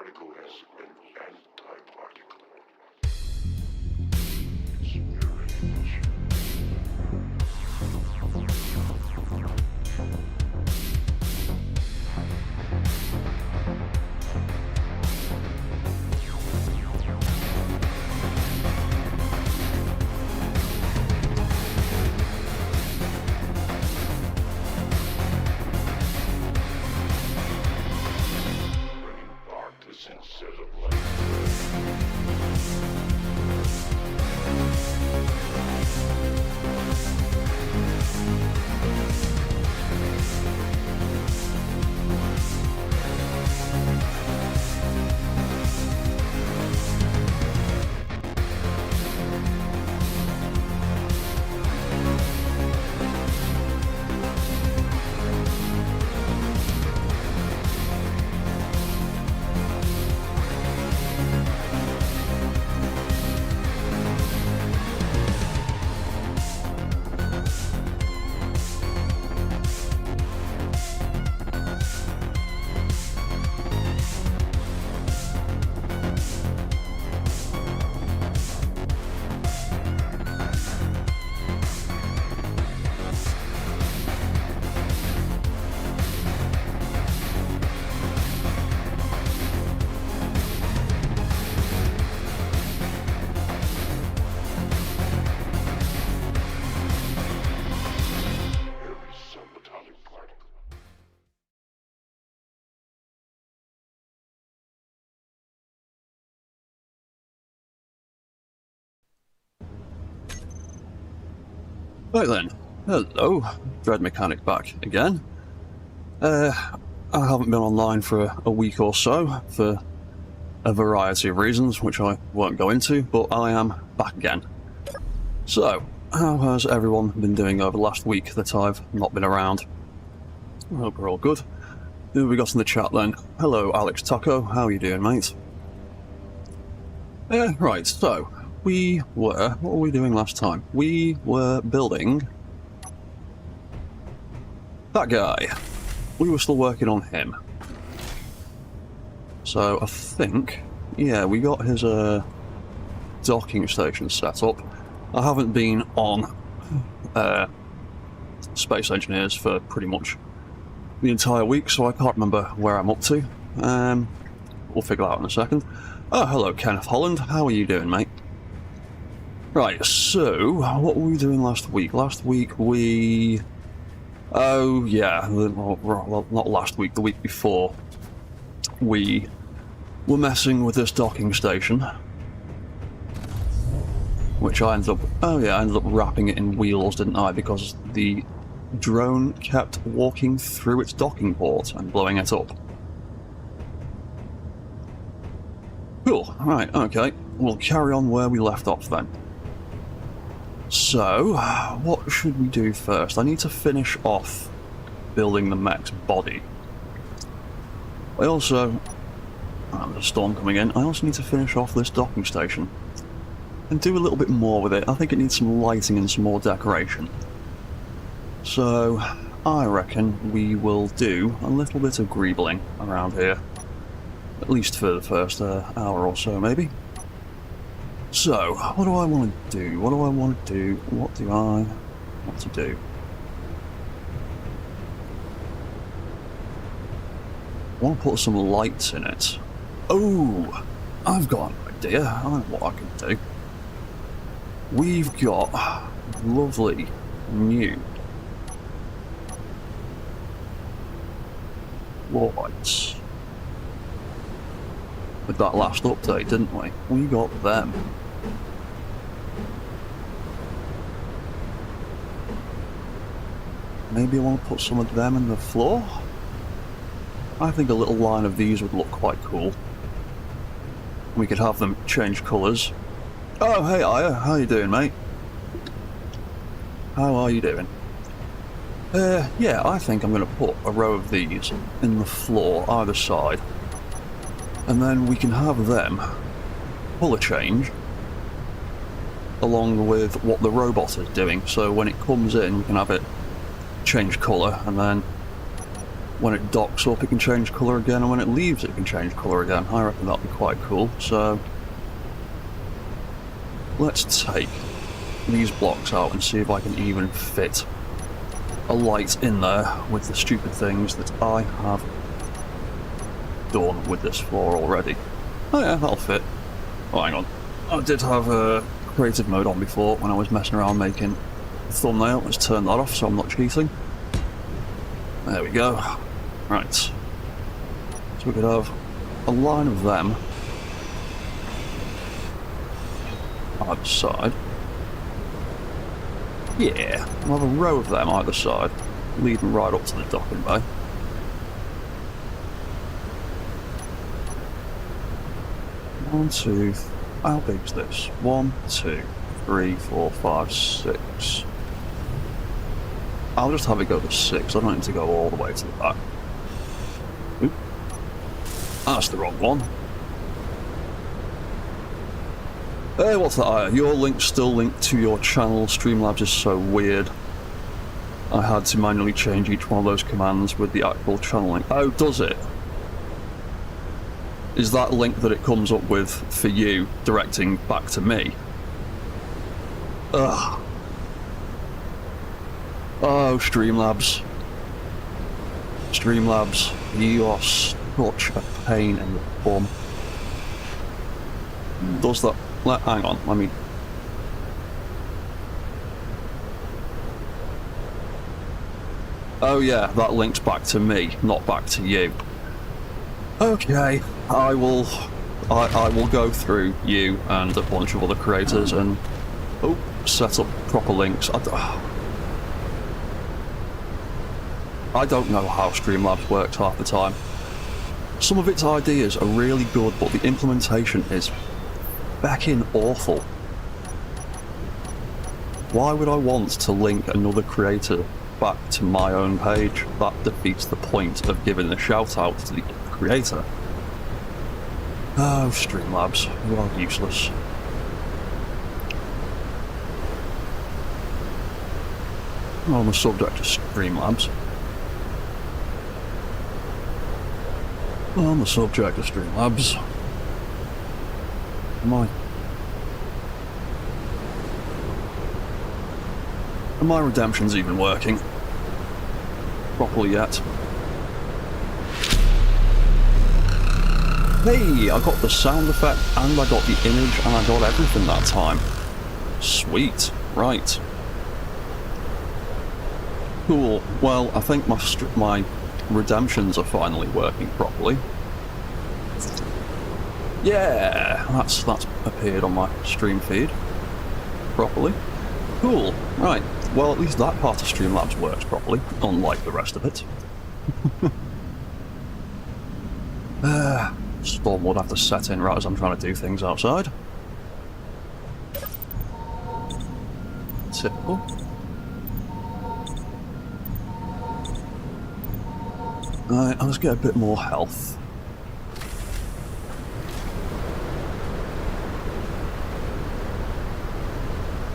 particle has an anti-particle. It's mirror image. Right then, hello, Dread Mechanic back again. I haven't been online for a week or so for a variety of reasons, which I won't go into, but I am back again. So, how has everyone been doing over the last week that I've not been around? I hope we're all good. Who have we got in the chat then? Hello, Alex Taco, how are you doing, mate? Right, so, what were we doing last time? We were building that guy. We were still working on him. So I think, yeah, we got his docking station set up. I haven't been on Space Engineers for pretty much the entire week, so I can't remember where I'm up to. We'll figure that out in a second. Oh, hello, Kenneth Holland. How are you doing, mate? Right, so, what were we doing last week? Last week we... Oh, yeah, well, not last week, the week before. We were messing with this docking station. Which I ended up... Oh yeah, I ended up wrapping it in wheels, didn't I? Because the drone kept walking through its docking port and blowing it up. Cool, right, okay. We'll carry on where we left off then. So, what should we do first? I need to finish off building the mech's body. I also... there's a storm coming in. I also need to finish off this docking station. And do a little bit more with it. I think it needs some lighting and some more decoration. So, I reckon we will do a little bit of greebling around here. At least for the first hour or so, maybe. So, what do I want to do? What do I want to do? What do I want to do? I want to put some lights in it. Oh, I've got an idea. I know what I can do. We've got lovely new lights. With that last update, didn't we? We got them. Maybe I want to put some of them in the floor? I think a little line of these would look quite cool. We could have them change colours. Oh, hey Aya, how you doing, mate? How are you doing? Yeah, I think I'm going to put a row of these in the floor, either side. And then we can have them colour change along with what the robot is doing. So when it comes in, we can have it change colour, and then when it docks up it can change colour again, and when it leaves it can change colour again. I reckon that'll be quite cool. So let's take these blocks out and see if I can even fit a light in there with the stupid things that I have done with this floor already. Oh yeah, that'll fit. Oh, hang on. I did have a creative mode on before when I was messing around making a thumbnail. Let's turn that off so I'm not cheating. There we go. Right. So we could have a line of them either side. Yeah, we'll have a row of them either side, leading right up to the docking bay. One, two, how big's this? 1, 2, 3, 4, 5, 6. I'll just have it go to 6, I don't need to go all the way to the back. Oop. That's the wrong one. Hey, what's that? Your link's still linked to your channel. Streamlabs is so weird. I had to manually change each one of those commands with the actual channel link. Oh, does it? Is that link that it comes up with for you directing back to me? Ugh. Oh, Streamlabs. Streamlabs, you are such a pain in the bum. Does that... hang on, let me... Oh yeah, that links back to me, not back to you. Okay, I will go through you and a bunch of other creators and set up proper links. I don't know how Streamlabs works half the time. Some of its ideas are really good, but the implementation is fucking awful. Why would I want to link another creator back to my own page? That defeats the point of giving a shout out to the creator. Oh, Streamlabs, you are useless. On the subject of Streamlabs. On the subject of Streamlabs. Are my redemptions even working properly yet? Hey, I got the sound effect and I got the image and I got everything that time. Sweet. Right. Cool. Well, I think my redemptions are finally working properly. Yeah, that's appeared on my stream feed properly. Cool. Right. Well, at least that part of Streamlabs works properly, unlike the rest of it. Storm would have to set in right as I'm trying to do things outside. Typical. Alright, let's get a bit more health.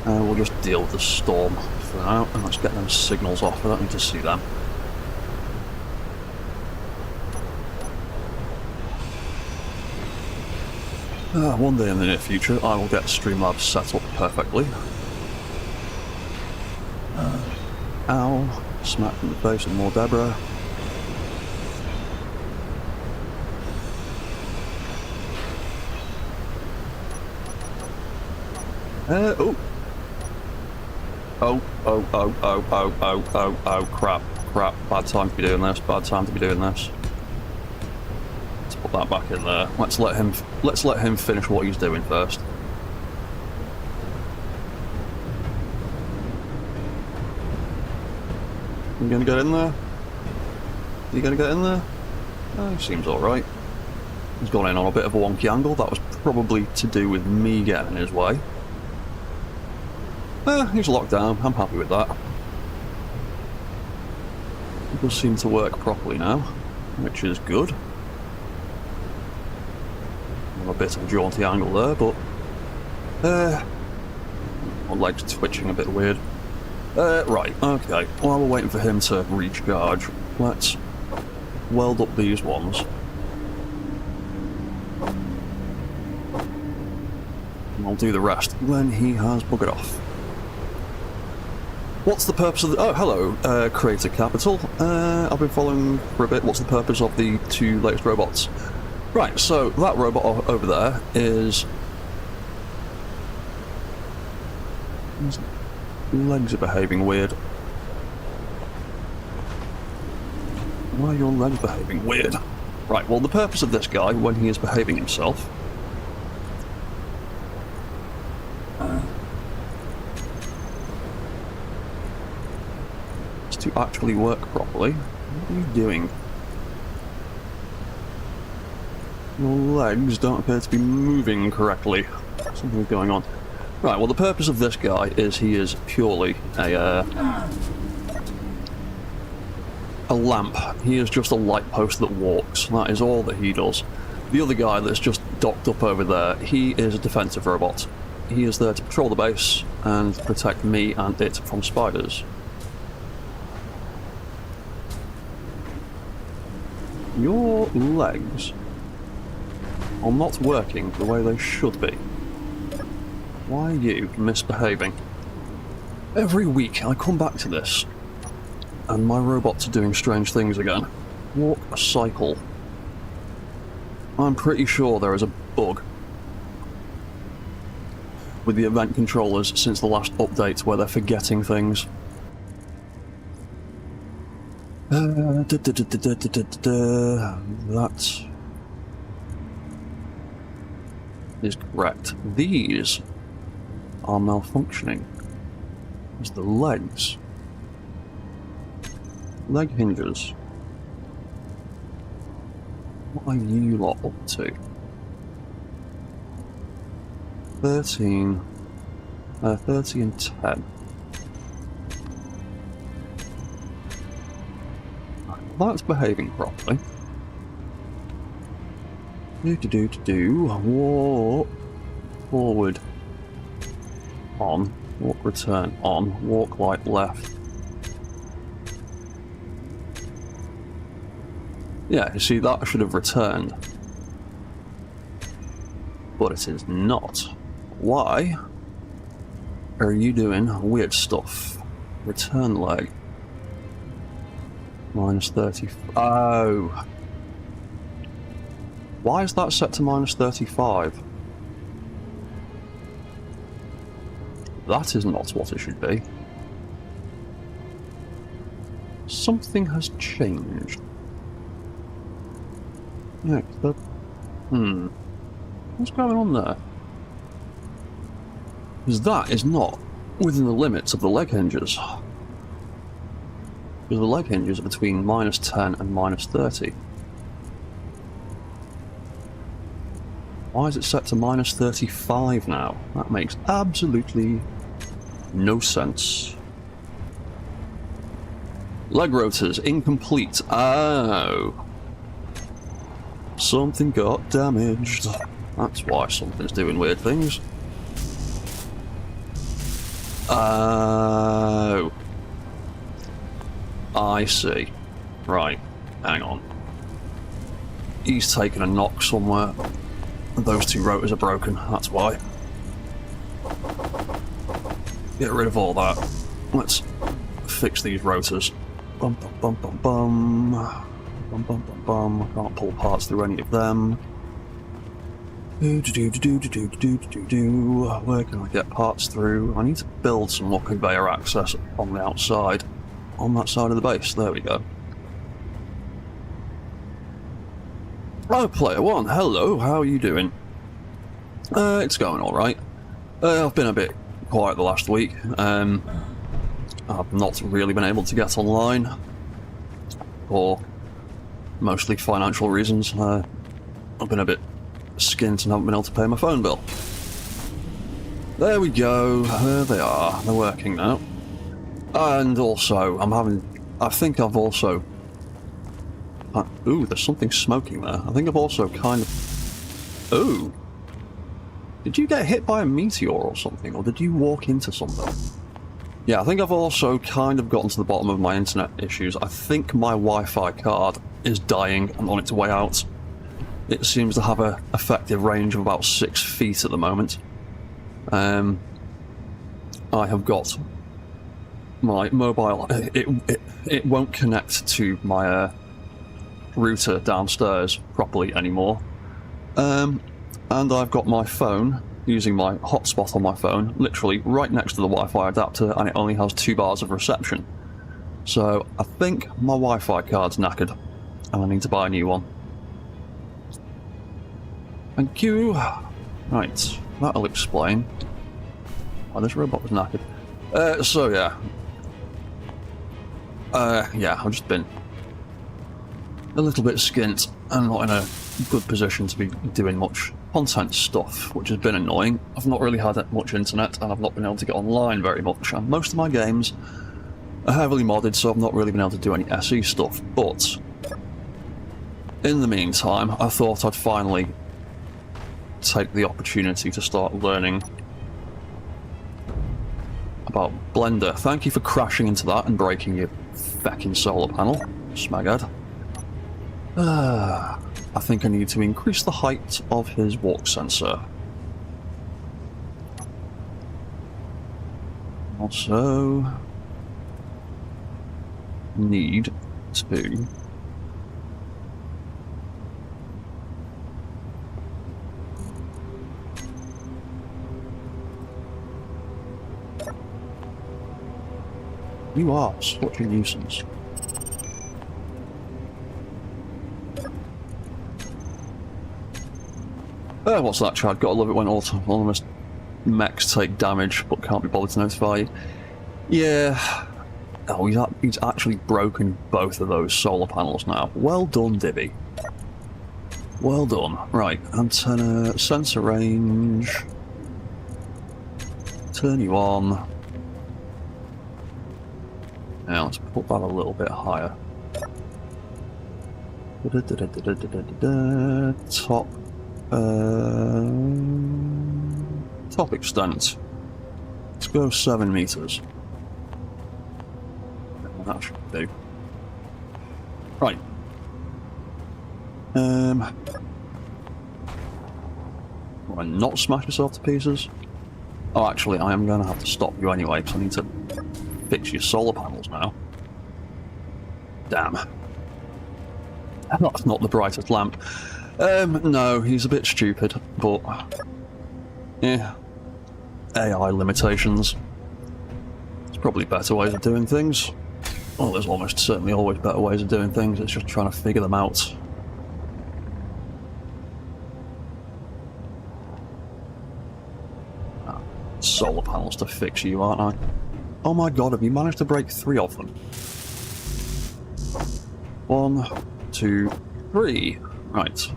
We'll just deal with the storm for now, and let's get them signals off. I don't need to see them. One day in the near future, I will get Streamlabs set up perfectly. Ow. Smacked in the face with more Deborah. Oh, crap, bad time to be doing this, Let's put that back in there. Let's let him finish what he's doing first. You gonna get in there? You gonna get in there? Oh, he seems alright. He's gone in on a bit of a wonky angle, that was probably to do with me getting in his way. He's locked down, I'm happy with that. It does seem to work properly now, which is good. A bit of a jaunty angle there, but... my leg's twitching a bit weird. Right, okay. While we're waiting for him to recharge, let's weld up these ones. And I'll do the rest when he has buggered off. What's the purpose of the... Oh, hello, Creator Capital. I've been following for a bit. What's the purpose of the 2 latest robots? Right, so that robot over there is... His legs are behaving weird. Why are your legs behaving weird? Right, well, the purpose of this guy, when he is behaving himself... is to actually work properly. What are you doing? Your legs don't appear to be moving correctly. Something's going on. Right, well, the purpose of this guy is he is purely a lamp. He is just a light post that walks. That is all that he does. The other guy that's just docked up over there, he is a defensive robot. He is there to patrol the base and protect me and it from spiders. Your legs are not working the way they should be. Why are you misbehaving? Every week I come back to this, and my robots are doing strange things again. What a cycle. I'm pretty sure there is a bug with the event controllers since the last update where they're forgetting things. That is correct. These are malfunctioning. It's the legs. Leg hinges. What are you lot up to? 30 and 10. That's behaving properly. Walk forward. On. Walk return. On. Walk right left. Yeah, you see, that should have returned. But it is not. Why are you doing weird stuff? Return leg. Minus 30. Oh. Why is that set to minus 35? That is not what it should be. Something has changed. Yeah, what's going on there? Because that is not within the limits of the leg hinges. Because the leg hinges are between minus 10 and minus 30. Why is it set to minus 35 now? That makes absolutely no sense. Leg rotors incomplete. Oh. Something got damaged. That's why something's doing weird things. Oh. I see. Right. Hang on. He's taken a knock somewhere. Those 2 rotors are broken, that's why. Get rid of all that. Let's fix these rotors. Bum bum bum bum bum. Bum bum bum bum. I can't pull parts through any of them. Where can I get parts through? I need to build some more conveyor access on the outside. On that side of the base. There we go. Oh, Player One, hello, how are you doing? It's going alright. I've been a bit quiet the last week. I've not really been able to get online. For mostly financial reasons. I've been a bit skint and haven't been able to pay my phone bill. There we go, there they are, they're working now. And also, I think I've also... ooh, there's something smoking there. I think I've also kind of... Ooh! Did you get hit by a meteor or something, or did you walk into something? Yeah, I think I've also kind of gotten to the bottom of my internet issues. I think my Wi-Fi card is dying and on its way out. It seems to have an effective range of about 6 feet at the moment. I have got my mobile... It won't connect to my router downstairs properly anymore. And I've got my phone, using my hotspot on my phone, literally right next to the Wi-Fi adapter, and it only has 2 bars of reception. So I think my Wi-Fi card's knackered, and I need to buy a new one. Thank you. Right, that'll explain why this robot was knackered. So yeah. Yeah, I've just been a little bit skint and not in a good position to be doing much content stuff, which has been annoying. I've not really had much internet, and I've not been able to get online very much, and most of my games are heavily modded, so I've not really been able to do any SE stuff. But in the meantime, I thought I'd finally take the opportunity to start learning about Blender. Thank you for crashing into that and breaking your feckin' solar panel, smaghead. I think I need to increase the height of his walk sensor. Also need to you are such a nuisance. What's that, Chad? Gotta love it when autonomous mechs take damage but can't be bothered to notify you. Yeah. Oh, he's actually broken both of those solar panels now. Well done, Dibby. Well done. Right, antenna, sensor range. Turn you on. Now let's put that a little bit higher. Top. Top extent. Let's go 7 meters. That should do. Right. Will I not smash myself to pieces? Oh, actually, I am going to have to stop you anyway, because I need to fix your solar panels now. Damn. That's not the brightest lamp. No, he's a bit stupid, but... yeah. AI limitations. There's probably better ways of doing things. Well, there's almost certainly always better ways of doing things, it's just trying to figure them out. Solar panels to fix you, aren't I? Oh my god, have you managed to break 3 of them? 1, 2, 3. Right.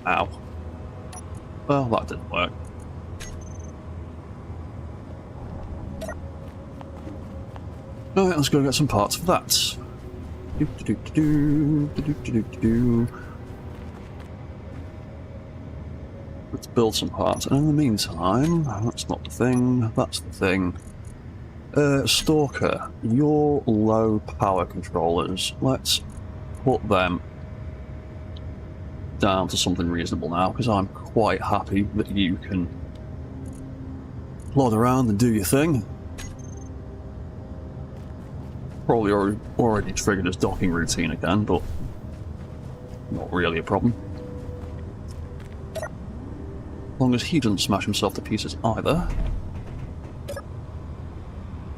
Ow. Well, that didn't work. Alright, let's go get some parts for that. Let's build some parts, and in the meantime, that's not the thing, that's the thing. Stalker, your low power controllers, let's put them down to something reasonable now, because I'm quite happy that you can plod around and do your thing. Probably already triggered his docking routine again, but not really a problem. As long as he doesn't smash himself to pieces either.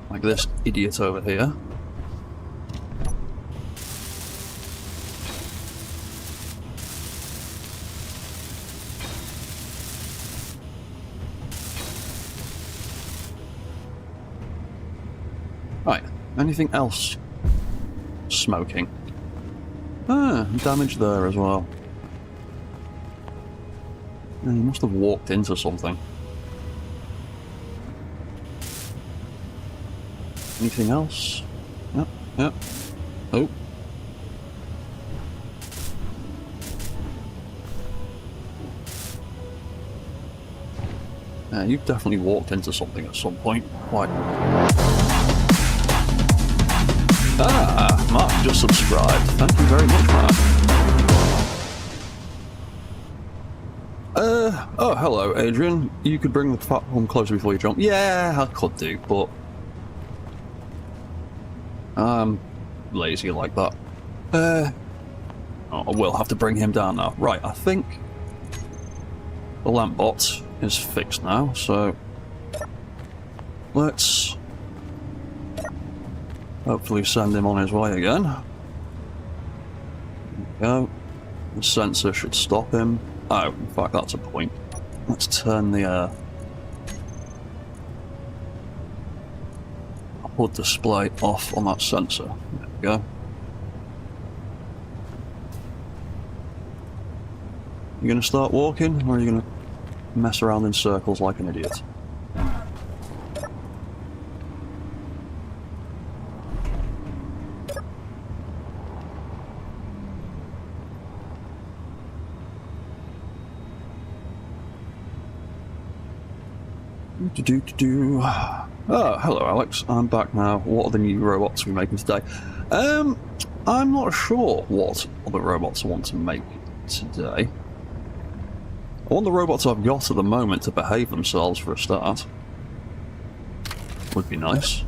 Like this idiot over here. Right, anything else smoking? Ah, damage there as well. Yeah, he must have walked into something. Anything else? Yep, yep. Oh. Yeah, you've definitely walked into something at some point. Quite. Ah! Mark just subscribed. Thank you very much, Mark. Oh, hello, Adrian. You could bring the platform closer before you jump. Yeah, I could do, but I'm lazy like that. Oh, I will have to bring him down now. Right, I think the lamp bot is fixed now, so let's hopefully send him on his way again. There we go. The sensor should stop him. Oh, in fact, that's a point. Let's turn the HUD display off on that sensor. There we go. You gonna start walking, or are you gonna mess around in circles like an idiot? Oh, hello Alex, I'm back now. What are the new robots we're making today? I'm not sure what other robots I want to make today. I want the robots I've got at the moment to behave themselves for a start. Would be nice.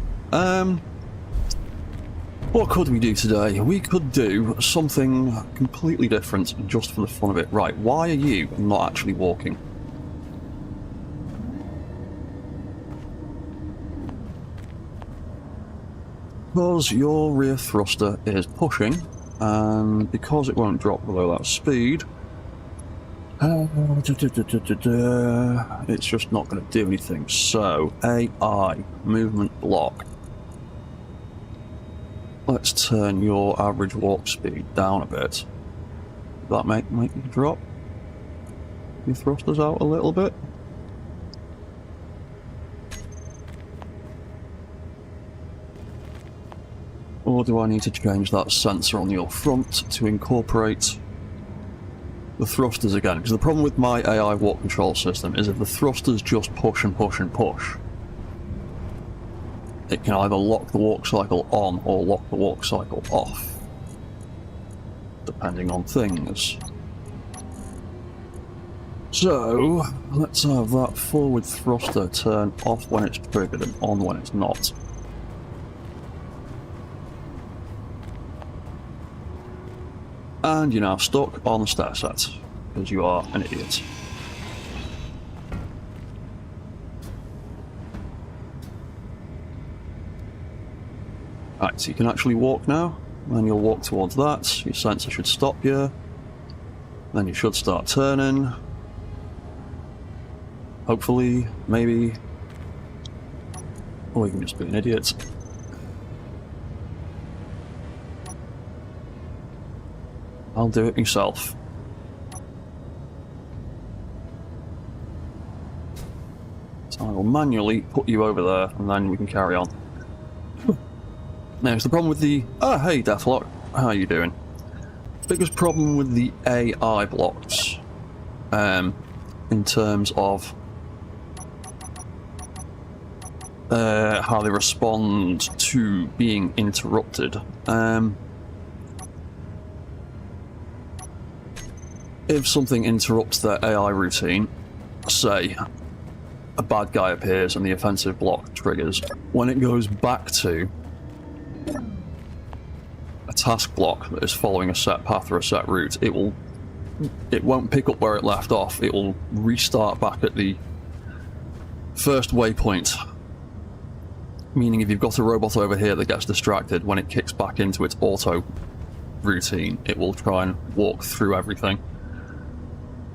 What could we do today? We could do something completely different just for the fun of it. Right, why are you not actually walking? Because your rear thruster is pushing, and because it won't drop below that speed, it's just not going to do anything. So, AI, movement block. Let's turn your average walk speed down a bit. Does that make you drop your thrusters out a little bit? Or do I need to change that sensor on your front to incorporate the thrusters again? Because the problem with my AI walk control system is if the thrusters just push and push and push, it can either lock the walk cycle on or lock the walk cycle off, depending on things. So, let's have that forward thruster turn off when it's triggered and on when it's not. And you're now stuck on the stair set, because you are an idiot. Right, so you can actually walk now, and you'll walk towards that. Your sensor should stop you. Then you should start turning. Hopefully, maybe. Or you can just be an idiot. I'll do it myself. So I will manually put you over there, and then we can carry on. Now, it's the problem with the... Oh, hey, Deathlock. How are you doing? Biggest problem with the AI blocks, in terms of how they respond to being interrupted. If something interrupts their AI routine, say a bad guy appears and the offensive block triggers, when it goes back to a task block that is following a set path or a set route, it won't pick up where it left off. It will restart back at the first waypoint. Meaning if you've got a robot over here that gets distracted, when it kicks back into its auto routine, it will try and walk through everything.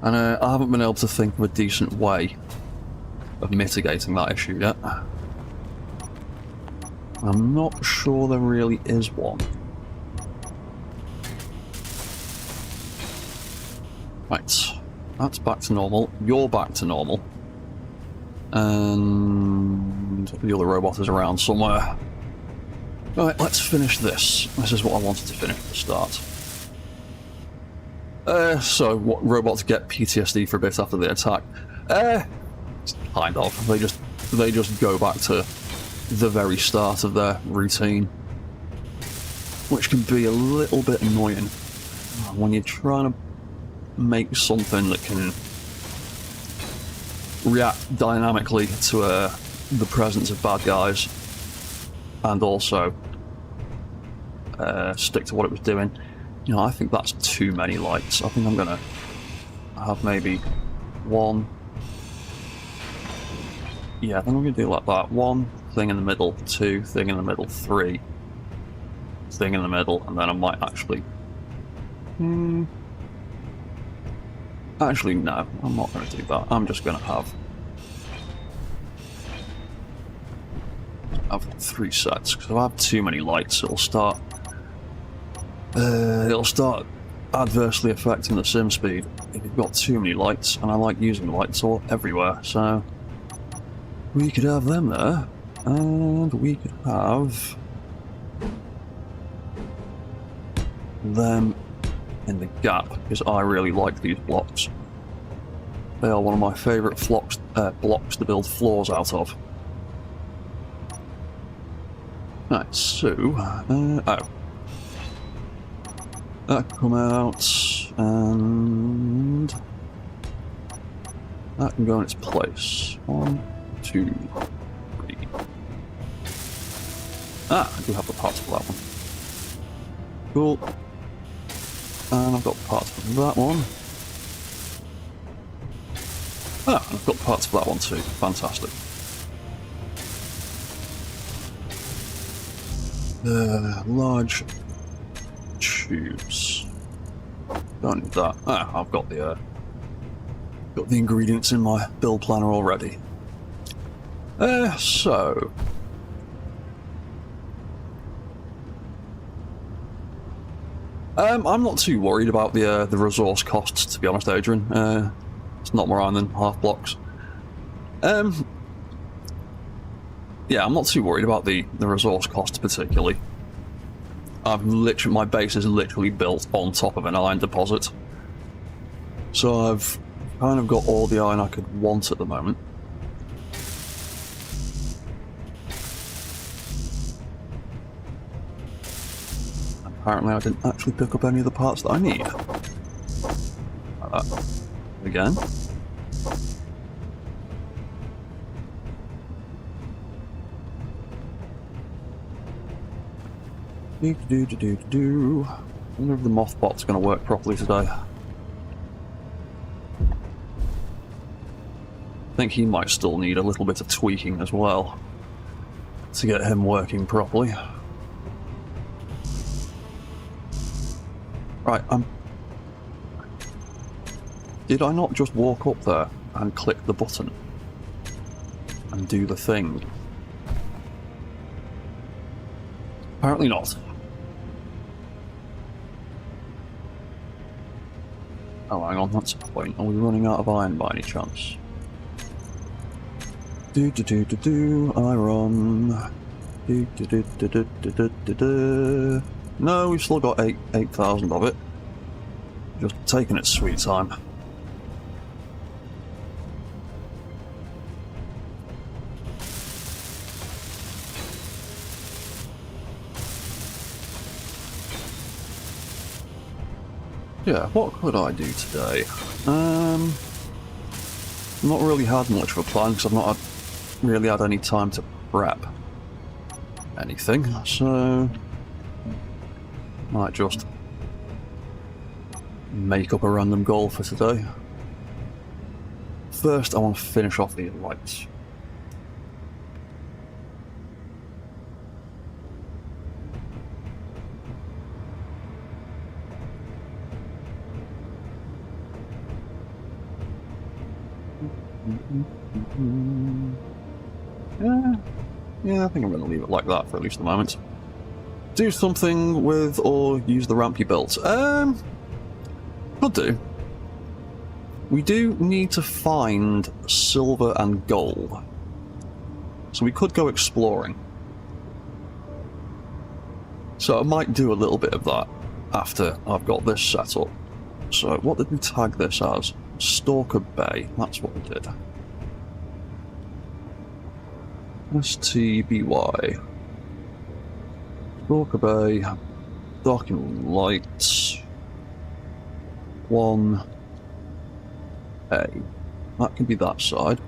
And I haven't been able to think of a decent way of mitigating that issue yet. I'm not sure there really is one. Right, that's back to normal. You're back to normal. And the other robot is around somewhere. Right, let's finish this. This is what I wanted to finish at the start. So, what, robots get PTSD for a bit after the attack? Kind of. They just go back to the very start of their routine. which can be a little bit annoying when you're trying to make something that can react dynamically to the presence of bad guys and also stick to what it was doing. You know, I think that's too many lights. I think I'm gonna have maybe one. Yeah, I think I'm gonna do like that. One thing in the middle, two thing in the middle, three thing in the middle, and then I might actually. Actually, no, I'm not going to do that. I'm just going to have 3 sets, because if I have too many lights, it'll start adversely affecting the sim speed if you've got too many lights, and I like using lights all everywhere, so we could have them there, and we could have them in the gap, because I really like these blocks. They are one of my favourite blocks to build floors out of. Right, so, that can come out, and that can go in its place. 1, 2, 3. I do have the parts for that one. Cool. And I've got parts for that one. I've got parts for that one too. Fantastic. Large tubes. Don't need that. I've got the ingredients in my build planner already. So. I'm not too worried about the resource costs, to be honest, Adrian. It's not more iron than half blocks. Yeah, I'm not too worried about the resource costs particularly. My base is literally built on top of an iron deposit. So I've kind of got all the iron I could want at the moment. Apparently I didn't actually pick up any of the parts that I need. Like that. Again. I wonder if the mothbot's going to work properly today. I think he might still need a little bit of tweaking as well to get him working properly. Right, did I not just walk up there and click the button and do the thing? Apparently not. Oh, hang on, that's a point. Are we running out of iron by any chance? Iron. No, we've still got 8,000 of it. Just taking its sweet time. Yeah, what could I do today? Not really had much of a plan because I've not really had any time to prep anything, so might just make up a random goal for today. First, I want to finish off these lights. Yeah, I think I'm going to leave it like that for at least the moment. Do something with or use the ramp you built. Could do. We do need to find silver and gold. So we could go exploring. So I might do a little bit of that after I've got this set up. So what did we tag this as? Stalker Bay. That's what we did. STBY. Stalker Bay. Docking lights. 1A. That can be that side.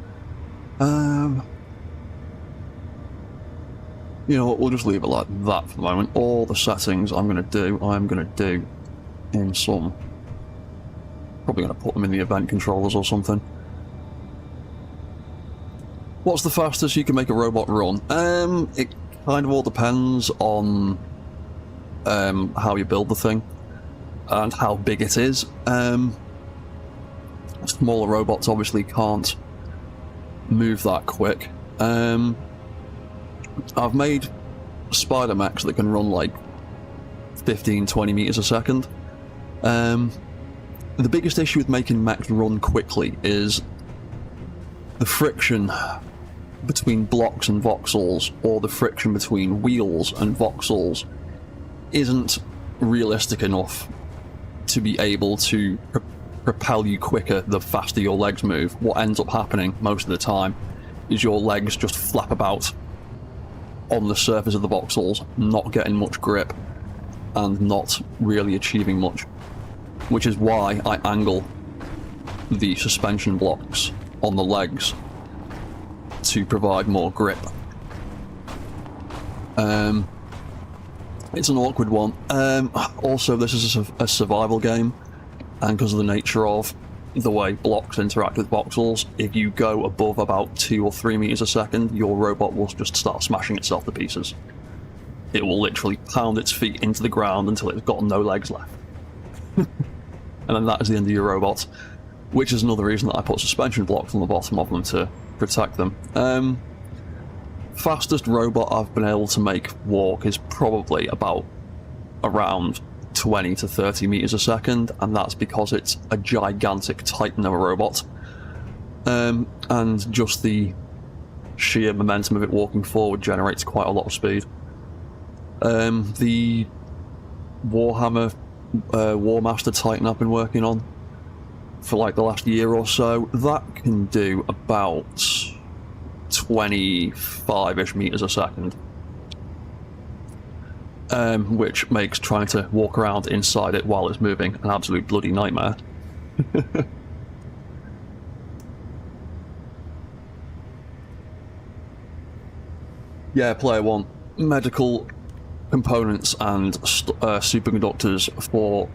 You know what, we'll just leave it like that for the moment. All the settings I'm going to do in some... Probably going to put them in the event controllers or something. What's the fastest you can make a robot run? It kind of all depends on how you build the thing and how big it is. Smaller robots obviously can't move that quick. I've made spider mechs that can run like 15-20 meters a second. The biggest issue with making mechs run quickly is the friction between blocks and voxels, or the friction between wheels and voxels, isn't realistic enough to be able to propel you quicker the faster your legs move. What ends up happening most of the time is your legs just flap about on the surface of the voxels, not getting much grip and not really achieving much, which is why I angle the suspension blocks on the legs to provide more grip. It's an awkward one. Also, this is a survival game, and because of the nature of the way blocks interact with voxels, if you go above about 2 or 3 meters a second, your robot will just start smashing itself to pieces. It will literally pound its feet into the ground until it's got no legs left. And then that is the end of your robot, which is another reason that I put suspension blocks on the bottom of them to protect them. Fastest robot I've been able to make walk is probably about around 20 to 30 meters a second, and that's because it's a gigantic titan of a robot. And just the sheer momentum of it walking forward generates quite a lot of speed. The Warhammer Warmaster Titan I've been working on for like the last year or so, that can do about 25-ish meters a second. Which makes trying to walk around inside it while it's moving an absolute bloody nightmare. Yeah, player one. Medical components and superconductors for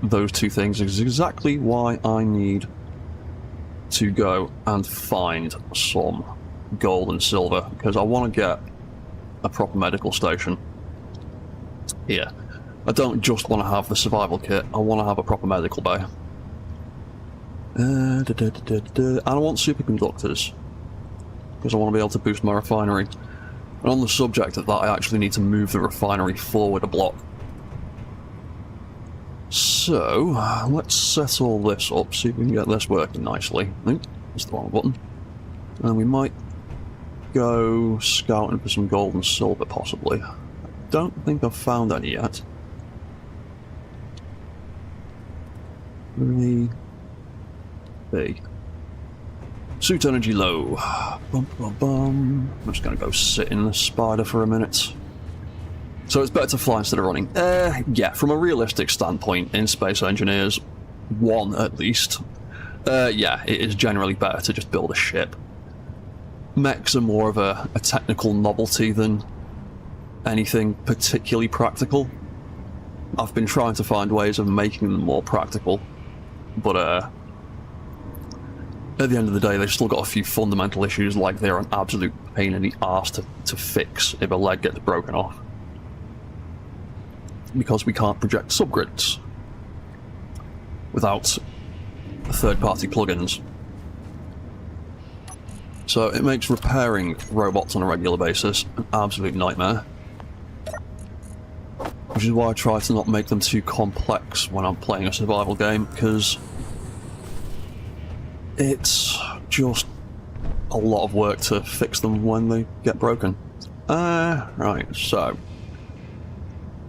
those two things is exactly why I need to go and find some gold and silver, because I want to get a proper medical station here. I don't just want to have the survival kit, I want to have a proper medical bay. And I want superconductors, because I want to be able to boost my refinery. And on the subject of that, I actually need to move the refinery forward a block. So, let's set all this up, see if we can get this working nicely. Oop, that's the wrong button. And we might go scouting for some gold and silver, possibly. I don't think I've found any yet. 3B. Suit energy low. Bum, bum, bum. I'm just going to go sit in the spider for a minute. So it's better to fly instead of running. Yeah, from a realistic standpoint, in Space Engineers 1 at least, yeah, it is generally better to just build a ship. Mechs are more of a technical novelty than anything particularly practical. I've been trying to find ways of making them more practical, but at the end of the day, they've still got a few fundamental issues, like they're an absolute pain in the arse to fix if a leg gets broken off. Because we can't project subgrids without third-party plugins. So it makes repairing robots on a regular basis an absolute nightmare. Which is why I try to not make them too complex when I'm playing a survival game, because it's just a lot of work to fix them when they get broken. Right, so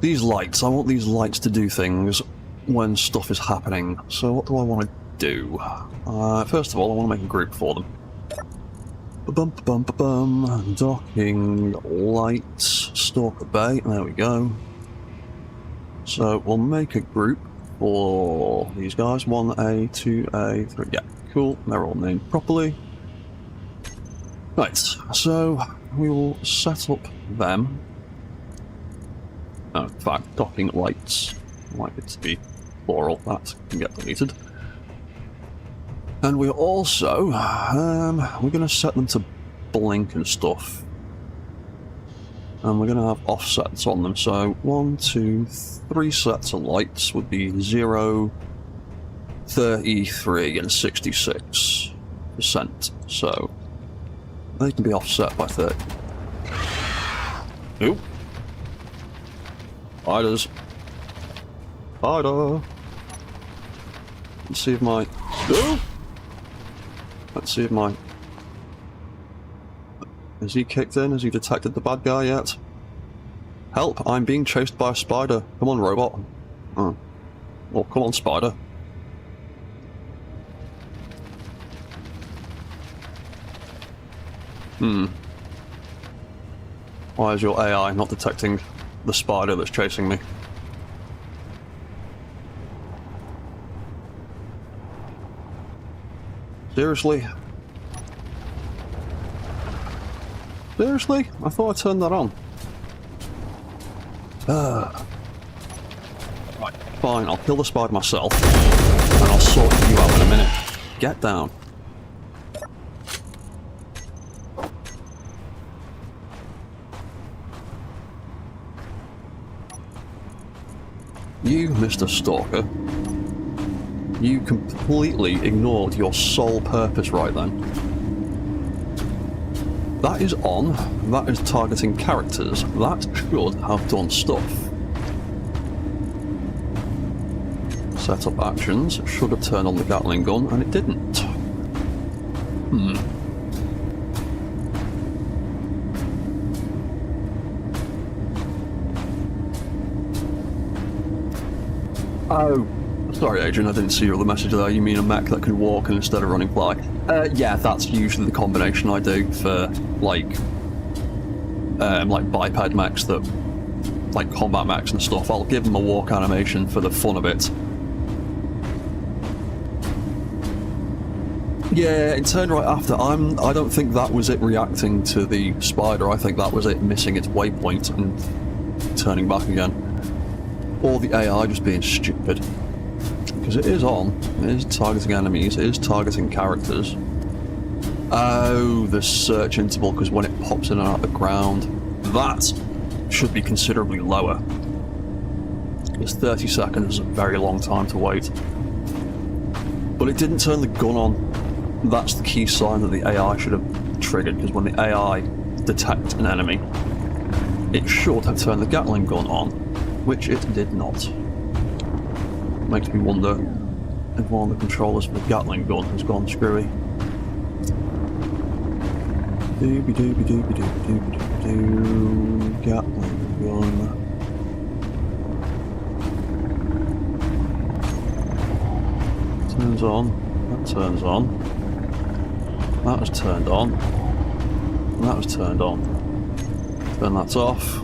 these lights, I want these lights to do things when stuff is happening. So what do I want to do? First of all, I want to make a group for them. Ba-bum-ba-bum-ba-bum. Docking lights, stalker bay, there we go. So we'll make a group for these guys. 1A, 2A, 3. Yeah, cool. They're all named properly. Right, so we will set up them. Oh, in fact, docking lights. I like it to be plural. That can get deleted. And we're also we're going to set them to blink and stuff. And we're going to have offsets on them. So 1, 2, 3 sets of lights would be 0, 33, and 66%. So they can be offset by 30. Oop. Spiders. Spider. Let's see if my... Oop. Let's see if my... Has he kicked in? Has he detected the bad guy yet? Help! I'm being chased by a spider. Come on, robot. Oh. Well, come on, spider. Why is your AI not detecting the spider that's chasing me? Seriously? Seriously? I thought I turned that on. Right, fine, I'll kill the spider myself, and I'll sort you out in a minute. Get down. You, Mr. Stalker, you completely ignored your sole purpose right then. That is on, that is targeting characters, that should have done stuff. Set up actions, should have turned on the Gatling gun, and it didn't. Oh, sorry Adrian, I didn't see your other message there. You mean a mech that can walk and instead of running fly? Yeah, that's usually the combination I do for, like biped mechs that, like combat mechs and stuff. I'll give them a walk animation for the fun of it. Yeah, it turned right after. I don't think that was it reacting to the spider. I think that was it missing its waypoint and turning back again. Or the AI just being stupid. Because it is on. It is targeting enemies. It is targeting characters. Oh, the search interval, because when it pops in and out of the ground, that should be considerably lower. Because 30 seconds is a very long time to wait. But it didn't turn the gun on. That's the key sign that the AI should have triggered, because when the AI detects an enemy, it should have turned the Gatling gun on, which it did not. Makes me wonder if one of the controllers for the Gatling gun has gone screwy. Dooby dooby dooby dooby dooby dooby doo. Gatling gun. Turns on. That turns on. That was turned on. And that was turned on. Turn that off.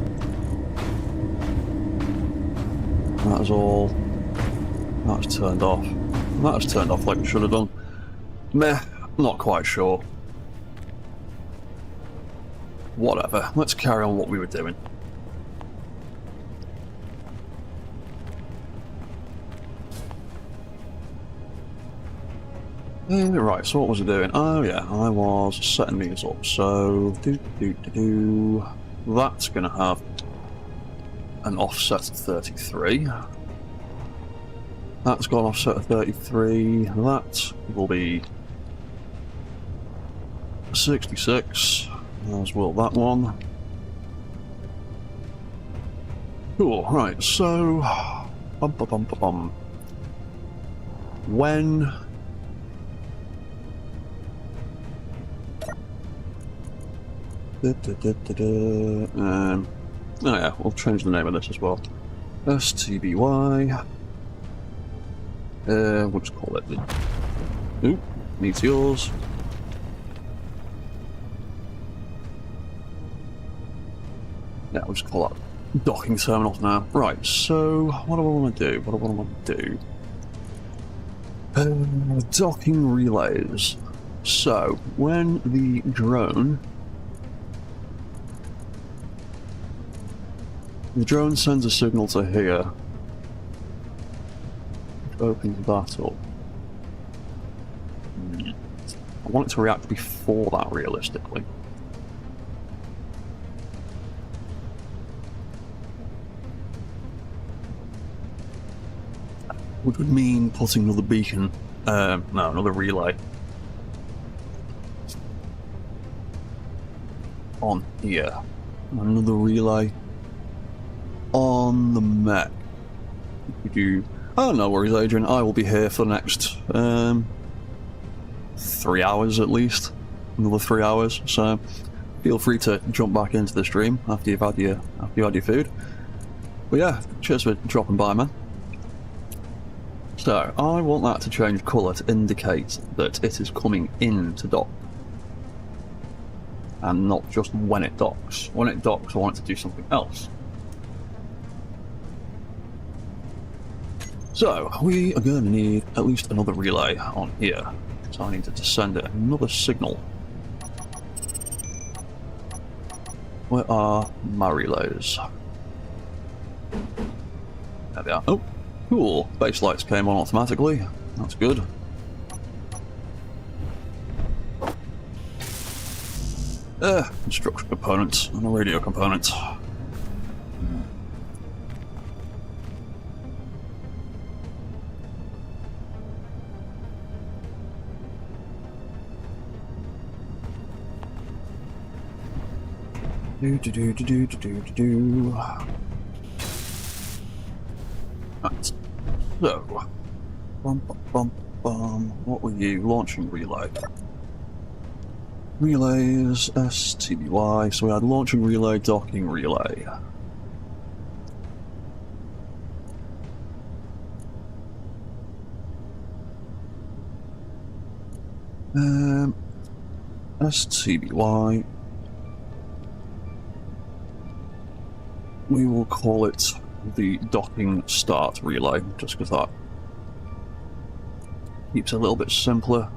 That was all. That was turned off. That was turned off like it should have done. Meh, not quite sure. Whatever, let's carry on what we were doing. Right, so what was I doing? Oh yeah, I was setting these up. So, that's going to have an offset of 33. That's got an offset of 33. That will be 66. As will that one. Cool, right, so... When... oh yeah, we'll change the name of this as well. STBY. We'll just call it the... Oop, meteors. Yeah, we'll just call that docking terminals now. Right, so what do I want to do? What do I want to do? Docking relays. So, when the drone sends a signal to here, which opens that up. I want it to react before that, realistically. Which would mean putting another beacon, no, another relay on here. Another relay on the mech. Oh, no worries, Adrian. I will be here for the next 3 hours at least. Another 3 hours. So feel free to jump back into the stream after you've had your food. But yeah, cheers for dropping by, man. So, I want that to change colour to indicate that it is coming in to dock. And not just when it docks. When it docks, I want it to do something else. So, we are going to need at least another relay on here. So I need to send it another signal. Where are my relays? There they are. Oh! Cool, base lights came on automatically, that's good. Construction components and a radio component. Right. So, what were you? Launching relay. Relays, STBY, so we had launching relay, docking relay. STBY. We will call it the docking start relay, just because that keeps it a little bit simpler.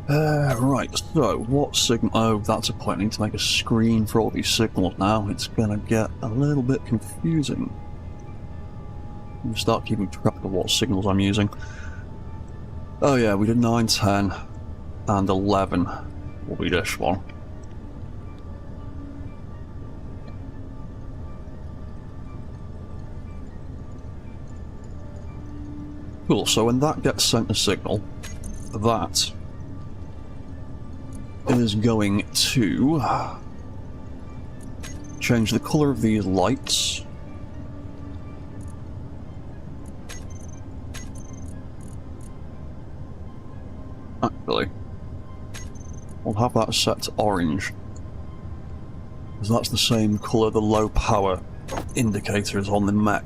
Right, so what signal? Oh, that's a point. I need to make a screen for all these signals now. It's gonna get a little bit confusing. I'm start keeping track of what signals I'm using. Oh yeah, we did 9, 10, and 11 will be this one. Cool, so when that gets sent a signal, that is going to change the colour of these lights. Actually, we'll have that set to orange, because that's the same colour the low power indicator is on the mech.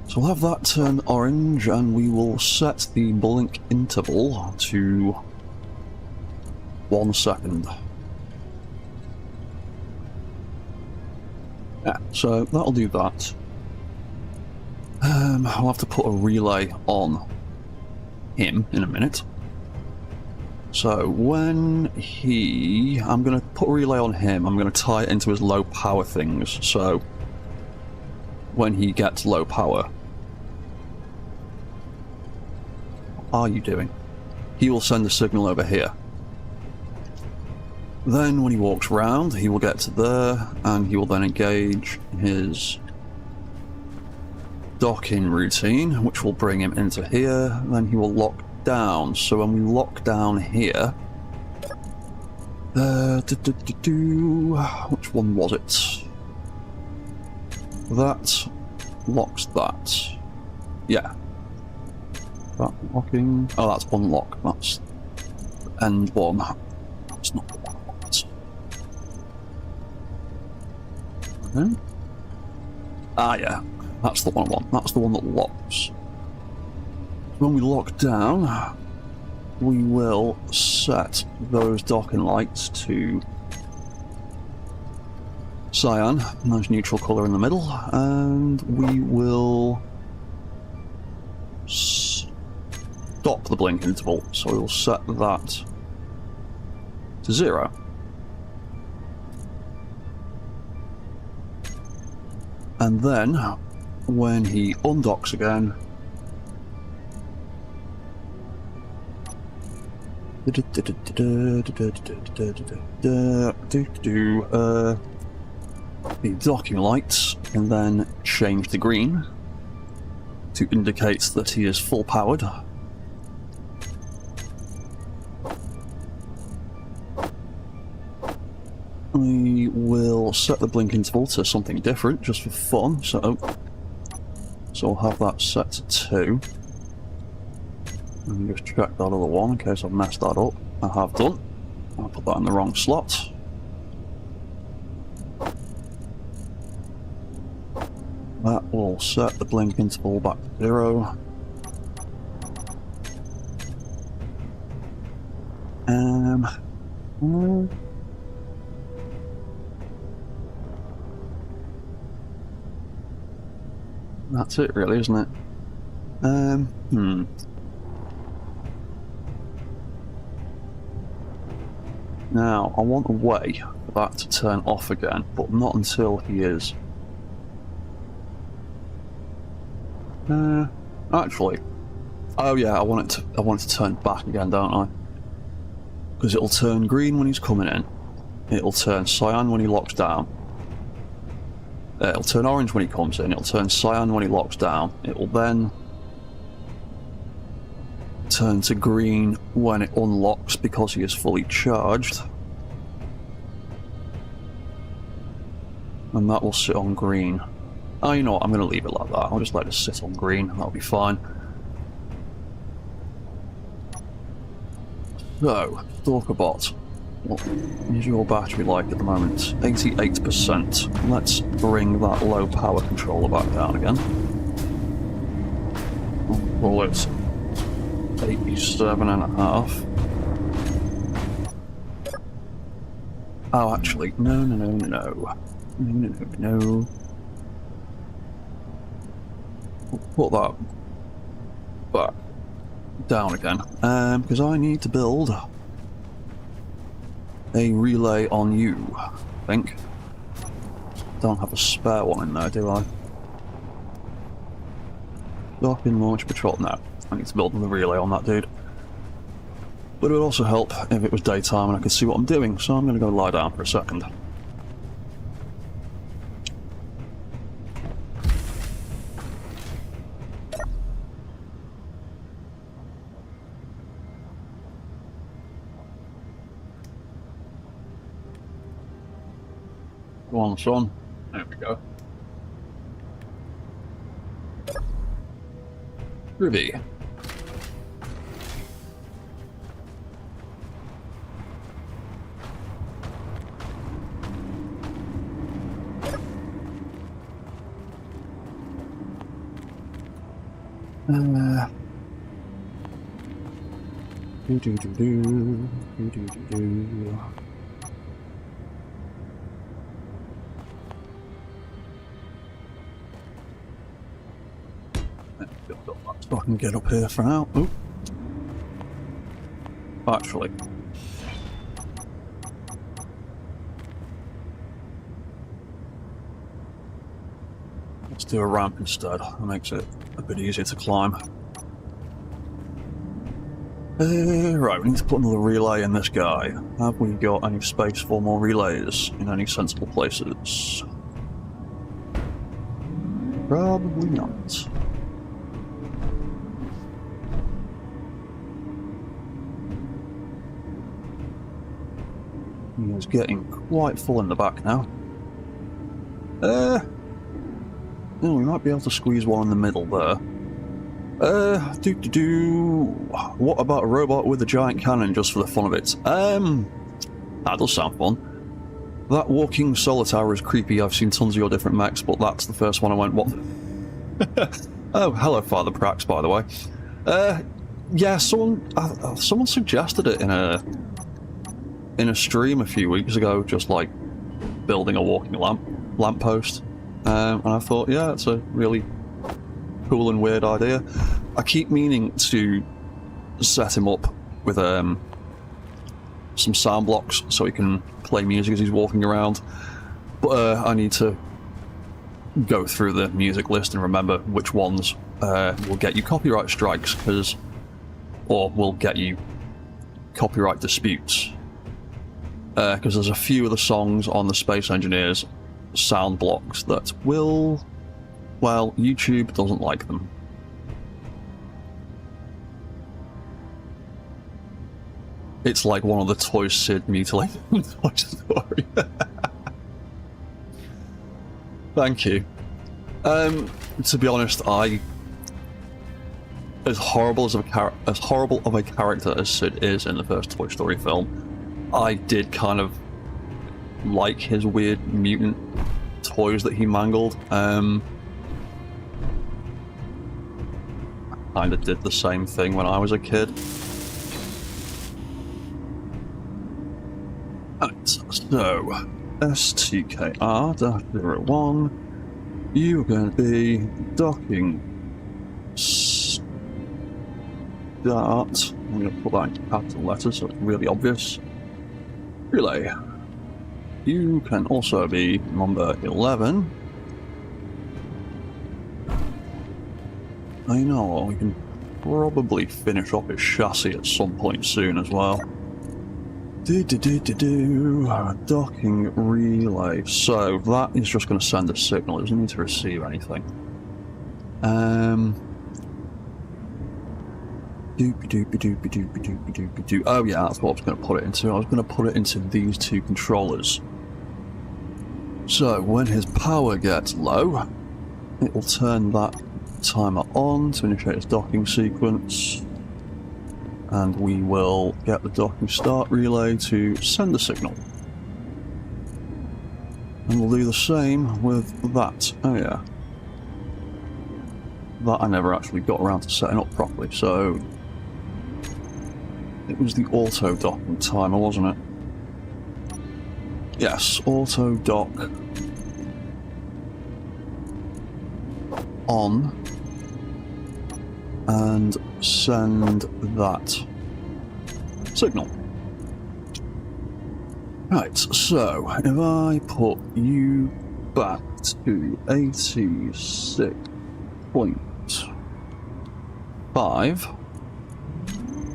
So we'll have that turn orange, and we will set the blink interval to 1 second. Yeah, so that'll do that. I'll have to put a relay on him in a minute. So when I'm going to put a relay on him, I'm going to tie it into his low power things, so when he gets low power. What are you doing? He will send a signal over here. Then when he walks round, he will get to there, and he will then engage his docking routine, which will bring him into here. Then he will lock down. So when we lock down here, which one was it? That locks that. Yeah. That locking. Oh, that's unlock. That's end one. That's not the one I want. Okay. Ah, yeah. That's the one I want. That's the one that locks. When we lock down, we will set those docking lights to cyan, nice neutral colour in the middle, and we will stop the blink interval, so we will set that to 0. And then, when he undocks again, the docking lights can then change to green to indicate that he is full powered. We will set the blink interval to something different just for fun, so I'll have that set to 2. And just check that other one in case I've messed that up. I have done. I'll put that in the wrong slot. That will set the blink interval back to 0. That's it really, isn't it? Now, I want a way for that to turn off again, but not until he is. Actually, oh yeah, I want it to turn back again, don't I? Because it'll turn green when he's coming in. It'll turn cyan when he locks down. It'll turn orange when he comes in. It'll turn cyan when he locks down. It will then turn to green when it unlocks because he is fully charged. And that will sit on green. Oh, you know what? I'm going to leave it like that. I'll just let it sit on green. That'll be fine. So, Stalkerbot. What is your battery like at the moment? 88%. Let's bring that low power controller back down again. Well, it's 87.5. Oh, actually, no. We'll put that back down again, because I need to build a relay on you, I think. Don't have a spare one in there, do I? Docking launch patrol. No, I need to build the relay on that dude. But it would also help if it was daytime and I could see what I'm doing, so I'm going to go lie down for a second. Go on, son. There we go. Ruby. So I can get up here for now. Ooh. Actually. Let's do a ramp instead. That makes it a bit easier to climb. Right, we need to put another relay in this guy. Have we got any space for more relays in any sensible places? Probably not. He is getting quite full in the back now. We might be able to squeeze one in the middle there. What about a robot with a giant cannon just for the fun of it? That does sound fun. That walking solar tower is creepy. I've seen tons of your different mechs, but that's the first one I went, what? Oh, hello, Father Prax, by the way. Yeah, someone suggested it in a stream a few weeks ago, just like building a walking lamp. lamppost. And I thought, yeah, it's a really cool and weird idea. I keep meaning to set him up with some sound blocks so he can play music as he's walking around. But I need to go through the music list and remember which ones will get you copyright strikes, or will get you copyright disputes. Because there's a few of the songs on the Space Engineers sound blocks that will... well, YouTube doesn't like them. It's like one of the Toy Sid mutilated Toy Story. Thank you. To be honest, as horrible of a character as Sid is in the first Toy Story film, I did kind of like his weird mutant toys that he mangled. I kind of did the same thing when I was a kid. Right, so STKR-01, you're going to be docking start. I'm going to put that in capital letters so it's really obvious. Relay. You can also be number 11. I know, we can probably finish off his chassis at some point soon as well. Docking relay. So that is just going to send a signal. It doesn't need to receive anything. Oh yeah, that's what I was going to put it into. I was going to put it into these two controllers. So when his power gets low, it will turn that timer on to initiate its docking sequence. And we will get the docking start relay to send a signal. And we'll do the same with that. Oh yeah. That I never actually got around to setting up properly, so... it was the auto docking timer, wasn't it? Yes, auto dock on. And send that signal. Right, so if I put you back to 86.5,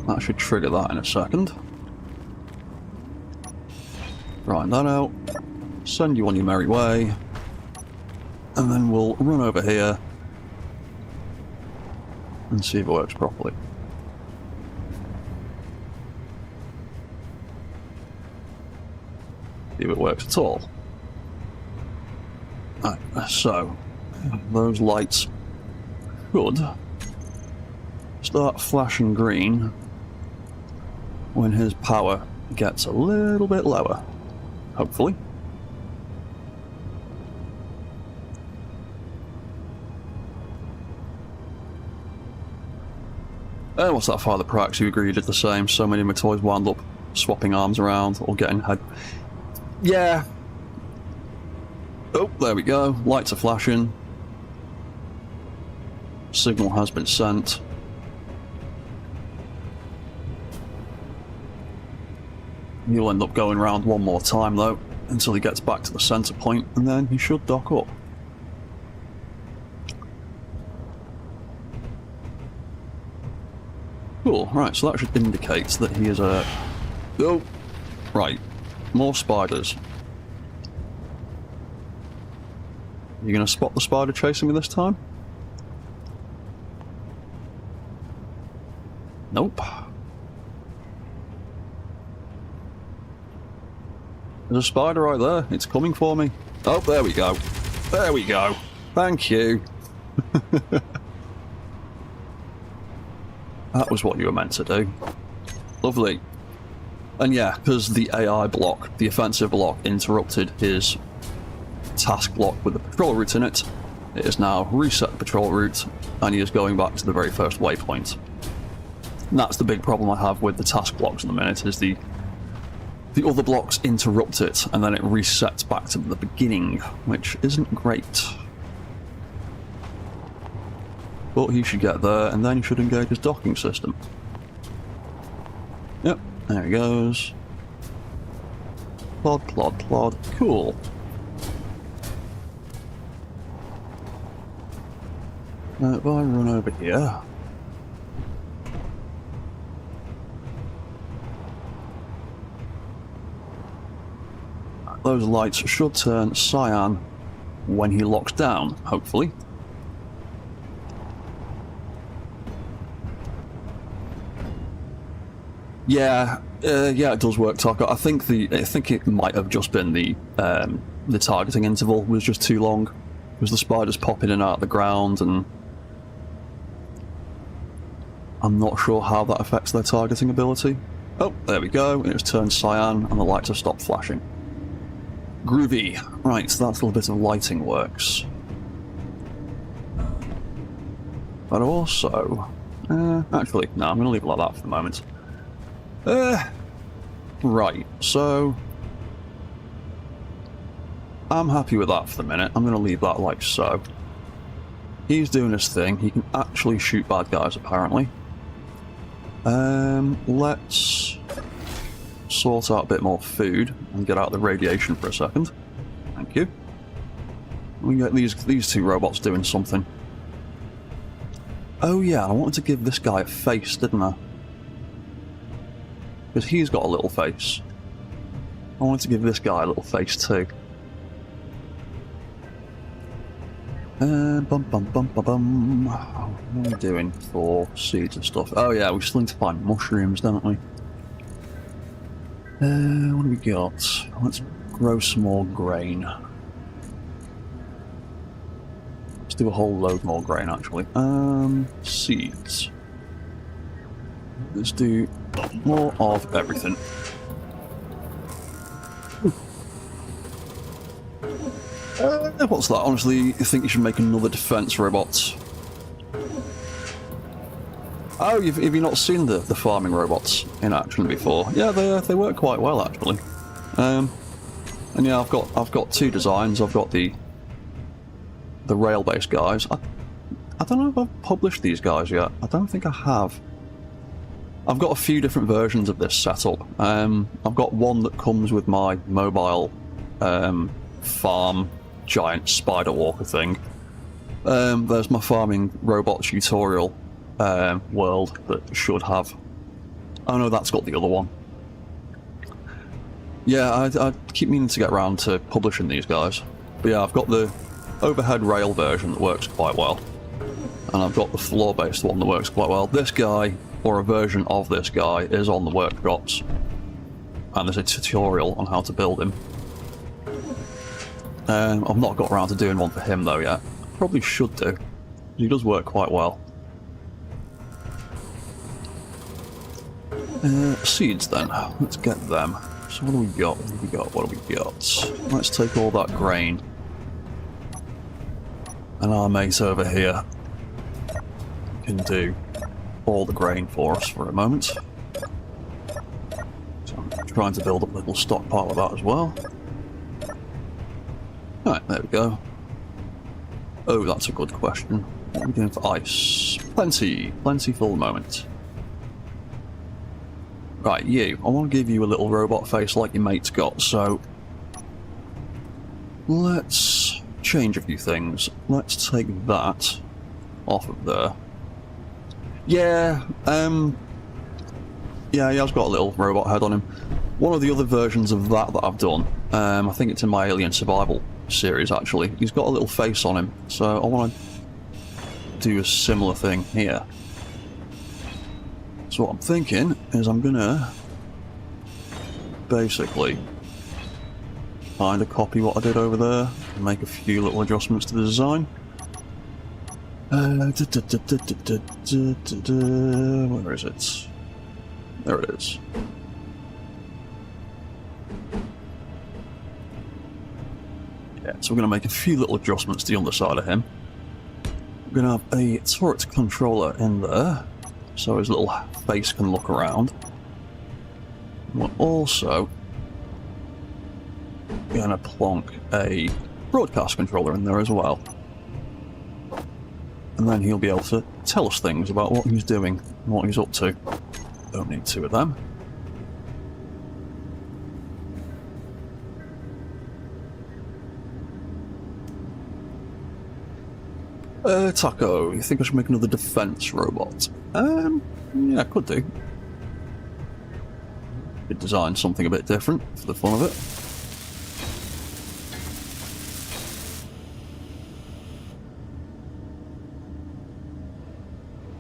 that should trigger that in a second. Write that out, send you on your merry way, and then we'll run over here and see if it works properly. See if it works at all. Right, so those lights should start flashing green when his power gets a little bit lower, hopefully. And what's that Father Prax who agreed did the same? So many of my toys wound up swapping arms around or getting head. Yeah. Oh, there we go. Lights are flashing. Signal has been sent. He'll end up going around one more time though, until he gets back to the center point, and then he should dock up. Cool, right, so that should indicate that he is a... oh, right, more spiders. You gonna spot the spider chasing me this time? Nope. There's a spider right there, it's coming for me. Oh, there we go. There we go. Thank you. That was what you were meant to do. Lovely. And yeah, because the AI block, the offensive block, interrupted his task block with the patrol route in it, it has now reset the patrol route, and he is going back to the very first waypoint. And that's the big problem I have with the task blocks in the minute, is the the other blocks interrupt it, and then it resets back to the beginning, which isn't great. But he should get there, and then he should engage his docking system. Yep, there he goes. Plod, plod, plod. Cool. Now, if I run over here... those lights should turn cyan when he locks down, hopefully. Yeah, it does work, Taco. I think it might have just been the targeting interval was just too long, because the spiders pop in and out of the ground, and I'm not sure how that affects their targeting ability. Oh, there we go. It's turned cyan, and the lights have stopped flashing. Groovy. Right, so that's a little bit of lighting works. But also... actually, no, I'm going to leave it like that for the moment. Right, so... I'm happy with that for the minute. I'm going to leave that like so. He's doing his thing. He can actually shoot bad guys, apparently. Let's sort out a bit more food and get out the radiation for a second. Thank you. We can get these two robots doing something. Oh yeah, I wanted to give this guy a face, didn't I? Because he's got a little face. I wanted to give this guy a little face too. Bum bum bum bum bum. What are we doing for seeds and stuff? Oh yeah, we still need to find mushrooms, don't we? What do we got? Let's grow some more grain. Let's do a whole load more grain, actually. Seeds. Let's do more of everything. What's that? Honestly, I think you should make another defense robot. Oh, have you not seen the farming robots in action before? Yeah, they work quite well actually. And yeah, I've got two designs. I've got the rail-based guys. I don't know if I've published these guys yet. I don't think I have. I've got a few different versions of this setup. I've got one that comes with my mobile farm giant spider walker thing. There's my farming robot tutorial world that should have. Oh no, that's got the other one. Yeah, I keep meaning to get around to publishing these guys. But yeah, I've got the overhead rail version that works quite well. And I've got the floor-based one that works quite well. This guy, or a version of this guy, is on the workshops. And there's a tutorial on how to build him. I've not got around to doing one for him though yet. Probably should do. He does work quite well. Seeds then. Let's get them. So what do we got? What do we got? What do we got? Let's take all that grain. And our mate over here can do all the grain for us for a moment. So I'm trying to build up a little stockpile of that as well. Alright, there we go. Oh, that's a good question. What are we doing for ice? Plenty for the moment. Right, you. I want to give you a little robot face like your mate's got, so... let's change a few things. Let's take that off of there. Yeah, yeah, he has got a little robot head on him. One of the other versions of that I've done, I think it's in my Alien Survival series actually, he's got a little face on him, so I want to do a similar thing here. So what I'm thinking is I'm gonna basically kind of copy what I did over there and make a few little adjustments to the design. Where is it? There it is. Yeah, so we're going to make a few little adjustments to the underside of him. We're going to have a turret controller in there, so his little face can look around. We'll also gonna plonk a broadcast controller in there as well. And then he'll be able to tell us things about what he's doing, and what he's up to. Don't need two of them. Taco, you think I should make another defense robot? Yeah, could do. Could design something a bit different for the fun of it.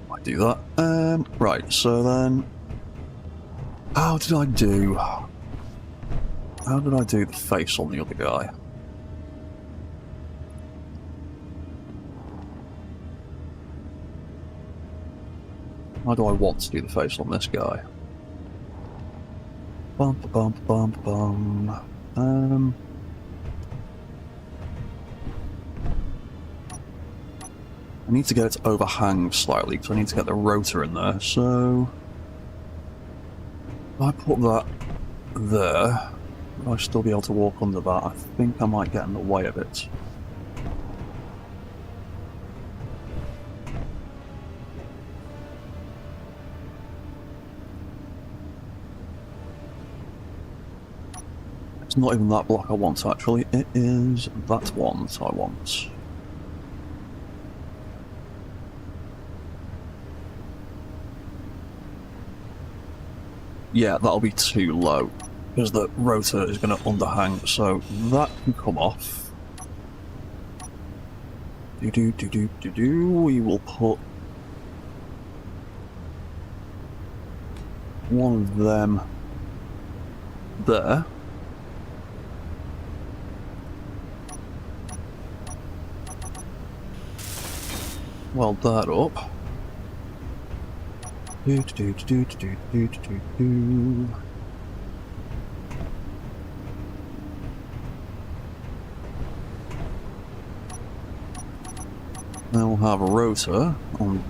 Might do that. Right, so then... How did I do the face on the other guy? How do I want to do the face on this guy? Bump, bump, bump, bum. I need to get it to overhang slightly, because I need to get the rotor in there, so... If I put that there, will I still be able to walk under that? I think I might get in the way of it. It's not even that block I want, actually. It is that one that I want. Yeah, that'll be too low, because the rotor is going to underhang, so that can come off. We will put one of them there. Weld that up. Then we'll have a rotor on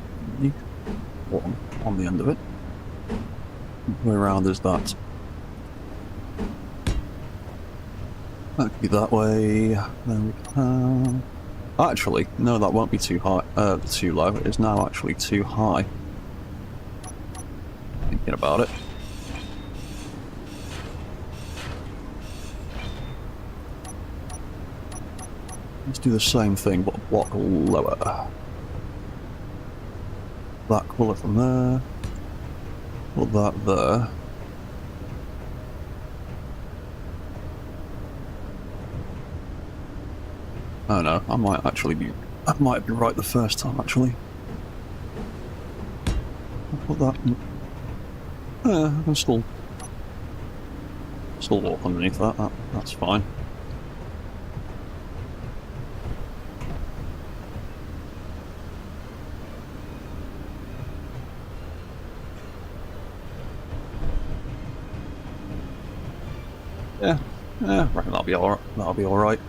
the end of it. Way around is that. That could be that way. Then we can... Actually, no, that won't be too high. Too low. It is now actually too high. Thinking about it. Let's do the same thing, but a block lower. That colour from there. Put that there. Oh no, I might be right the first time, actually. I'll put that in. I can still walk underneath that. That's fine. Yeah, I reckon that'll be alright. That'll be alright.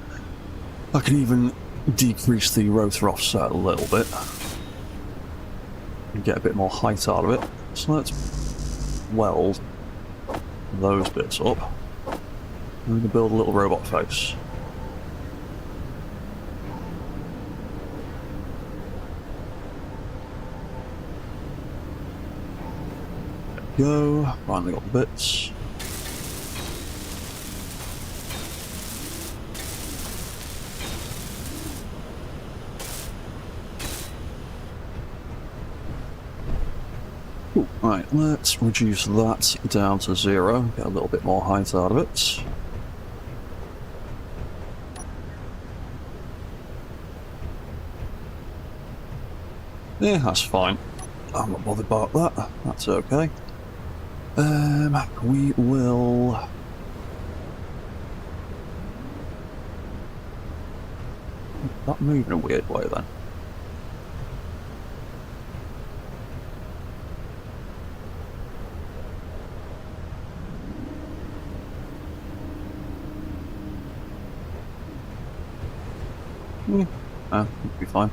I can even decrease the rotor offset a little bit and get a bit more height out of it. So let's weld those bits up. I'm going to build a little robot face. There we go. Finally got the bits. Right, let's reduce that down to 0, get a little bit more height out of it. Yeah, that's fine. I'm not bothered about that, that's okay. We will... That moved in a weird way then. It'll be fine.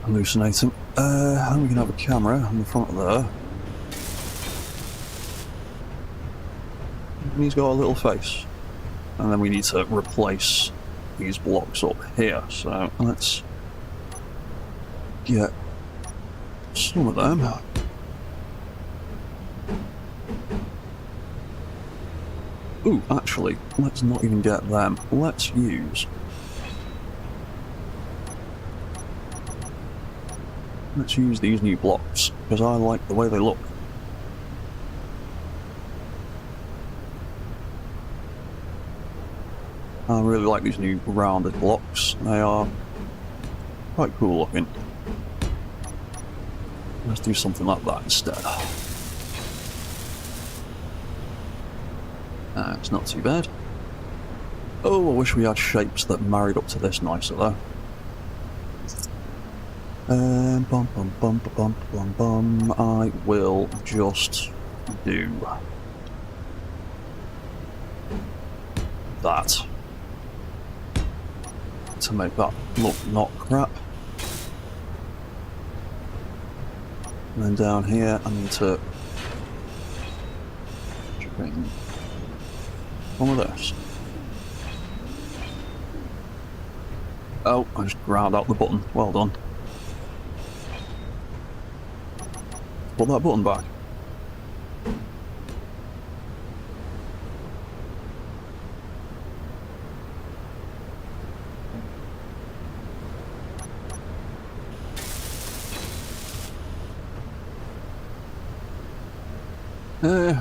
Hallucinating. And we can have a camera on the front of there. And he's got a little face. and then we need to replace these blocks up here. So let's get some of them. Ooh, actually, let's not even get them. Let's use these new blocks, because I like the way they look. I really like these new rounded blocks. They are quite cool looking. Let's do something like that instead. It's not too bad. Oh, I wish we had shapes that married up to this nicer though. Bum bum bum bum bum bum. I will just do that to make that look not crap. And then down here I need to bring one of this. Oh, I just ground out the button. Well done. Put that button back.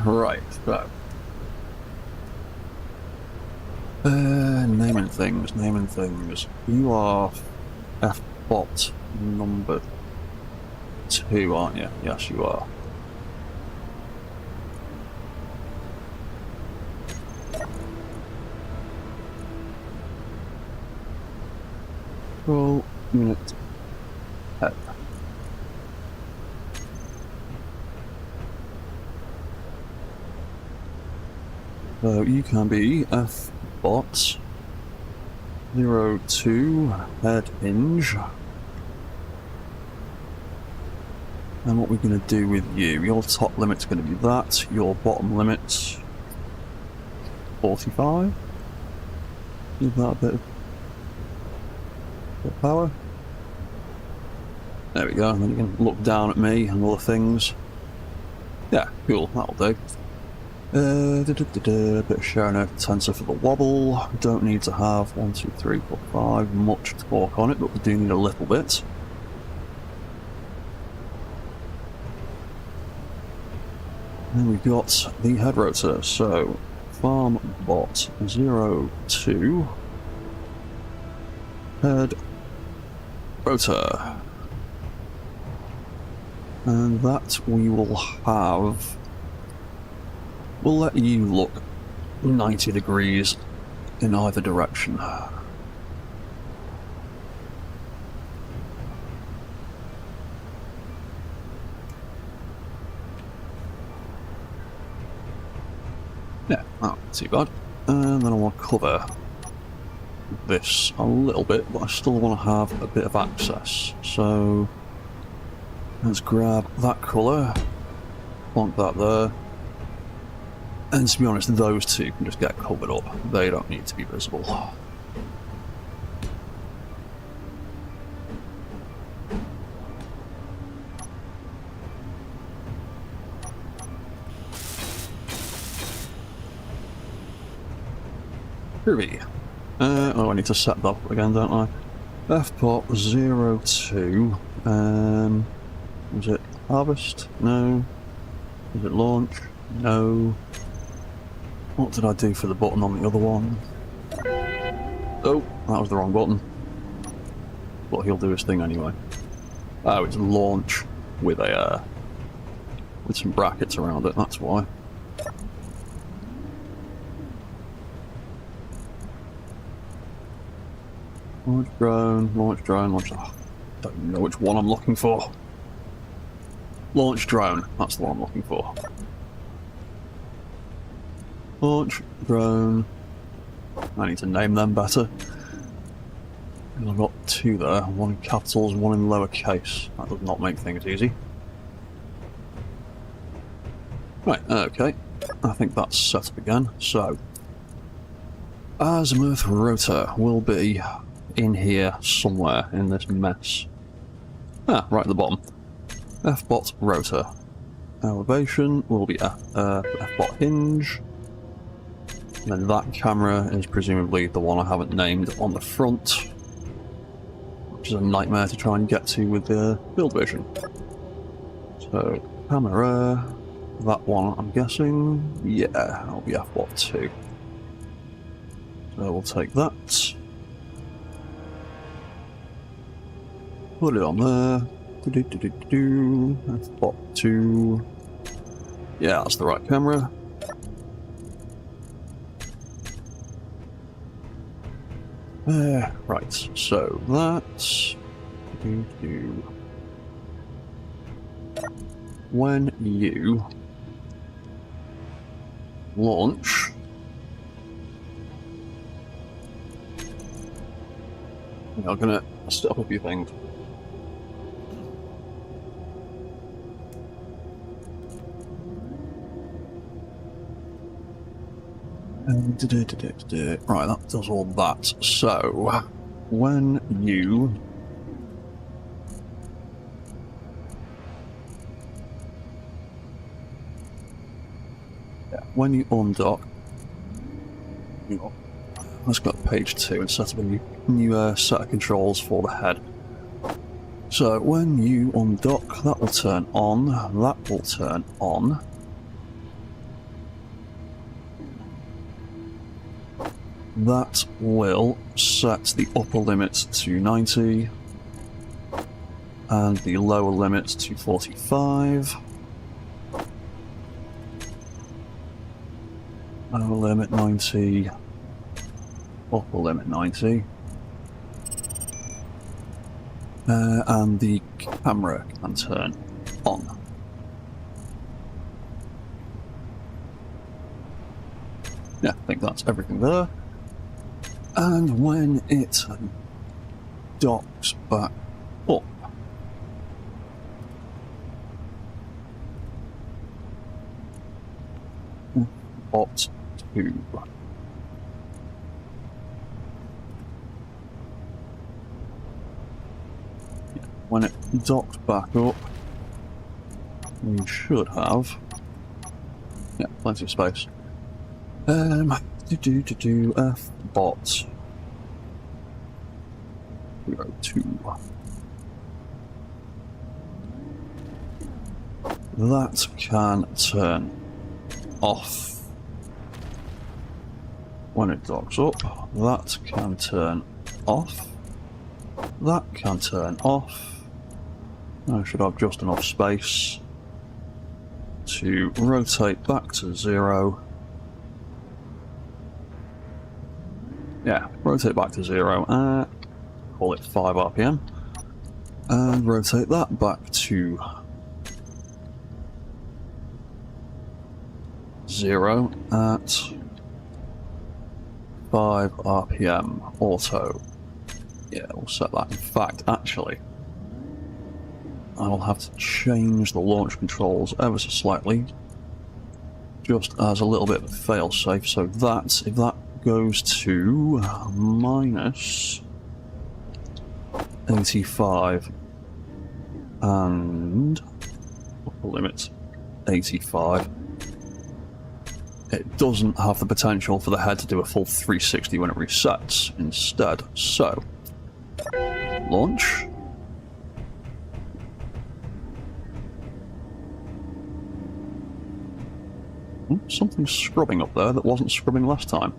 Right, so. Naming things. You are F-bot number 2, aren't you? Yes, you are. Roll unit head. So you can be F-bot 02 head hinge. And what we're going to do with you, your top limit's going to be that, your bottom limit's 45. Give that a bit of power. There we go, and then you can look down at me and other things. Yeah, cool, that'll do. A bit of sharing a tensor for the wobble. Don't need to have 1, 2, 3, 4, 5 much torque on it, but we do need a little bit. Then we've got the head rotor, so farm bot 02 head rotor, and that we will have. We'll let you look 90 degrees in either direction. Yeah, not too bad. And then I want to cover this a little bit, but I still want to have a bit of access. So let's grab that colour, plonk that there. And to be honest, those two can just get covered up. They don't need to be visible. Groovy. Oh, I need to set that up again, don't I? F-pot 02. Was it harvest? No. Was it launch? No. What did I do for the button on the other one? Oh, that was the wrong button. But he'll do his thing anyway. Oh, it's launch with a with some brackets around it, that's why. Launch drone, launch drone, launch... Oh, don't know which one I'm looking for. Launch drone, that's the one I'm looking for. Launch drone. I need to name them better. And I've got two there, one in capitals, one in lowercase. That does not make things easy. Right, okay. I think that's set up again. So, azimuth rotor will be in here somewhere in this mess. Ah, right at the bottom. F-bot rotor. Elevation will be F-bot hinge. And then that camera is presumably the one I haven't named on the front, which is a nightmare to try and get to with the build vision. So, camera, that one I'm guessing, yeah, that'll be F-bot 2. So we'll take that. Put it on there. F-bot 2. Yeah, that's the right camera. Right, so that's... When you launch... I'm gonna set up a few things. Right, that does all that. So, when you undock, let's go to page 2 and set up a new set of controls for the head. So, when you undock, that will turn on, that will turn on. That will set the upper limit to 90 and the lower limit to 45. Lower limit 90, upper limit 90. And the camera can turn on. Yeah, I think that's everything there. And when it docks back up, bot 2. Yeah, when it docks back up, we should have, yeah, plenty of space. F bot 02. That can turn off when it docks up. That can turn off. That can turn off. I should have just enough space to rotate back to 0. Yeah, rotate back to 0, call it 5 RPM, and rotate that back to 0 at 5 RPM auto. Yeah, we'll set that. In fact, actually, I will have to change the launch controls ever so slightly, just as a little bit of a fail-safe, so that, if that goes to minus 85 and upper limit 85, it doesn't have the potential for the head to do a full 360 when it resets instead. So, launch. Something's scrubbing up there that wasn't scrubbing last time.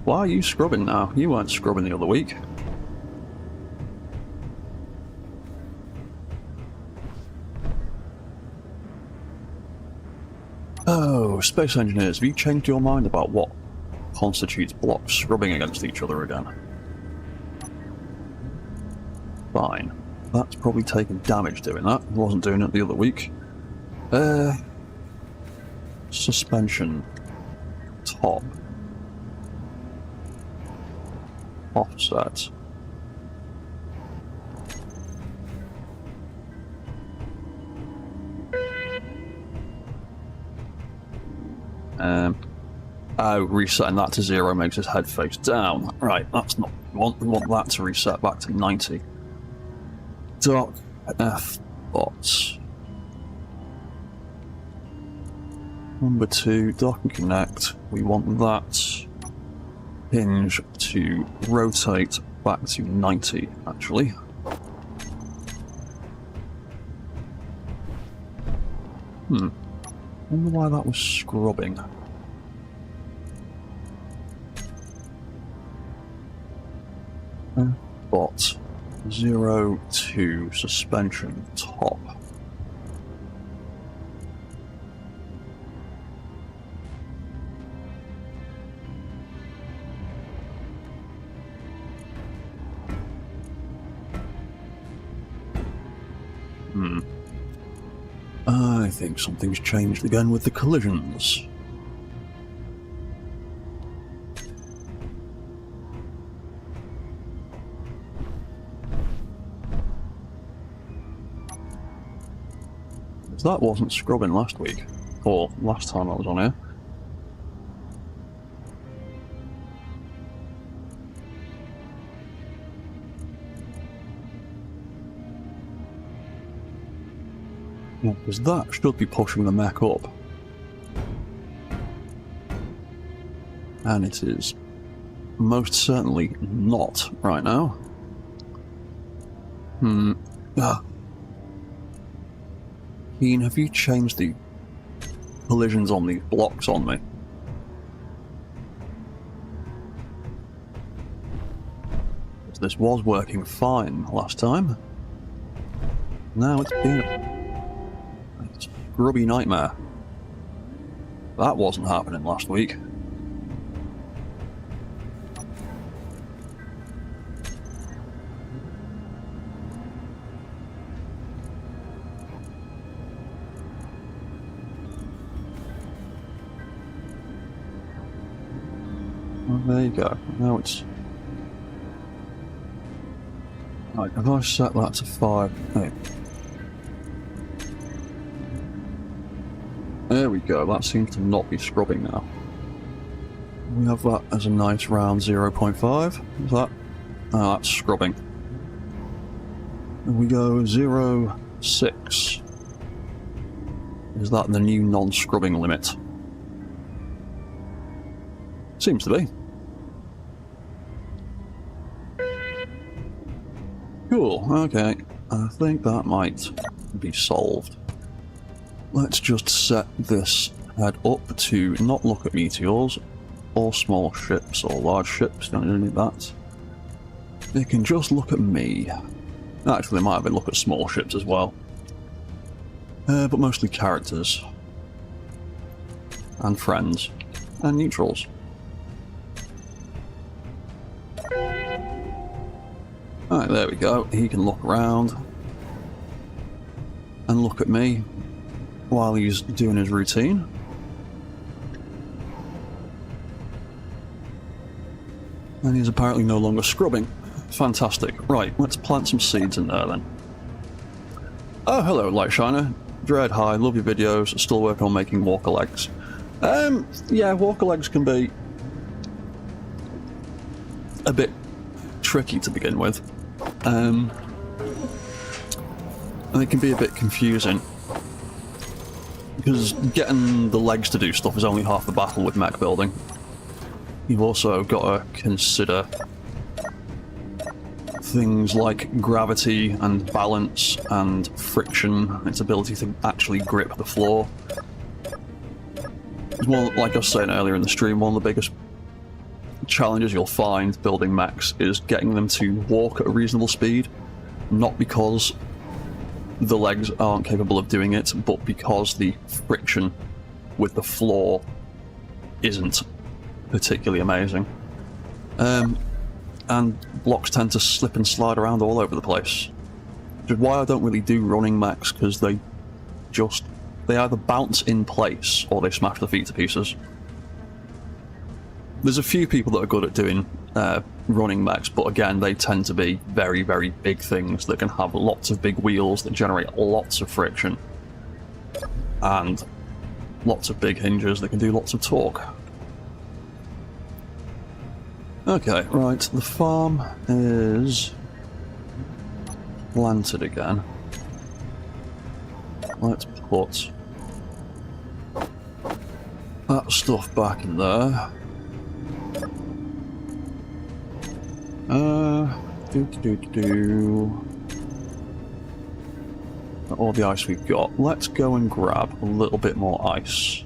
Why are you scrubbing now? You weren't scrubbing the other week. Oh, space engineers, have you changed your mind about what constitutes blocks scrubbing against each other again? Fine. That's probably taken damage doing that. Wasn't doing it the other week. Suspension. Top. Offset. Oh, resetting that to 0 makes his head face down. Right, that's not what we want. That to reset back to 90. Dock F bots. Number 2, dock and connect. We want that hinge to rotate back to 90, actually. I wonder why that was scrubbing. Bot 0 to suspension top. I think something's changed again with the collisions. That wasn't scrubbing last week, or last time I was on here. Because that should be pushing the mech up. And it is most certainly not right now. Ian, have you changed the collisions on these blocks on me? This was working fine last time. Now it's been a grubby nightmare. That wasn't happening last week. Well, there you go. Now it's... Right, if I set that to 5... Hey. There we go, that seems to not be scrubbing now. We have that as a nice round 0.5. Is that? Oh, that's scrubbing. And we go 0.6. Is that the new non-scrubbing limit? Seems to be. Cool, okay. I think that might be solved. Let's just set this head up to not look at meteors, or small ships, or large ships, don't need that. They can just look at me. Actually, they might have been look at small ships as well. But mostly characters. And friends. And neutrals. Alright, there we go. He can look around. And look at me. While he's doing his routine. And he's apparently no longer scrubbing. Fantastic. Right, let's plant some seeds in there then. Oh, hello, Lightshiner. Dread, hi, love your videos. Still working on making walker legs. Yeah, walker legs can be a bit tricky to begin with. And it can be a bit confusing. Because getting the legs to do stuff is only half the battle with mech building. You've also got to consider things like gravity and balance and friction, its ability to actually grip the floor. Well, like I was saying earlier in the stream, one of the biggest challenges you'll find building mechs is getting them to walk at a reasonable speed, not because the legs aren't capable of doing it, but because the friction with the floor isn't particularly amazing. And blocks tend to slip and slide around all over the place. Which is why I don't really do running mechs, because they either bounce in place or they smash the feet to pieces. There's a few people that are good at doing running mechs, but again, they tend to be very, very big things that can have lots of big wheels that generate lots of friction. And lots of big hinges that can do lots of torque. Okay, right, the farm is planted again. Let's put that stuff back in there. All the ice we've got. Let's go and grab a little bit more ice.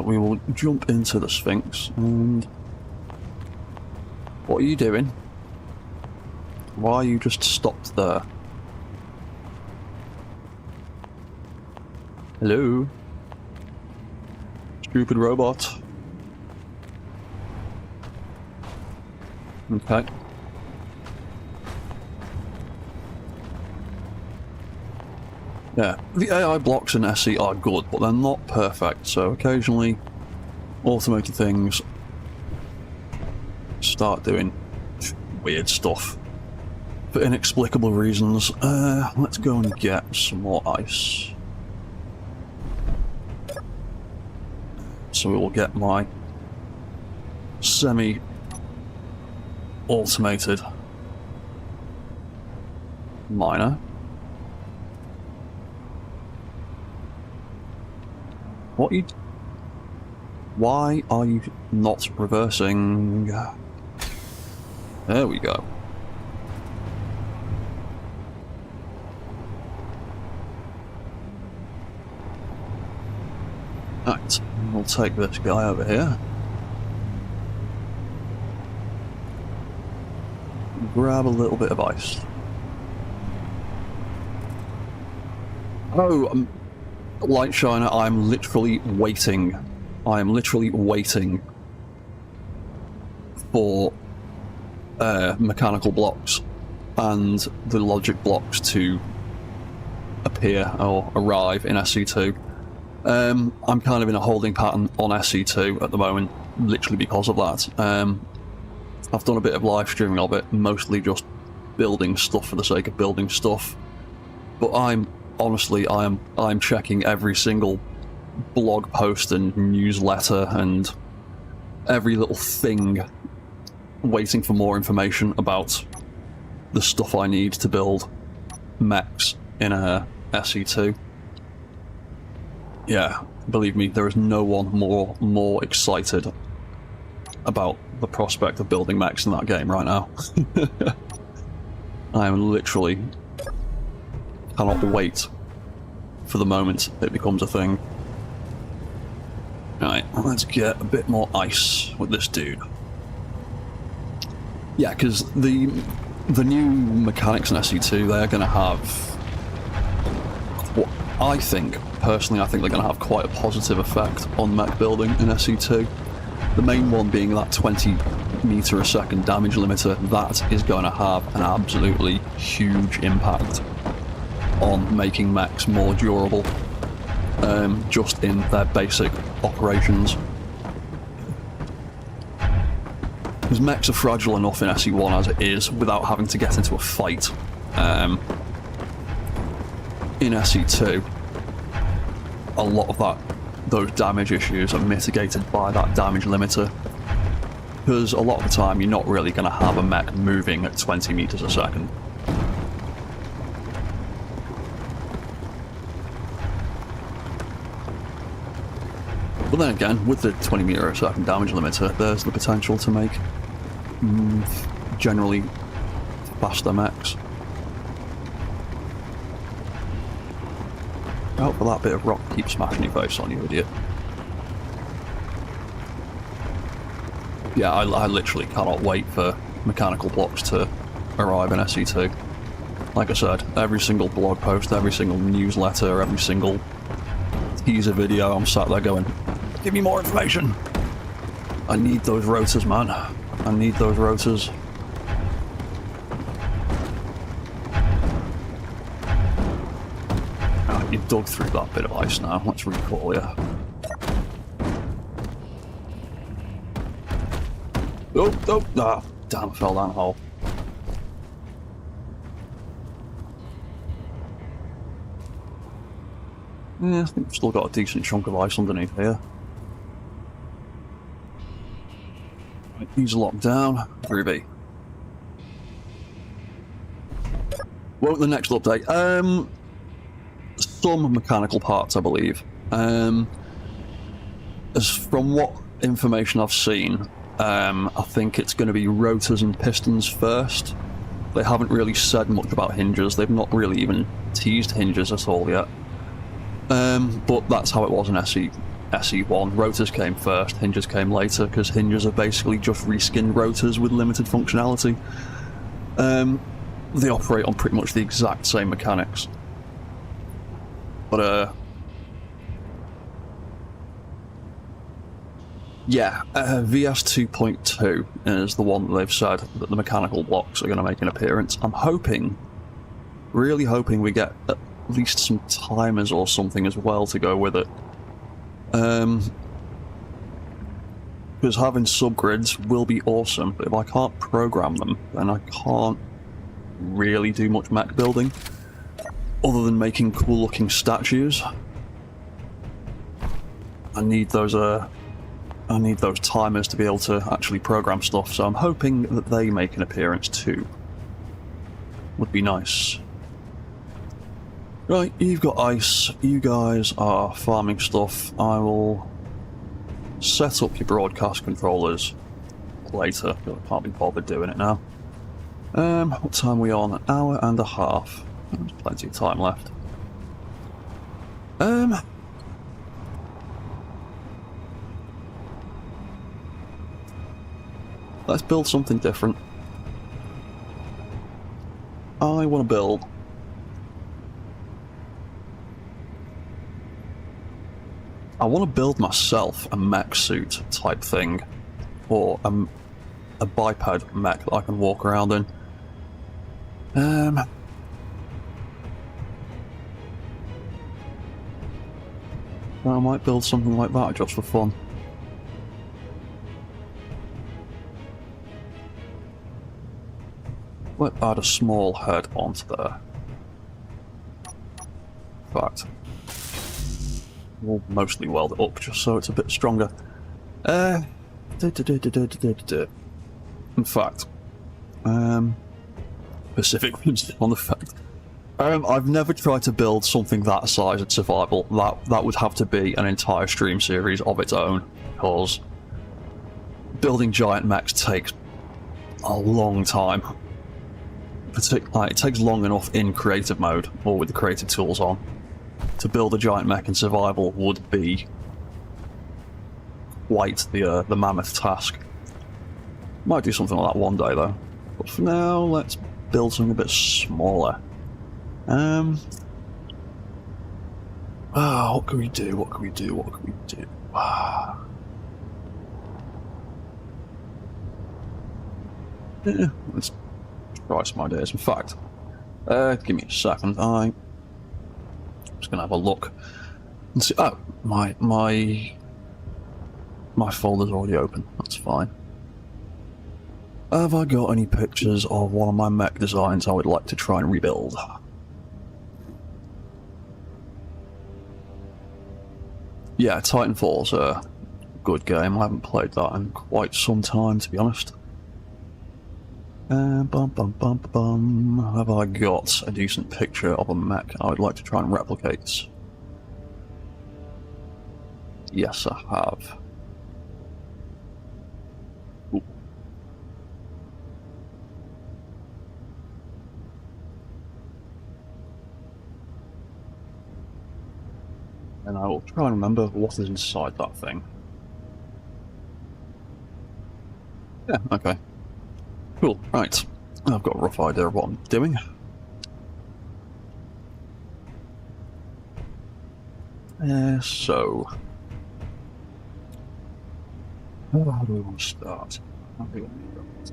We will jump into the Sphinx and... What are you doing? Why are you just stopped there? Hello? Stupid robot. Okay. Yeah, the AI blocks in SE are good, but they're not perfect, so occasionally automated things start doing weird stuff for inexplicable reasons. Let's go and get some more ice. So we will get my semi-automated miner. What you... Why are you not reversing? There we go. Right, we'll take this guy over here. Grab a little bit of ice. Oh, Light Shiner, I'm literally waiting. I am literally waiting for mechanical blocks and the logic blocks to appear or arrive in SC2. I'm kind of in a holding pattern on SC2 at the moment, literally because of that. I've done a bit of live streaming of it, mostly just building stuff for the sake of building stuff. But I'm checking every single blog post and newsletter and every little thing, waiting for more information about the stuff I need to build mechs in a SE2. Yeah, believe me, there is no one more excited about the prospect of building mechs in that game right now. I am literally cannot wait for the moment it becomes a thing. Right, let's get a bit more ice with this dude. Yeah, because the new mechanics in SE2, they're going to have... What I think, personally, I think they're going to have quite a positive effect on mech building in SE2. The main one being that 20 meter a second damage limiter. That is going to have an absolutely huge impact on making mechs more durable, just in their basic operations. Because mechs are fragile enough in SE1 as it is, without having to get into a fight. In SE2, a lot of those damage issues are mitigated by that damage limiter. Because a lot of the time you're not really going to have a mech moving at 20 meters a second. But then again, with the 20 meter a second damage limiter, there's the potential to make generally faster mechs. I hope that bit of rock keeps smashing your face on, you idiot. Yeah, I literally cannot wait for mechanical blocks to arrive in SE2. Like I said, every single blog post, every single newsletter, every single teaser video, I'm sat there going, give me more information. I need those rotors, man. I need those rotors. You've dug through that bit of ice now. Let's recall you. Oh, ah, damn, I fell down a hole. Yeah, I think we've still got a decent chunk of ice underneath here. Right, these locked down. Ruby. Well, the next update. Some mechanical parts, I believe. As from what information I've seen, I think it's going to be rotors and pistons first. They haven't really said much about hinges. They've not really even teased hinges at all yet. But that's how it was in SE1. Rotors came first, hinges came later, because hinges are basically just reskinned rotors with limited functionality. They operate on pretty much the exact same mechanics. But, yeah, VS 2.2 is the one that they've said that the mechanical blocks are going to make an appearance. I'm hoping, really hoping we get at least some timers or something as well to go with it. Because having subgrids will be awesome, but if I can't program them, then I can't really do much mech building, other than making cool looking statues. I need those timers to be able to actually program stuff, so I'm hoping that they make an appearance too. Would be nice. Right, you've got ice, you guys are farming stuff. I will set up your broadcast controllers later, but I can't be bothered doing it now. What time are we on? An hour and a half. There's plenty of time left. Let's build something different. I want to build myself a mech suit type thing, or a biped mech that I can walk around in. I might build something like that just for fun. Let's add a small head onto there. In fact, we'll mostly weld it up just so it's a bit stronger. In fact, Pacific Rim's on the fact. I've never tried to build something that size at survival. That would have to be an entire stream series of its own, because building giant mechs takes a long time. It takes long enough in creative mode, or with the creative tools on. To build a giant mech in survival would be quite the mammoth task. Might do something like that one day though. But for now, let's build something a bit smaller. What can we do? What can we do? What can we do? Yeah, let's try some ideas. In fact, give me a second. I'm just gonna have a look and see. Oh, my folder's already open. That's fine. Have I got any pictures of one of my mech designs I would like to try and rebuild? Yeah, Titanfall's a good game. I haven't played that in quite some time, to be honest. Have I got a decent picture of a mech I would like to try and replicate? Yes, I have. Ooh. And I will try and remember what is inside that thing. Yeah, okay. Cool, right. I've got a rough idea of what I'm doing. So... how do we want to start? How do we want to start?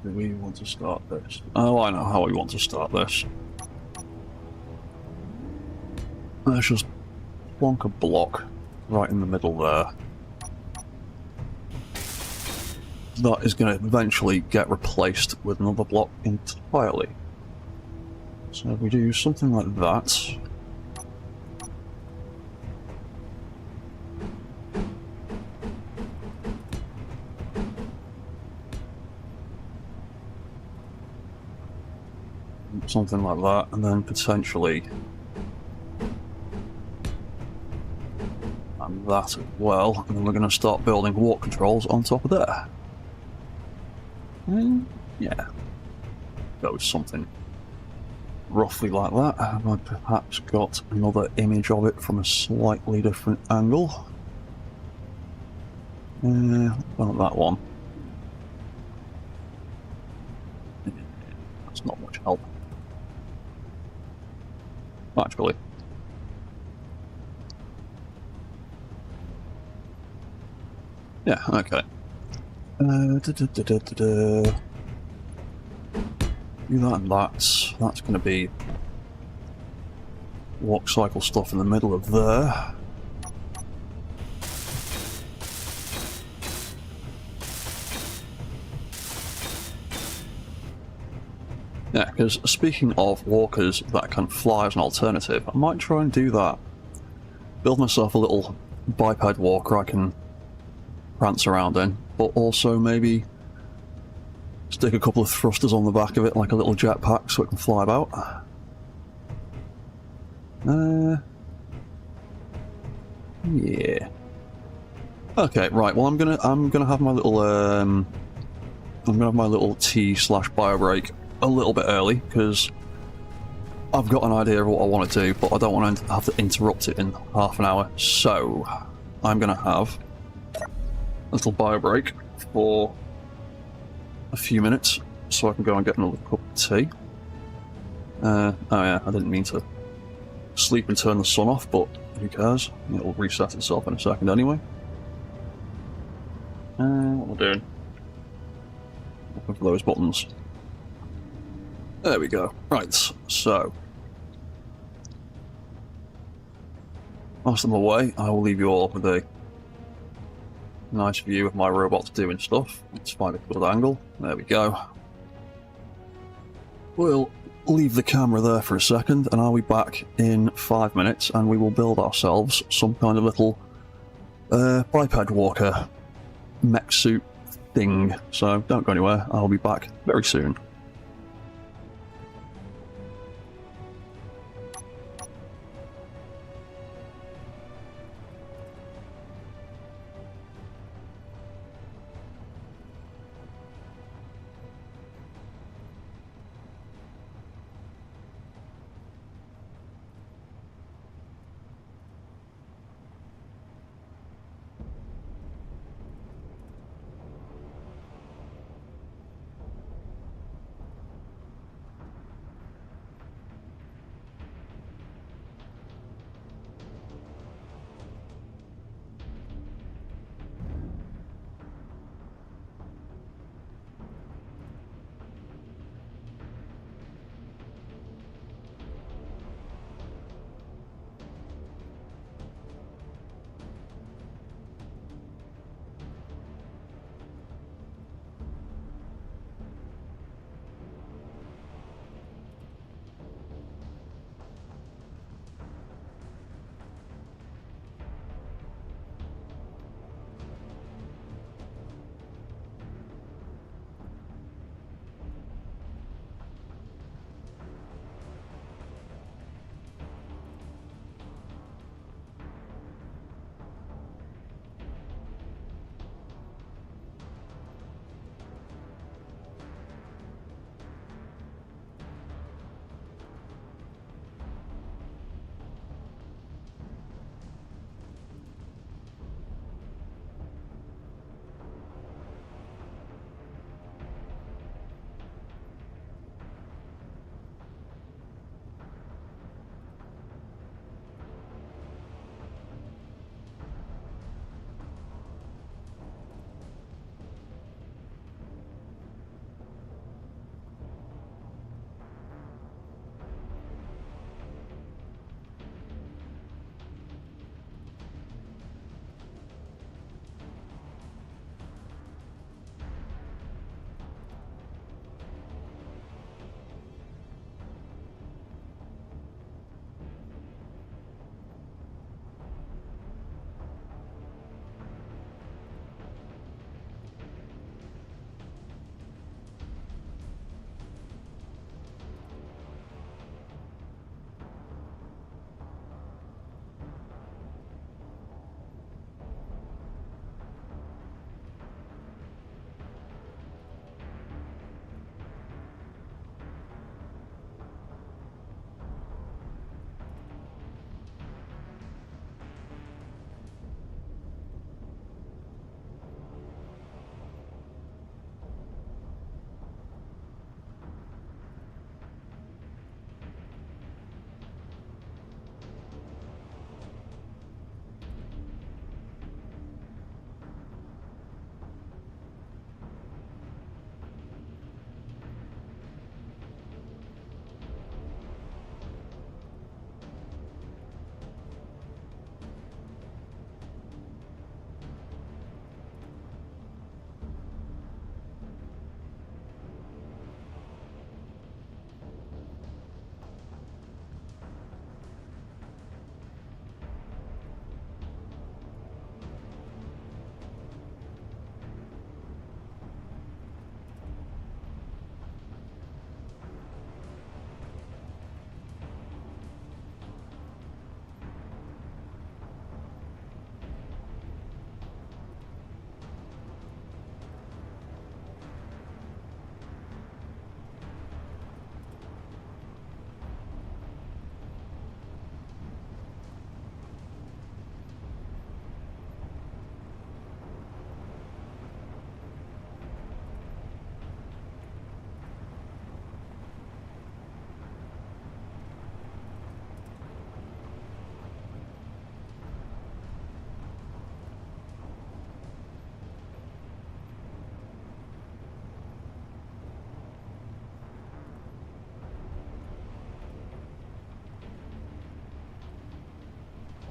Do we want to start this? Oh, I know how we want to start this. Let's just plonk a block right in the middle there. That is going to eventually get replaced with another block entirely. So if we do something like that. Something like that, and then potentially and that as well, and then we're going to start building walk controls on top of there. Yeah, go with something roughly like that. Have I perhaps got another image of it from a slightly different angle? Well, that one. That's not much help. Actually. Yeah, okay. Do that and that. That's going to be walk cycle stuff in the middle of there. Yeah, because speaking of walkers that can fly as an alternative, I might try and do that. Build myself a little biped walker I can prance around in, but also maybe stick a couple of thrusters on the back of it like a little jetpack so it can fly about. Yeah. Okay, right. Well, I'm gonna have my little tea/bio break a little bit early because I've got an idea of what I want to do, but I don't want to have to interrupt it in half an hour. So I'm gonna have a little bio break for a few minutes so I can go and get another cup of tea. Oh yeah, I didn't mean to sleep and turn the sun off, but who cares? It'll reset itself in a second anyway. What am I doing? Looking for those buttons. There we go. Right, so whilst I'm away, I will leave you all with a nice view of my robots doing stuff. Let's find a good angle. There we go. We'll leave the camera there for a second, and I'll be back in 5 minutes, and we will build ourselves some kind of little biped walker mech suit thing. So don't go anywhere. I'll be back very soon.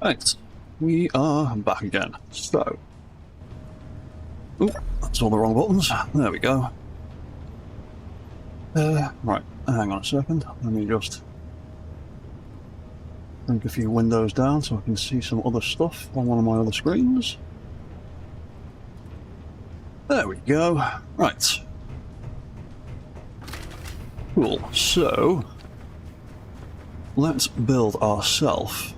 Right, we are back again. So, oh, that's all the wrong buttons. There we go. Right, hang on a second. Let me just bring a few windows down so I can see some other stuff on one of my other screens. There we go. Right. Cool. So, let's build ourselves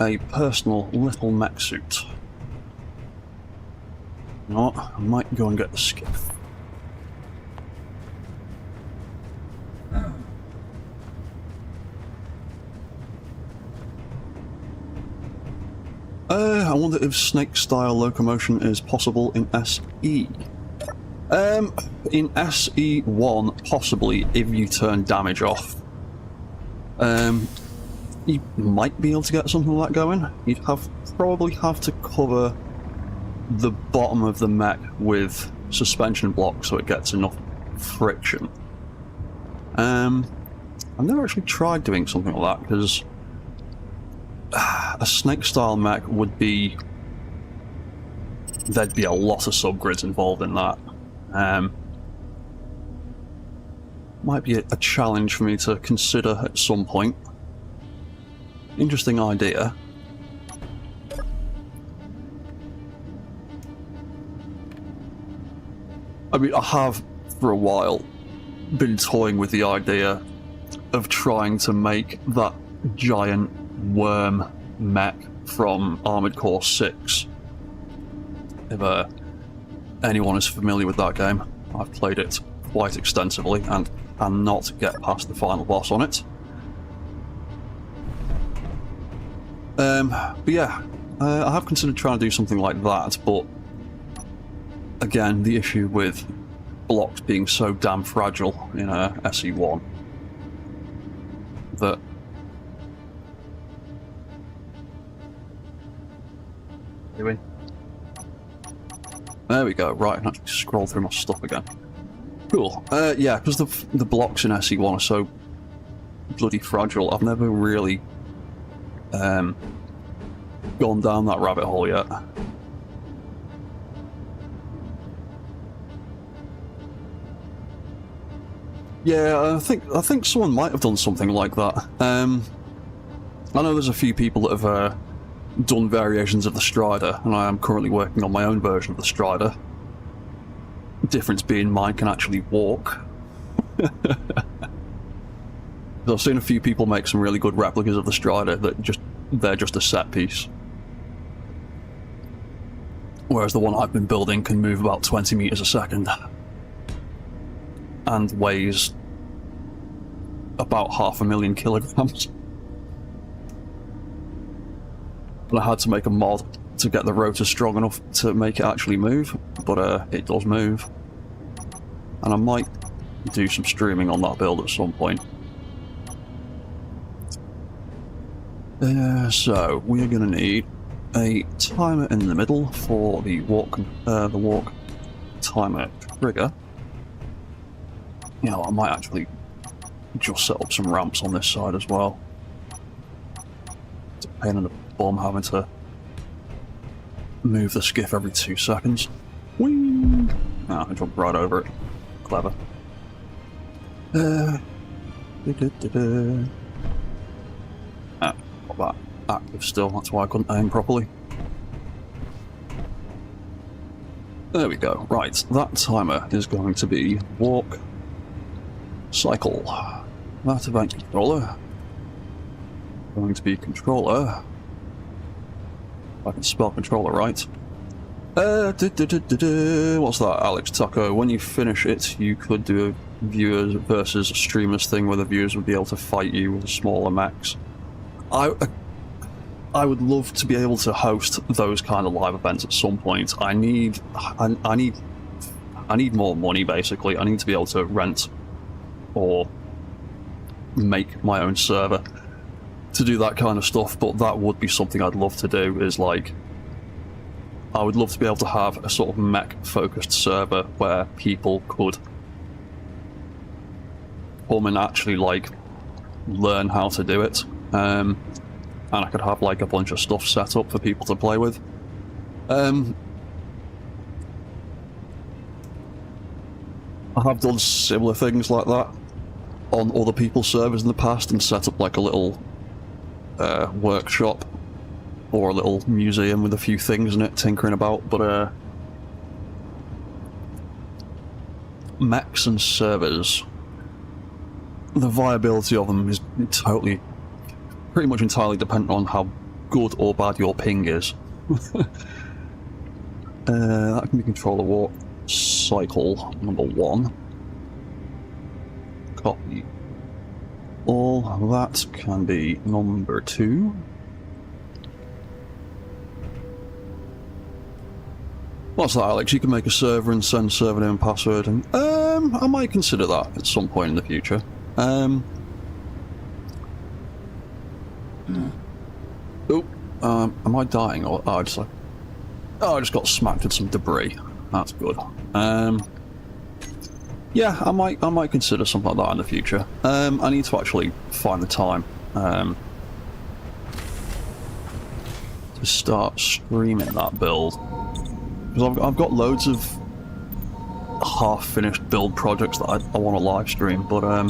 a personal little mech suit. You know what? I might go and get the skiff. I wonder if snake-style locomotion is possible in SE. In SE1, possibly, if you turn damage off. You might be able to get something like that going. You'd probably have to cover the bottom of the mech with suspension blocks so it gets enough friction. I've never actually tried doing something like that because a snake-style mech would be... there'd be a lot of subgrids involved in that. Might be a challenge for me to consider at some point. Interesting idea. I mean, I have for a while been toying with the idea of trying to make that giant worm mech from Armored Core 6. If anyone is familiar with that game, I've played it quite extensively and cannot get past the final boss on it. But yeah, I have considered trying to do something like that, but again, the issue with blocks being so damn fragile in SE1 that there we go. Right, I can actually scroll through my stuff again. Cool. Yeah, because the blocks in SE1 are so bloody fragile, I've never really gone down that rabbit hole yet. Yeah, I think someone might have done something like that. I know there's a few people that have done variations of the Strider, and I am currently working on my own version of the Strider. The difference being mine can actually walk. I've seen a few people make some really good replicas of the Strider that they're just a set piece. Whereas the one I've been building can move about 20 meters a second. And weighs about 500,000 kilograms. And I had to make a mod to get the rotor strong enough to make it actually move, but it does move. And I might do some streaming on that build at some point. So we're going to need a timer in the middle for the walk timer trigger. You know, I might actually just set up some ramps on this side as well. It's a pain in the bum having to move the skiff every 2 seconds. Whee! I jumped right over it. Clever. Not that active still, that's why I couldn't aim properly. There we go. Right, that timer is going to be walk, cycle. That event controller. Going to be controller. If I can spell controller right. What's that, Alex Taco? When you finish it, you could do a viewers versus streamers thing where the viewers would be able to fight you with smaller mechs. I would love to be able to host those kind of live events at some point. I need more money, basically. I need to be able to rent or make my own server to do that kind of stuff, but that would be something I'd love to do, is like, I would love to be able to have a sort of mech-focused server where people could come and actually, like, learn how to do it. and I could have like a bunch of stuff set up for people to play with. I have done similar things like that on other people's servers in the past and set up like a little workshop or a little museum with a few things in it, tinkering about, but mechs and servers, the viability of them is pretty much entirely dependent on how good or bad your ping is. That can be controller warp cycle number 1. Copy. All that can be number 2. What's that, Alex? You can make a server and send server name and password, and I might consider that at some point in the future. Oh, am I dying? Or I just got smacked with some debris. That's good. Yeah, I might consider something like that in the future. I need to actually find the time to start streaming that build, because I've got loads of half-finished build projects that I want to live stream, but I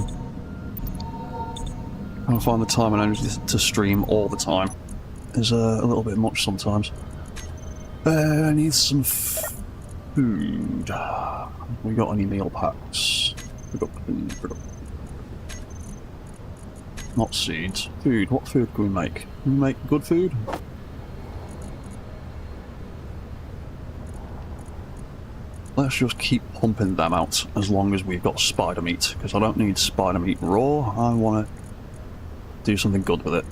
can't find the time and energy to stream all the time. Is a little bit much sometimes. I need some food. We got any meal packs? We got food. Not seeds. Food. What food can we make? Can we make good food? Let's just keep pumping them out as long as we've got spider meat, because I don't need spider meat raw. I want to do something good with it.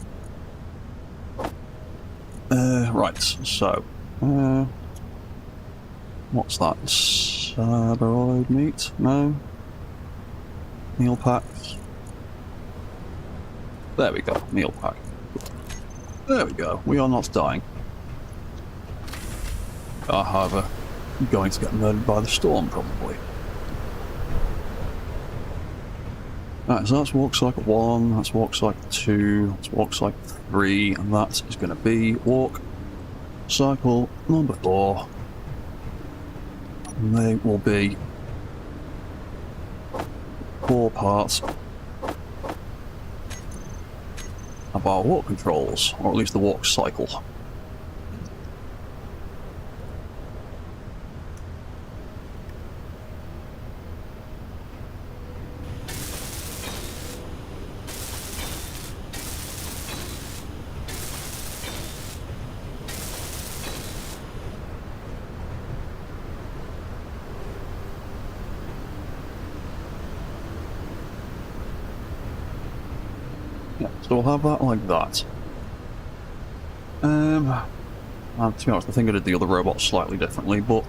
Right, so what's that? Cyberoid meat? No? Meal packs? There we go, meal pack. There we go, we are not dying. However, going to get murdered by the storm, probably. Right, so that's walk cycle 1, that's walk cycle 2, that's walk cycle 3, and that is going to be walk cycle number 4. And they will be 4 parts of our walk controls, or at least the walk cycle. So we'll have that like that. To be honest, I think I did the other robot slightly differently, but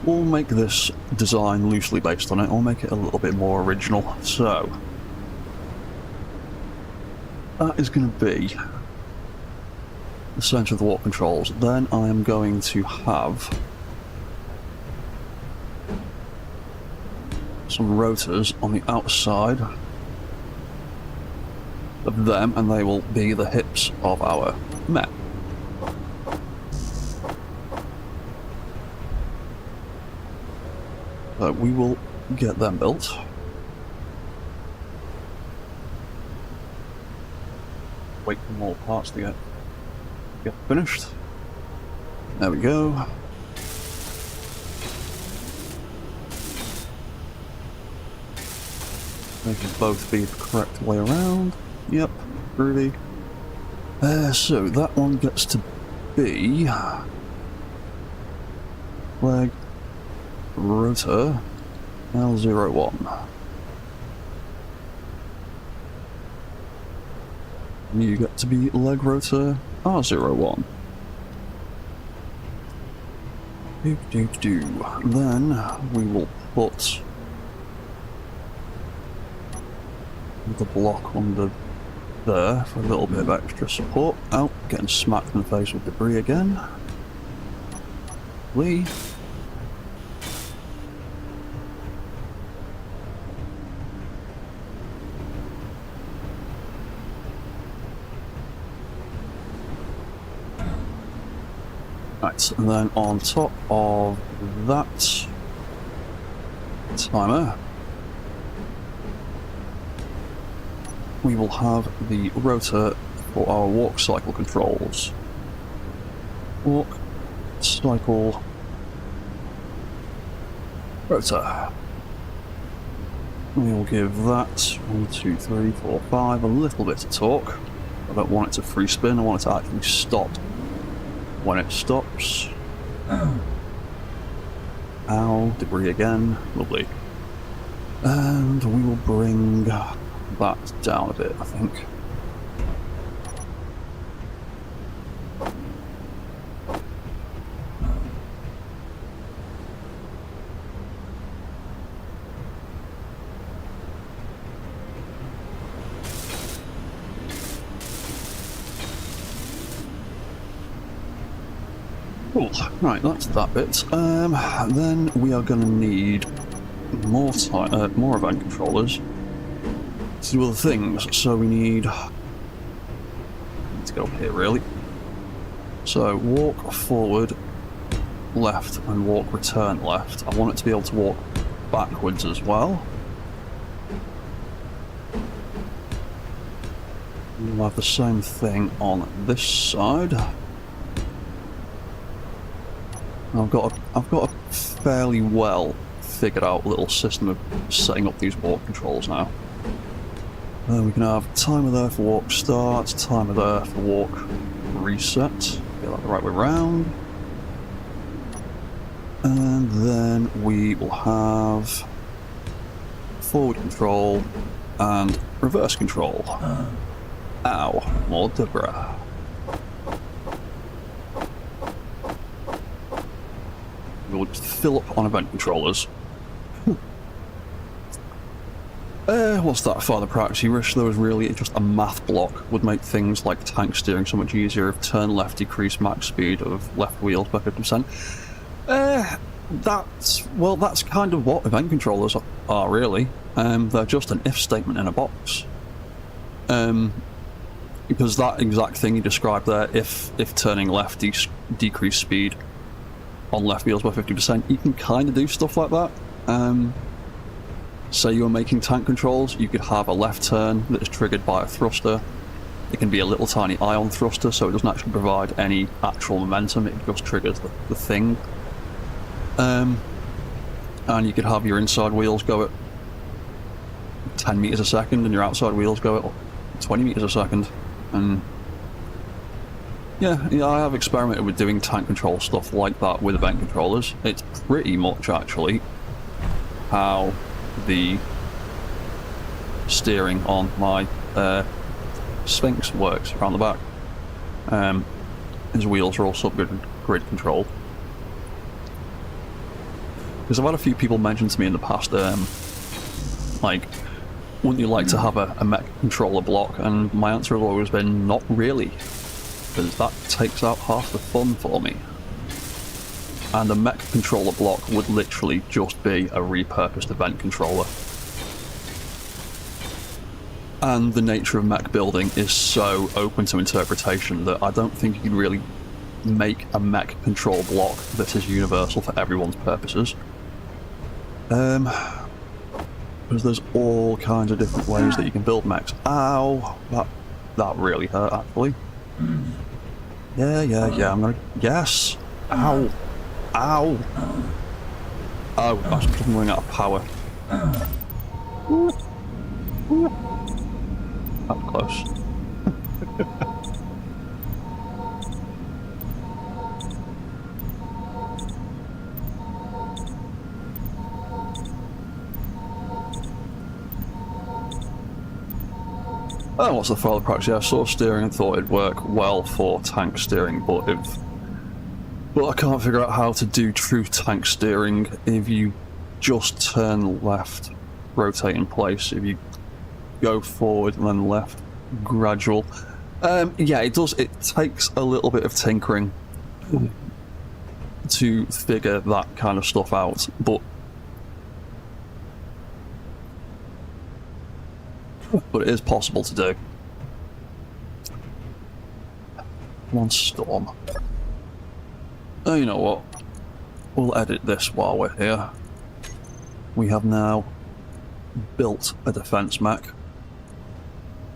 we'll make this design loosely based on it. We'll make it a little bit more original. So that is going to be the centre of the walk controls. Then I am going to have some rotors on the outside of them, and they will be the hips of our mech. So we will get them built. Wait for more parts to get finished. There we go. They can both be the correct way around. Yep, groovy. So that one gets to be leg rotor L01. You get to be leg rotor R01. Then we will put the block under there for a little bit of extra support. Oh, getting smacked in the face with debris again. Lee. Right, and then on top of that timer, we will have the rotor for our walk cycle controls. Walk, cycle, rotor. We will give that 1, 2, 3, 4, 5 a little bit of torque. I don't want it to free spin, I want it to actually stop when it stops. Ow, debris again, lovely. And we will bring that down a bit, I think. Cool. Right, that's that bit. Then we are going to need more event controllers to do other things. So we need to go up here, really. So walk forward, left, and walk return left. I want it to be able to walk backwards as well. We'll have the same thing on this side. I've got a fairly well figured out little system of setting up these walk controls now. We can have timer there for walk start, timer there for walk reset. Get that the right way round. And then we will have forward control and reverse control. Ow, more debris. We'll just fill up on event controllers. What's that farther practice? You wish there was really just a math block would make things like tank steering so much easier. If turn left, decrease max speed of left wheels by 50%. That's kind of what event controllers are really. They're just an if statement in a box. Because that exact thing you described there, if turning left decrease speed on left wheels by 50%, you can kind of do stuff like that. Say you're making tank controls, you could have a left turn that is triggered by a thruster. It can be a little tiny ion thruster, so it doesn't actually provide any actual momentum, it just triggers the thing. And you could have your inside wheels go at 10 meters a second and your outside wheels go at 20 meters a second. And yeah, I have experimented with doing tank control stuff like that with event controllers. It's pretty much actually how the steering on my Sphinx works around the back. His wheels are all sub-grid controlled. Because I've had a few people mention to me in the past, like, wouldn't you like to have a mech controller block? And my answer has always been, not really. Because that takes out half the fun for me. And a mech controller block would literally just be a repurposed event controller. And the nature of mech building is so open to interpretation that I don't think you can really make a mech control block that is universal for everyone's purposes. Because there's all kinds of different ways that you can build mechs. Ow! That really hurt, actually. Yeah, I'm gonna... Yes! Ow! Ow! Oh, I was running out of power. That was close. Oh, what's the further practice? Yeah, I saw steering and thought it'd work well for tank steering, but I can't figure out how to do true tank steering if you just turn left, rotate in place, if you go forward and then left, gradual. Yeah, it does. It takes a little bit of tinkering to figure that kind of stuff out, but it is possible to do. Come on, Storm. Oh, you know what? We'll edit this while we're here. We have now built a defense mech.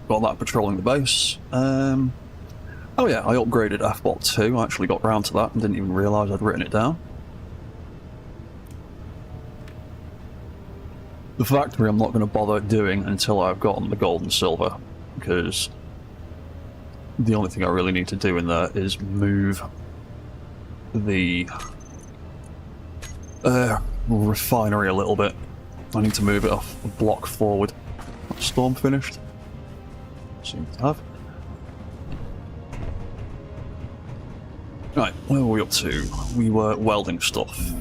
Got that patrolling the base. Oh yeah, I upgraded F.2. I actually got round to that and didn't even realise I'd written it down. The factory I'm not going to bother doing until I've gotten the gold and silver, because the only thing I really need to do in there is move the refinery a little bit. I need to move it off a block forward. Storm finished? Seems to have. Right, where were we up to? We were welding stuff.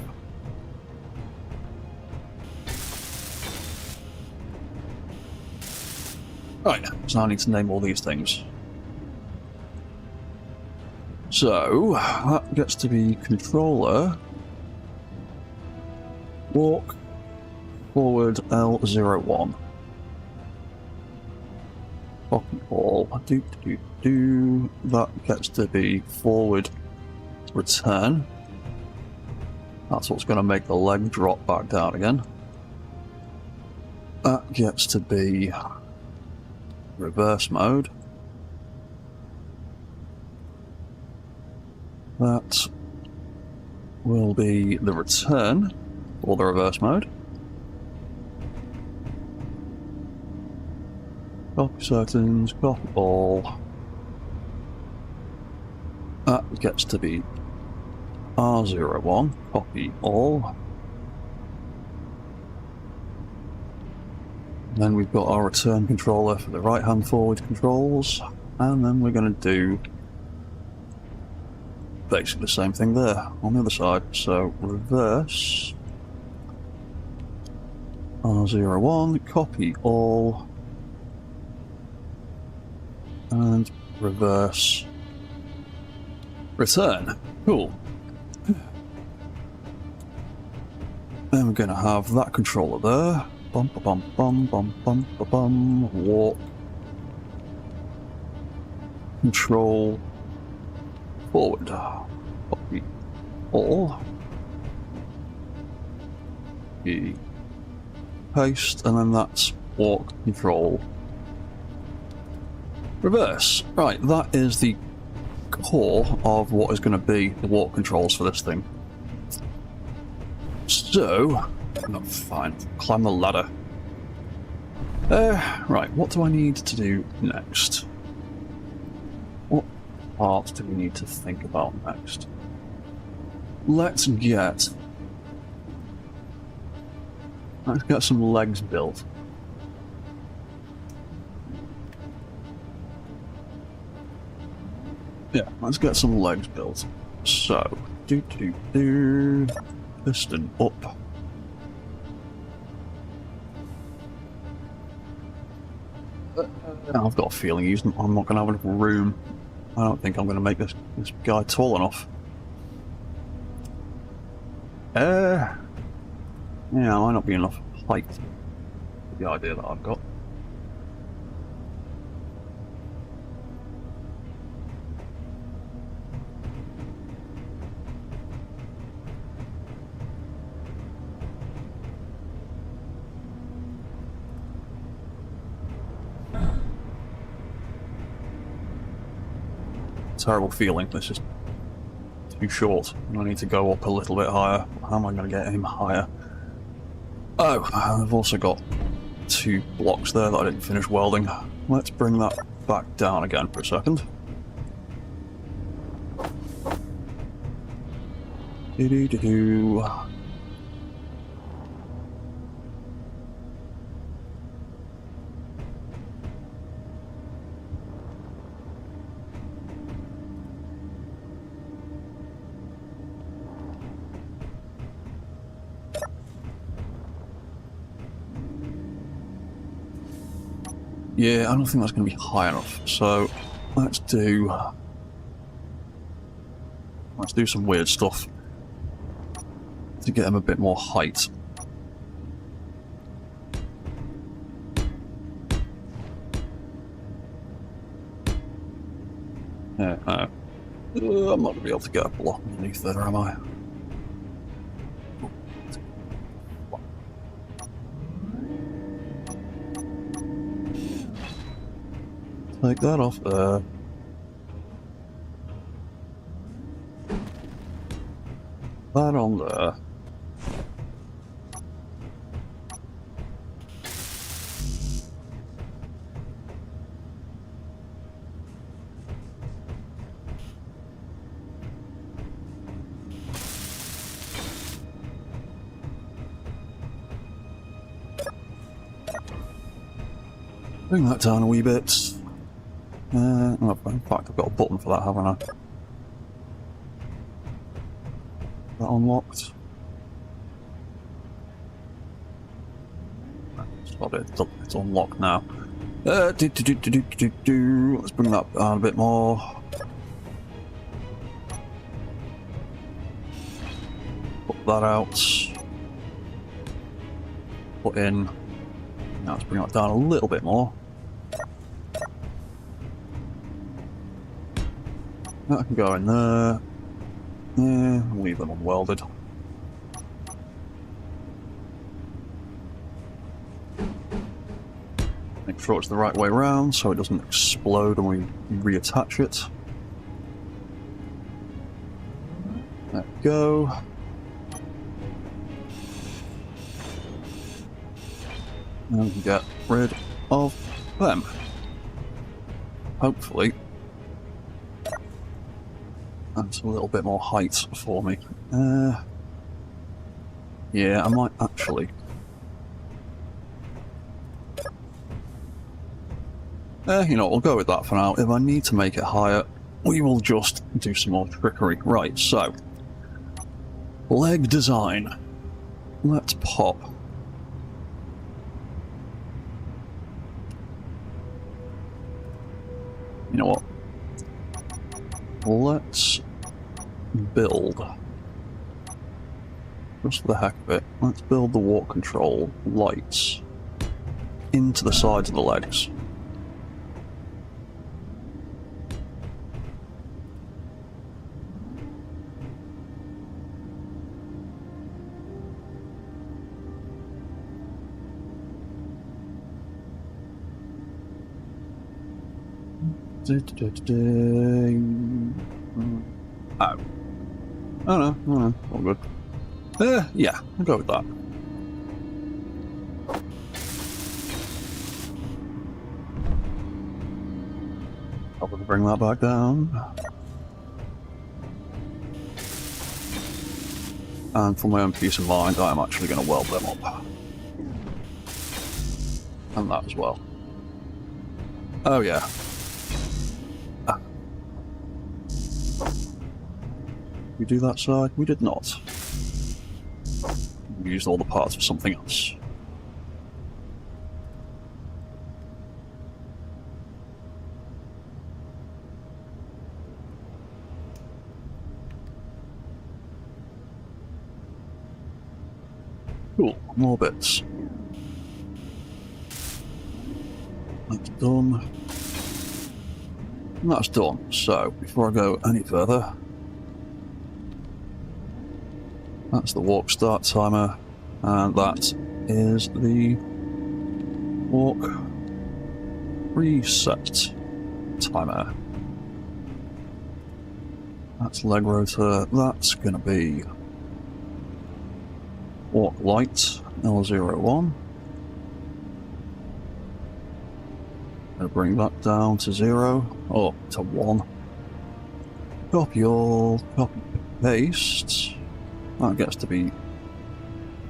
Right, so I need to name all these things. So, that gets to be controller. Walk forward L01. Copy all. That gets to be forward return. That's what's going to make the leg drop back down again. That gets to be reverse mode. That will be the return or the reverse mode. Copy settings, copy all. That gets to be R01, copy all. Then we've got our return controller for the right hand forward controls, and then we're going to do basically the same thing there on the other side. So reverse R01, copy all, and reverse return. Cool. Then we're going to have that controller there. Bum ba bum bum bum bum ba bum. Walk. Control. Forward. Copy all. Paste, and then that's walk, control, reverse. Right, that is the core of what is going to be the walk controls for this thing. So, no, fine, climb the ladder. Right, what do I need to do next? What parts do we need to think about next? Let's get some legs built. Yeah, let's get some legs built. So, piston up. I've got a feeling I'm not going to have enough room. I don't think I'm going to make this guy tall enough. Yeah, might not be enough height. The idea that I've got. Terrible feeling. This is too short, and I need to go up a little bit higher. How am I going to get him higher? Oh, I've also got 2 blocks there that I didn't finish welding. Let's bring that back down again for a second. Yeah, I don't think that's going to be high enough, so let's do some weird stuff to get him a bit more height. Yeah, I'm not going to be able to get a block underneath there, am I? Take that off there. That on there. Bring that down a wee bit. Oh, in fact, I've got a button for that, haven't I? That unlocked. It's unlocked now. Let's bring that down a bit more. Put that out. Put in. Now let's bring that down a little bit more. That can go in there. Yeah, leave them unwelded. Make sure it's the right way around so it doesn't explode when we reattach it. There we go. And we can get rid of them. Hopefully. That's a little bit more height for me. Yeah, I might actually. You know, we'll go with that for now. If I need to make it higher, we will just do some more trickery. Right, so. Leg design. Let's pop. You know what? Let's build. Just for the heck of it, let's build the walk control lights into the sides of the legs. Oh no, all good. Yeah, I'll go with that. Probably bring that back down. And for my own peace of mind, I'm actually going to weld them up. And that as well. Oh yeah. We do that side? We did not. We used all the parts for something else. Cool, more bits. That's done. And that's done. So, before I go any further, that's the walk start timer, and that is the walk reset timer. That's leg rotor, that's going to be walk light L01. I'm going to bring that down to 0, or to 1. Copy all, copy paste. That gets to be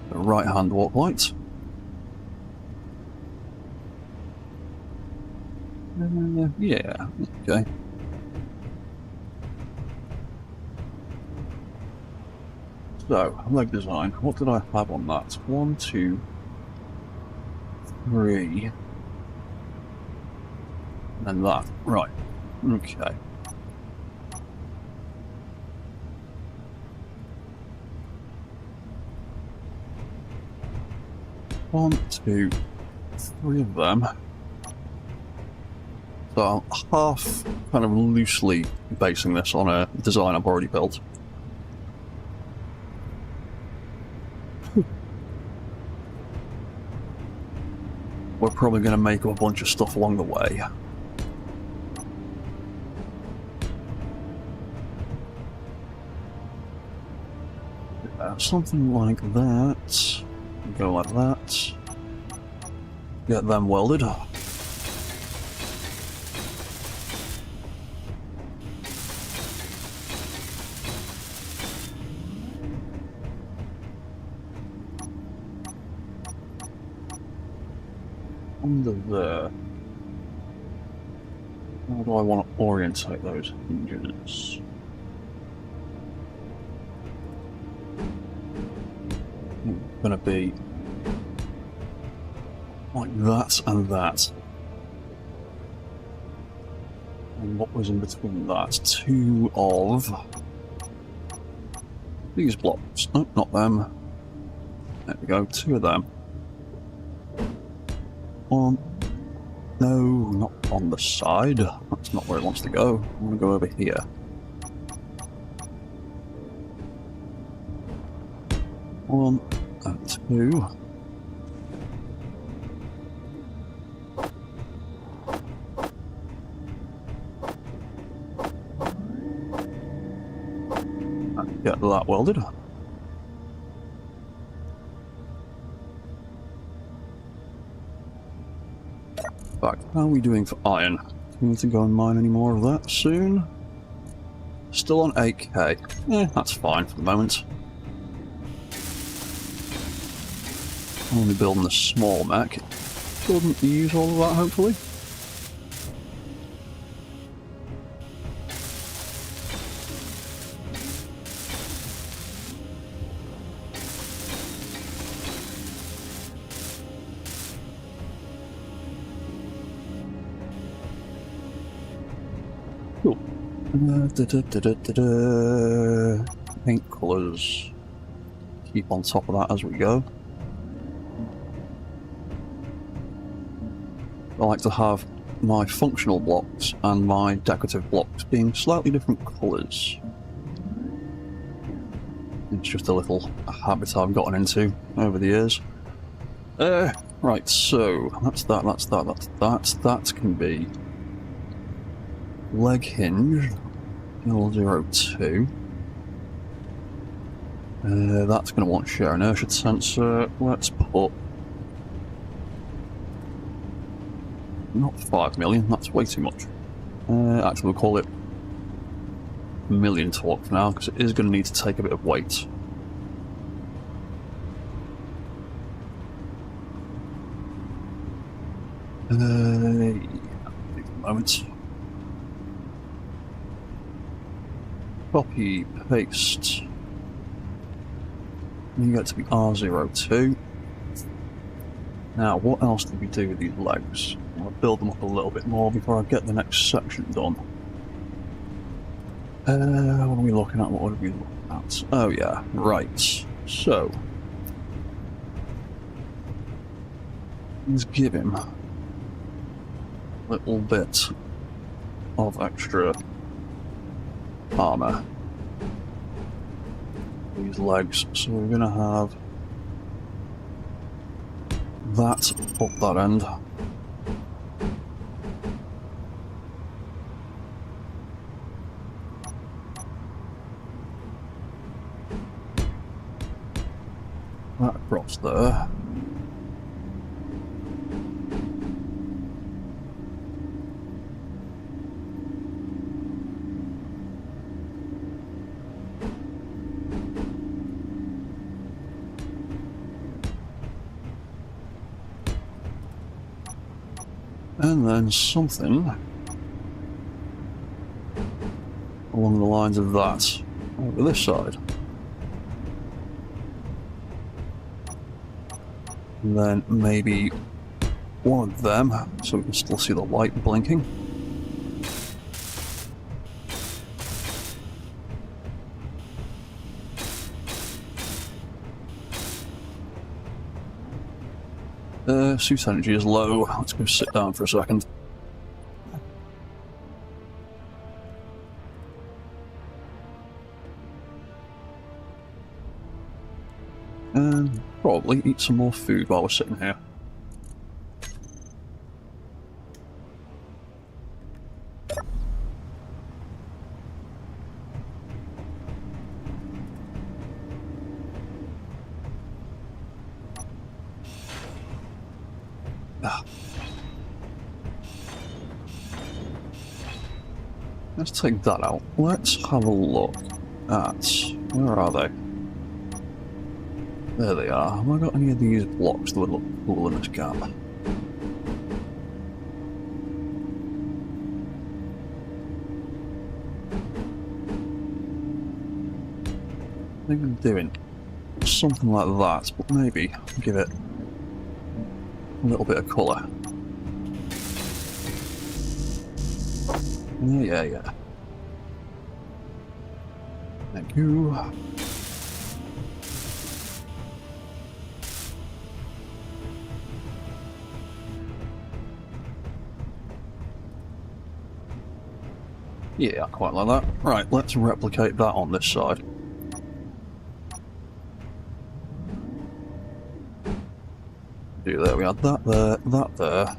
the right-hand walk light. Yeah, okay. So, leg design. What did I have on that? 1, 2, 3. And that. Right. Okay. One, two, 3 of them. So I'm half kind of loosely basing this on a design I've already built. We're probably going to make up a bunch of stuff along the way. Something like that. Go like that. Get them welded. Under there. How do I want to orientate those hinges? Gonna be like that and that. And what was in between that? Two of these blocks. No, not them. There we go, two of them. One. No, not on the side. That's not where it wants to go. I want to go over here. One and two. And get that welded. In fact, how are we doing for iron? Do we need to go and mine any more of that soon? Still on 8k. That's fine for the moment. Only building a small mech. Couldn't use all of that, hopefully. Cool. Paint colours. Keep on top of that as we go. I like to have my functional blocks and my decorative blocks being slightly different colours. It's just a little habit I've gotten into over the years. Right, so that's that, that's that, that's that. That can be leg hinge, 002. That's going to want shear inertia sensor. Let's put not 5 million, that's way too much. Actually, we'll call it a million torque for now, because it is going to need to take a bit of weight. At the moment. Copy, paste. You get to be R02. Now, what else did we do with these legs? I'll build them up a little bit more before I get the next section done. What are we looking at? What are we looking at? Oh yeah, right. So, let's give him a little bit of extra armor. These legs. So we're gonna have that up that end. That across there. And then something along the lines of that over this side. And then maybe one of them, so we can still see the light blinking. Suit energy is low. Let's go sit down for a second. probably eat some more food while we're sitting here. Ah. Let's take that out. Let's have a look at... where are they? There they are. Have I got any of these blocks that would look cool in this gap? I think I'm doing something like that, but maybe give it a little bit of colour. Yeah. Thank you. Yeah, I quite like that. Right, let's replicate that on this side. Do there, we had that there, that there.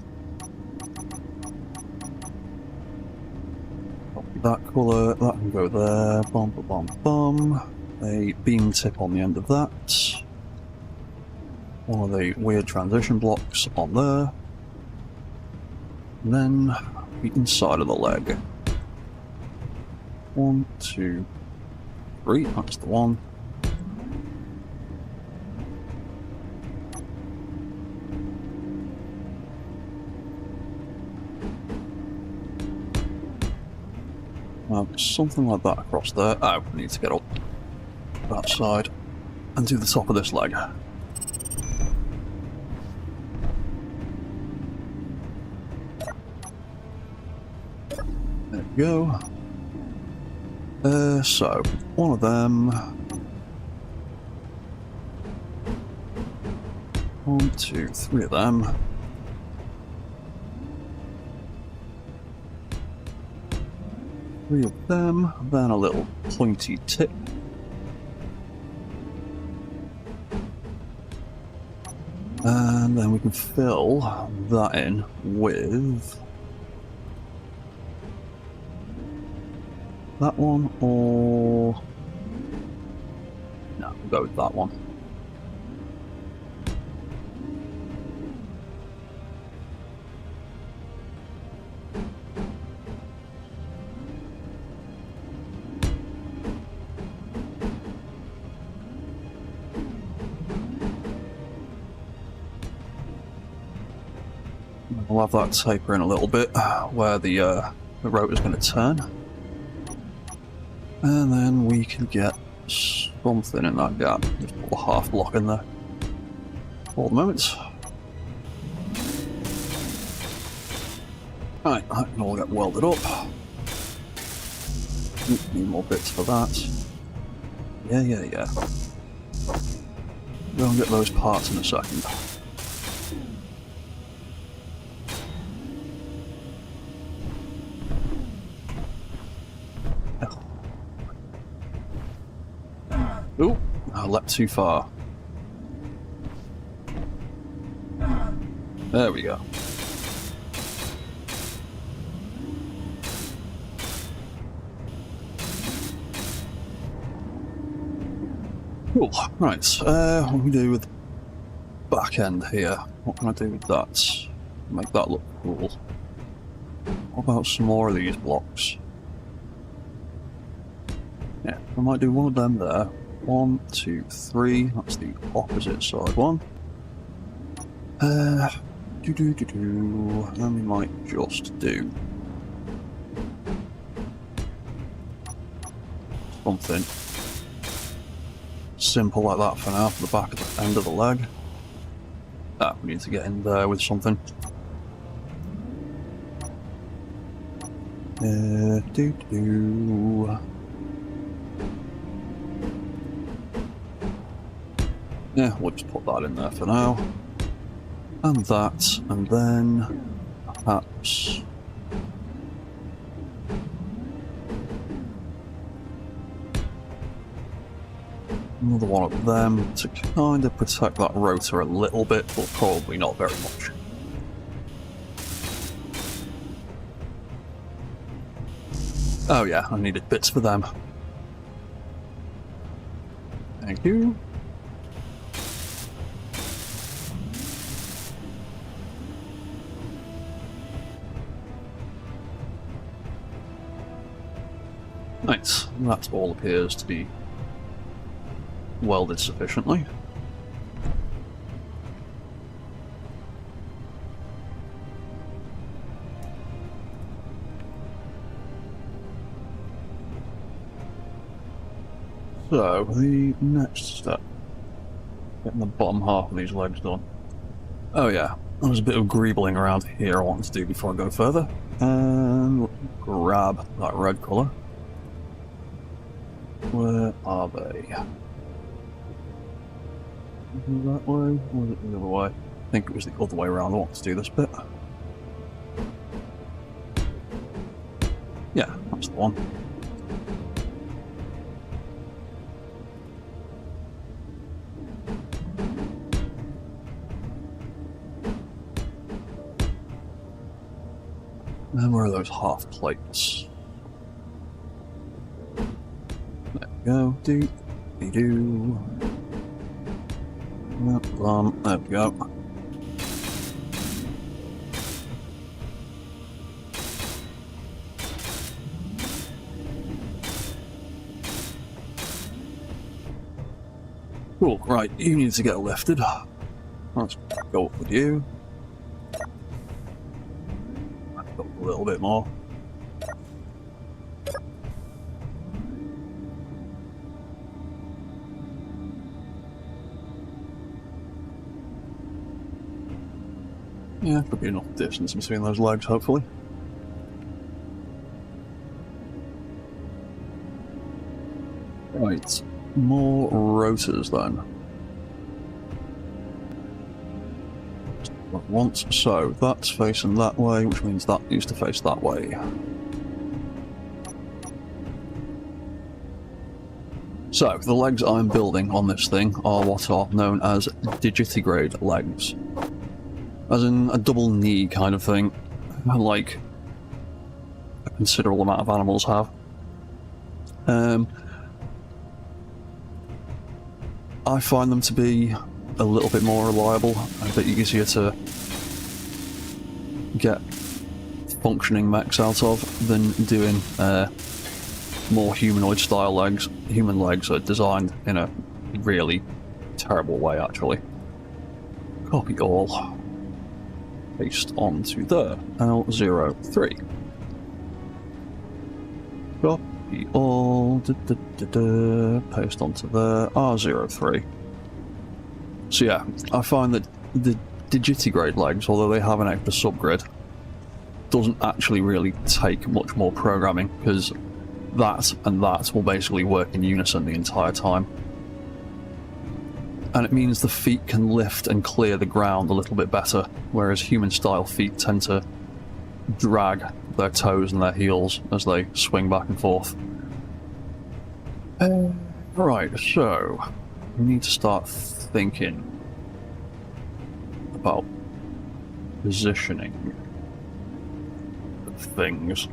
Copy that colour, that can go there, bum bum bum bum. A beam tip on the end of that. One of the weird transition blocks on there. And then the inside of the leg. 1, 2, 3, that's the one. Something like that across there. Oh, we need to get up that side and do the top of this leg. There we go. So, one of them. 1, 2, 3 of them. Three of them, then a little pointy tip. And then we can fill that in with that one, or no, we'll go with that one. We'll have that taper in a little bit where the rotor's going to turn. And then we can get something in that gap. Just put a half block in there for the moment. Right, that can all get welded up. Need more bits for that. Yeah. Go and get those parts in a second. Ooh, I leapt too far. There we go. Cool. Right, what do we do with the back end here? What can I do with that? Make that look cool. What about some more of these blocks? Yeah, I might do one of them there. 1, 2, 3. That's the opposite side one. And we might just do something simple like that for now, for the back of the end of the leg. Ah, we need to get in there with something. Yeah, we'll just put that in there for now. And that, and then perhaps Another one of them to kind of protect that rotor a little bit, but probably not very much. Oh yeah, I needed bits for them. Thank you. Nice. That all appears to be welded sufficiently. So, the next step, getting the bottom half of these legs done. Oh yeah, there's a bit of greebling around here I want to do before I go further. And grab that red colour. Where are they? That way, or was it the other way? I think it was the other way around I want to do this bit. Yeah, that's the one. And where are those half plates? There we go. Do. There we go. Cool, right, you need to get lifted. Let's go up with you. Up a little bit more. Yeah, could be enough distance between those legs, hopefully. Right, more rotors then. Once, so that's facing that way, which means that needs to face that way. So, the legs I'm building on this thing are what are known as digitigrade legs. As in a double knee kind of thing, like a considerable amount of animals have. I find them to be a little bit more reliable, a bit easier to get functioning mechs out of than doing more humanoid style legs. Human legs are designed in a really terrible way, actually. Copy all. Paste onto there. L03. Copy all. Paste onto there. R03. So yeah, I find that the digitigrade legs, although they have an extra subgrid, doesn't actually really take much more programming, because that and that will basically work in unison the entire time. And it means the feet can lift and clear the ground a little bit better, whereas human-style feet tend to drag their toes and their heels as they swing back and forth. Right, so we need to start thinking about positioning of things.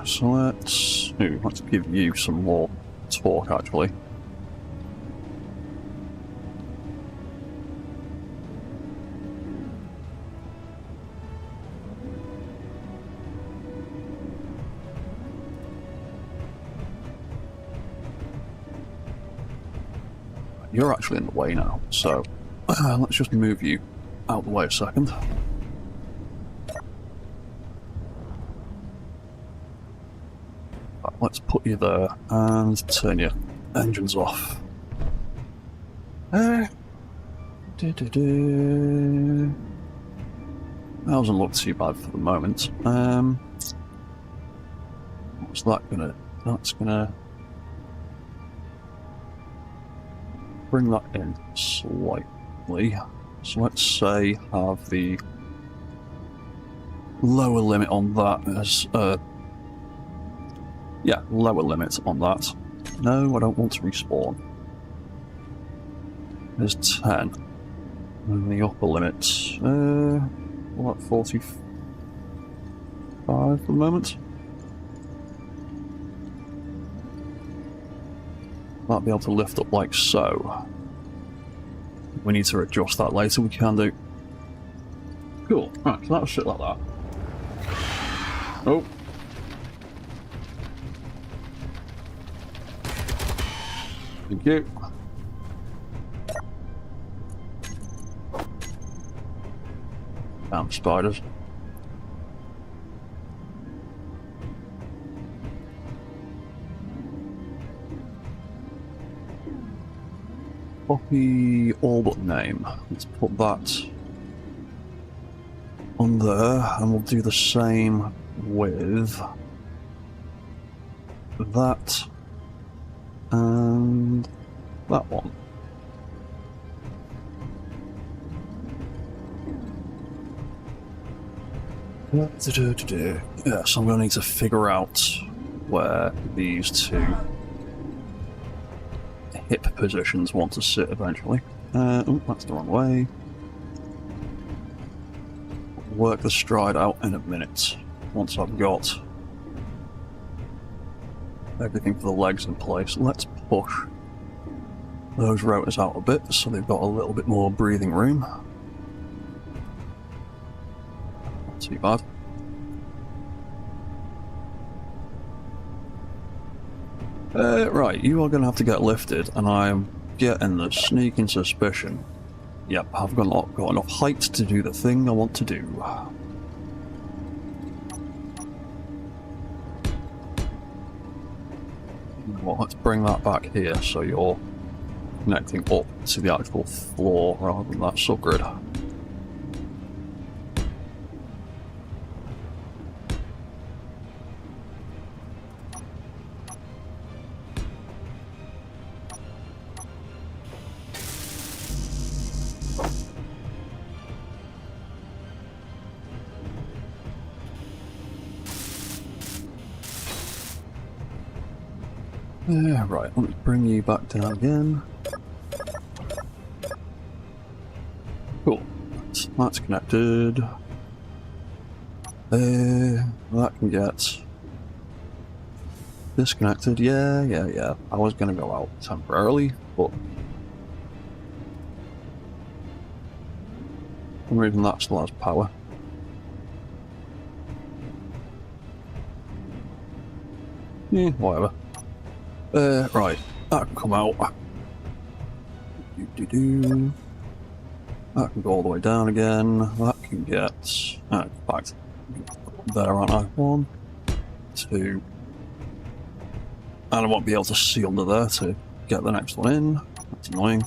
So let's give you some more torque, actually. You're actually in the way now, so let's just move you out the way a second. Let's put you there and turn your engines off. That doesn't look too bad for the moment. What's that gonna? That's gonna bring that in slightly. So let's say have the lower limit on that as Yeah, lower limit on that. No, I don't want to respawn. There's 10. And the upper limit, what, 45 for the moment? Might be able to lift up like so. We need to adjust that later, we can do. Cool, right, so that was shit like that. Oh. Thank you. Damn spiders. Copy all but name. Let's put that on there, and we'll do the same with that and that one. Yeah, so I'm going to need to figure out where these two hip positions want to sit eventually. Oh, that's the wrong way. Work the stride out in a minute. Once I've got everything for the legs in place, let's push those rotors out a bit so they've got a little bit more breathing room. Not too bad. Right, you are going to have to get lifted, and I'm getting the sneaking suspicion. Yep, I've got enough height to do the thing I want to do. Well, let's bring that back here so you're connecting up to the actual floor rather than that subgrid. Yeah, right, let me bring you back down again. Cool, that's connected. That can get disconnected. Yeah. I was gonna go out temporarily, but for some reason that still has power. Yeah, whatever. Right, that can come out. That can go all the way down again. That can get back there, aren't I? 1, 2, and I won't be able to see under there to get the next one in. That's annoying.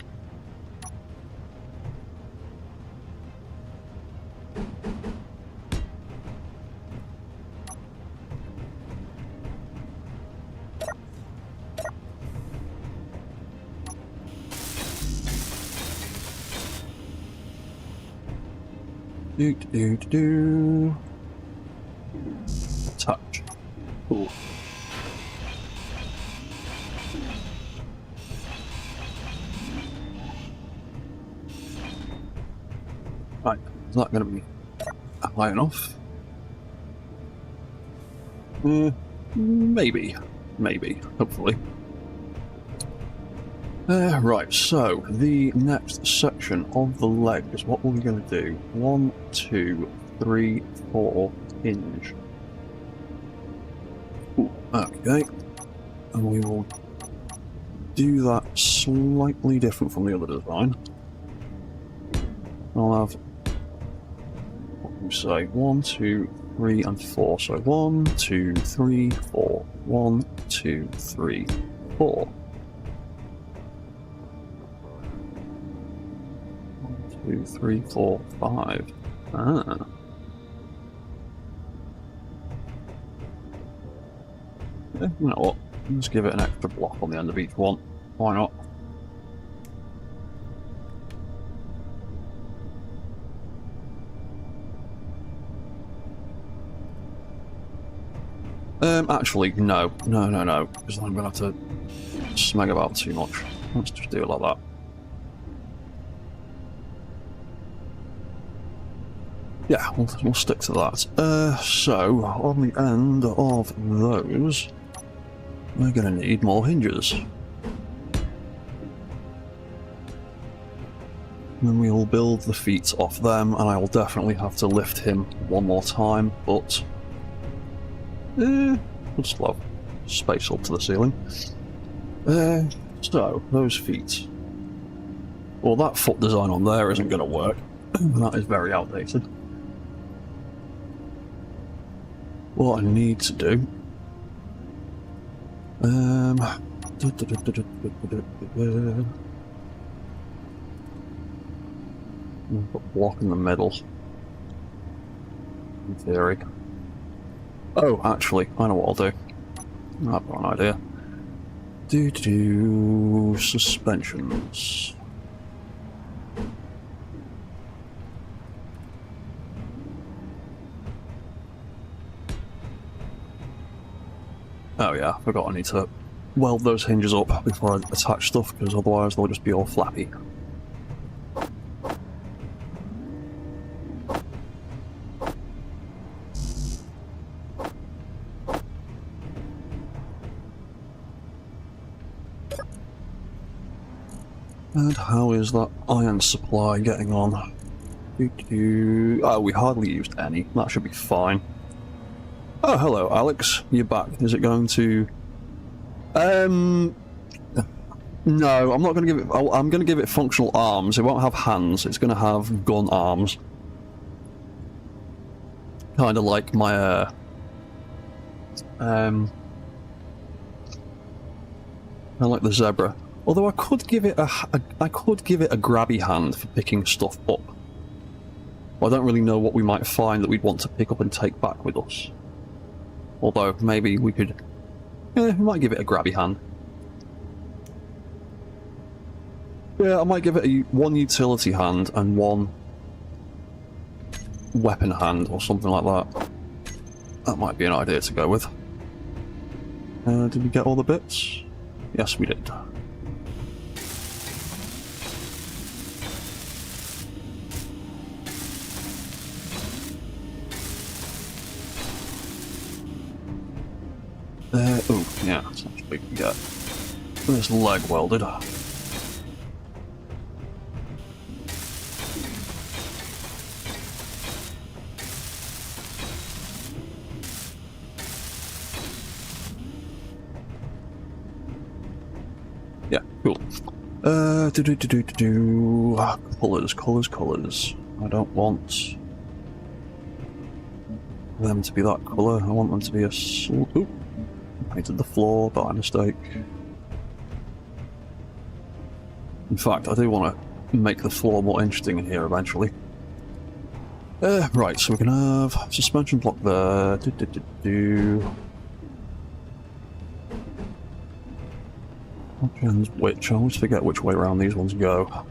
Touch. Cool. Right, is that going to be high enough? Maybe, hopefully. Right, so the next section of the legs, what were we going to do? 1, 2, 3, 4, hinge. Ooh, okay, and we will do that slightly different from the other design. I'll have, what can we say, 1, 2, 3, and 4. So 1, 2, 3, 4. 1, 2, 3, 4. 2, 3, 4, 5. Ah. Yeah, you know what? Let's give it an extra block on the end of each one. Why not? Actually, no, because I'm gonna have to smeg about too much. Let's just do it like that. Yeah, we'll stick to that. So, on the end of those, we're gonna need more hinges. Then we'll build the feet off them, and I will definitely have to lift him one more time, but we'll still have space up to the ceiling. So, those feet. Well, that foot design on there isn't going to work. That is very outdated. What I need to do... put a block in the middle. In theory. Oh, actually, I know what I'll do. I've got an idea. Suspensions. Oh yeah, I forgot I need to weld those hinges up before I attach stuff, because otherwise they'll just be all flappy. And how is that iron supply getting on? Oh, we hardly used any. That should be fine. Oh, hello, Alex. You're back. Is it going to... No, I'm not going to give it... I'm going to give it functional arms. It won't have hands. It's going to have gun arms. Kind of like my, kind of like the zebra. Although I could give it a grabby hand for picking stuff up. I don't really know what we might find that we'd want to pick up and take back with us. Although maybe we could, we might give it a grabby hand. Yeah, I might give it one utility hand and one weapon hand or something like that. That might be an idea to go with. Did we get all the bits? Yes, we did. Oh, yeah, so we can get this leg welded. Yeah, cool. Colours. I don't want them to be that colour. I want them to be a... Ooh. Painted the floor by mistake. In fact, I do want to make the floor more interesting in here eventually. Right, so we can have suspension block there. Which? I always forget which way around these ones go.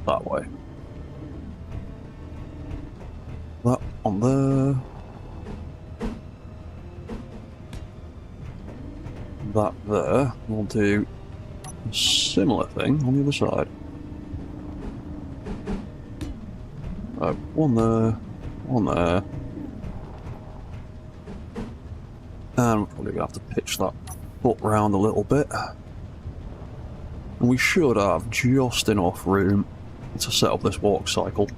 That way. That on there. That there. We'll do a similar thing on the other side. One there, one there. And we're probably going to have to pitch that foot round a little bit. And we should have just enough room to set up this walk cycle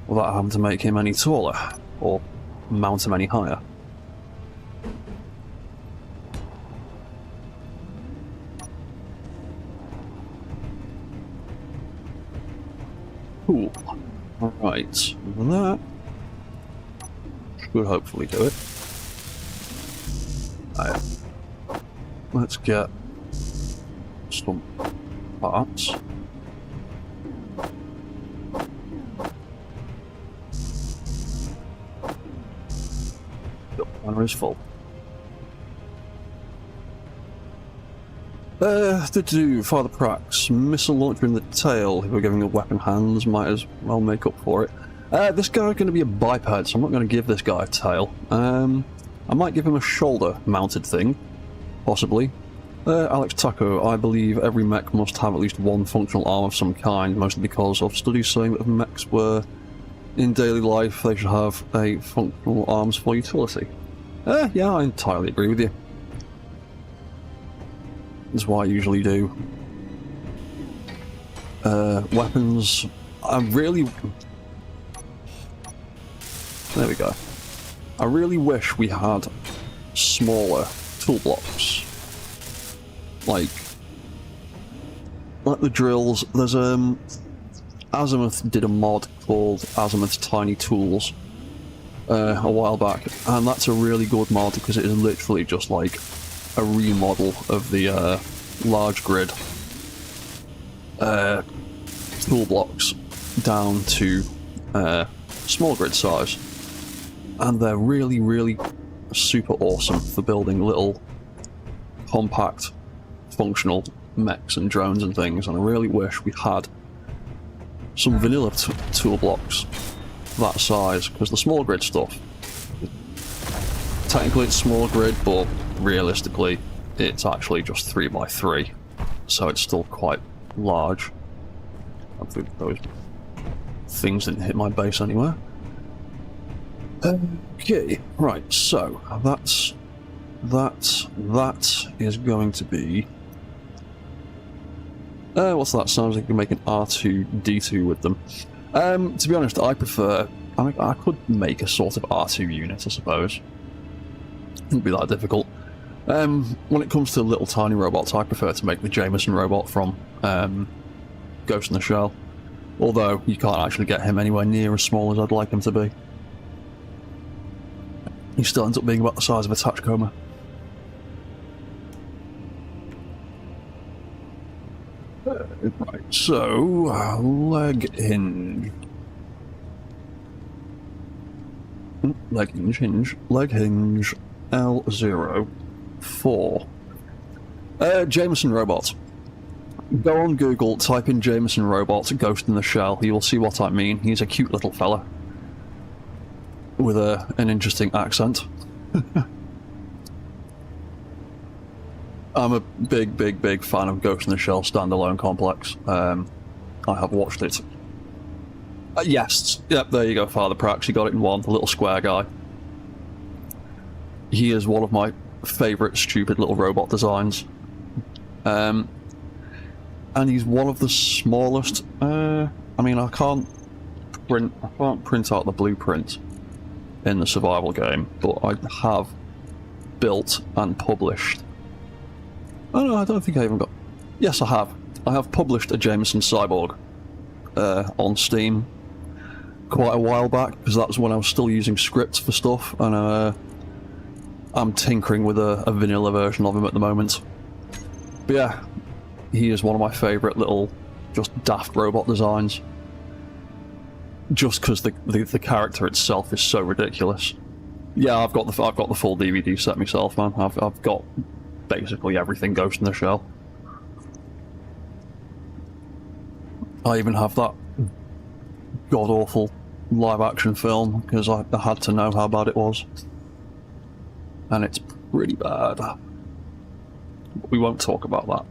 without having to make him any taller or mount him any higher. Cool. Right, that should hopefully do it. Right. Let's get some parts. The planner is full. For the cracks, missile launcher in the tail. If we're giving a weapon hands, might as well make up for it. This guy's going to be a biped, so I'm not going to give this guy a tail. I might give him a shoulder-mounted thing, possibly. Alex Taco, I believe every mech must have at least one functional arm of some kind, mostly because of studies saying that if mechs were in daily life, they should have a functional arms for utility. Yeah, I entirely agree with you. That's what I usually do. Weapons, I really... There we go. I really wish we had smaller tool blocks. Like the drills. There's Azimuth did a mod called Azimuth's Tiny Tools a while back, and that's a really good mod because it is literally just like a remodel of the large grid tool blocks down to small grid size, and they're really super awesome for building little compact functional mechs and drones and things. And I really wish we had some vanilla tool blocks that size, because the small grid stuff, technically it's small grid, but realistically it's actually just 3x3, so it's still quite large. I think those things didn't hit my base anywhere. Okay, right, so that is going to be... what's that? Sounds like you can make an R2-D2 with them. To be honest, I prefer... I could make a sort of R2 unit, I suppose. Wouldn't be that difficult. When it comes to little tiny robots, I prefer to make the Jameson robot from Ghost in the Shell. Although, you can't actually get him anywhere near as small as I'd like him to be. He still ends up being about the size of a Tachikoma. Right, so, leg hinge. Leg hinge, L04. Jameson robot. Go on Google, type in Jameson robot, Ghost in the Shell, you will see what I mean. He's a cute little fella. With an interesting accent. I'm a big fan of Ghost in the Shell standalone complex. I have watched it. Yes, yep, there you go, Father Prax, you got it in one, the little square guy. He is one of my favourite stupid little robot designs. And he's one of the smallest... I mean, I can't print out the blueprint in the survival game, but I have built and published... Oh no, I don't think I even got... Yes, I have. I have published a Jameson Cyborg on Steam quite a while back, because that was when I was still using scripts for stuff, and I'm tinkering with a vanilla version of him at the moment. But yeah, he is one of my favourite little just daft robot designs. Just because the character itself is so ridiculous. Yeah, I've got the full DVD set myself, man. I've got basically everything Ghost in the Shell. I even have that god-awful live-action film, because I had to know how bad it was. And it's pretty bad. But we won't talk about that.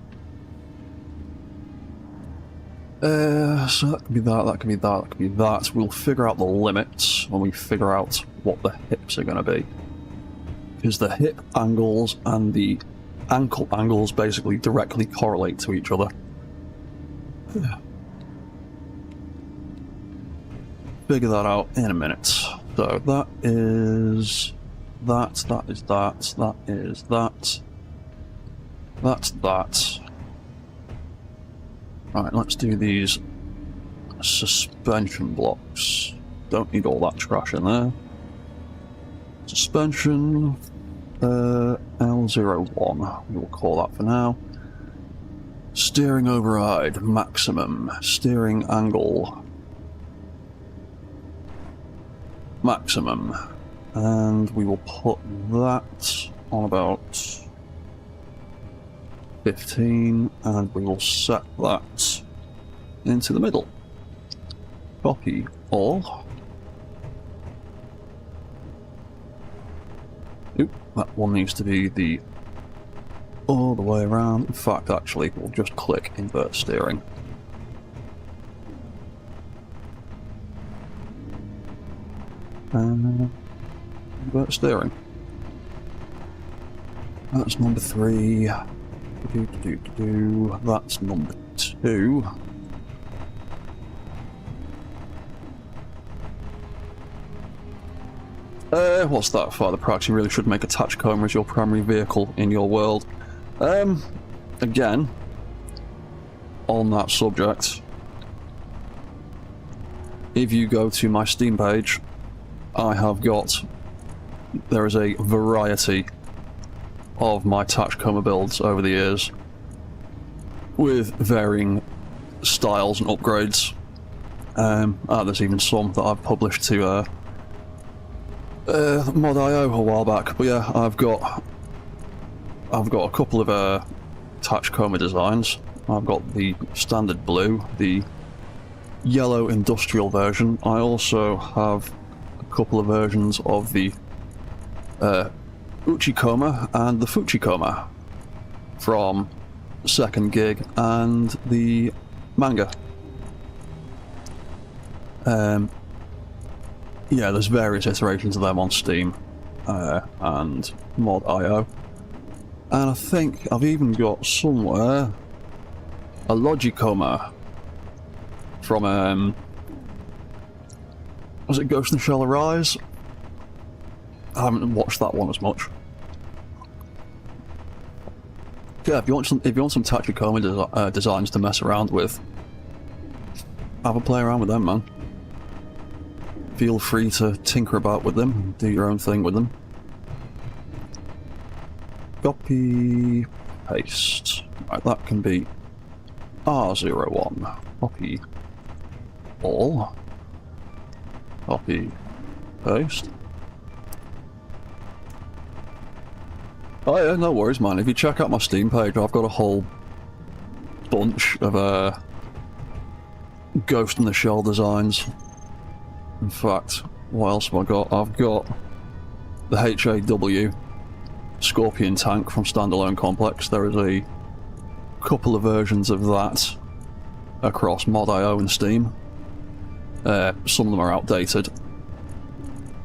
So that could be that, that could be that, that could be that. We'll figure out the limits when we figure out what the hips are going to be. Because the hip angles and the ankle angles basically directly correlate to each other. Figure that out in a minute. So that is that, that is that, that is that, that's that. Right, let's do these suspension blocks. Don't need all that trash in there. Suspension L01, we will call that for now. Steering override maximum, steering angle maximum, and we will put that on about 15, and we will set that into the middle. Copy all. Oop, that one needs to be the all the way around. In fact, actually, we'll just click invert steering. Invert steering. That's number 3. That's number 2. What's that? Father Prax, you really should make a Tachcoma as your primary vehicle in your world. Again, on that subject, if you go to my Steam page, there is a variety of my Tachcoma builds over the years, with varying styles and upgrades. There's even some that I've published to Mod.io a while back, but yeah, I've got a couple of Tachcoma designs. I've got the standard blue, the yellow industrial version. I also have a couple of versions of the Uchikoma and the Fuchikoma from Second Gig and the manga. Yeah, there's various iterations of them on Steam and Mod.io. And I think I've even got somewhere a Logicoma from, was it Ghost in the Shell Arise? I haven't watched that one as much. Yeah, if you want some Tachcoma designs to mess around with, have a play around with them, man. Feel free to tinker about with them, do your own thing with them. Copy, paste. Right, that can be R01. Copy all. Copy, paste. Oh yeah, no worries, man. If you check out my Steam page, I've got a whole bunch of Ghost in the Shell designs. In fact, what else have I got? I've got the HAW Scorpion tank from Standalone Complex. There is a couple of versions of that across Mod.io and Steam. Some of them are outdated,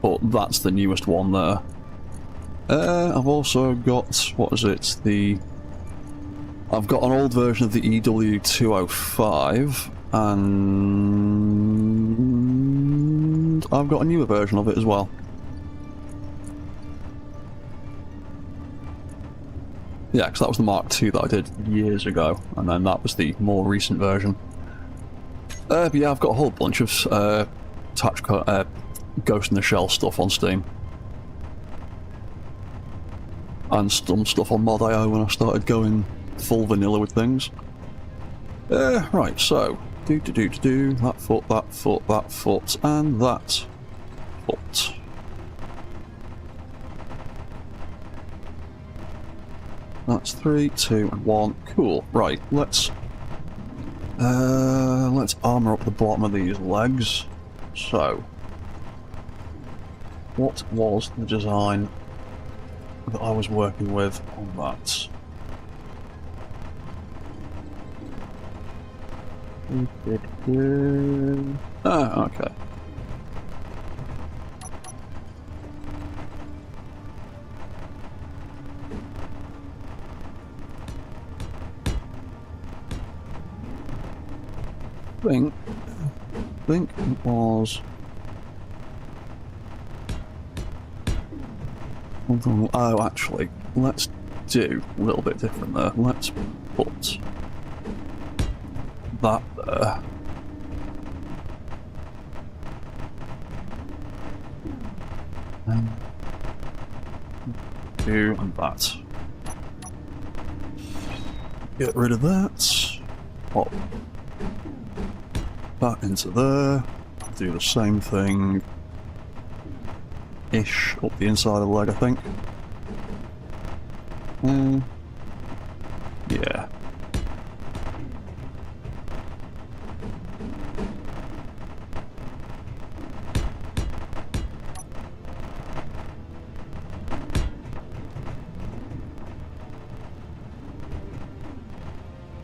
but that's the newest one there. I've also got, what is it, I've got an old version of the EW205, and I've got a newer version of it as well. Yeah, because that was the Mark II that I did years ago, and then that was the more recent version. But yeah, I've got a whole bunch of Ghost in the Shell stuff on Steam. And some stuff on Mod.io when I started going full vanilla with things. Right, so that foot, and that foot. That's 3, 2, and 1. Cool. Right, let's armor up the bottom of these legs. So, what was the design that I was working with on that? Ah, okay. I think it was... Oh, actually, let's do a little bit different there. Let's put that there. And that. Get rid of that. Pop that into there. Do the same thing ish up the inside of the leg, I think. Yeah.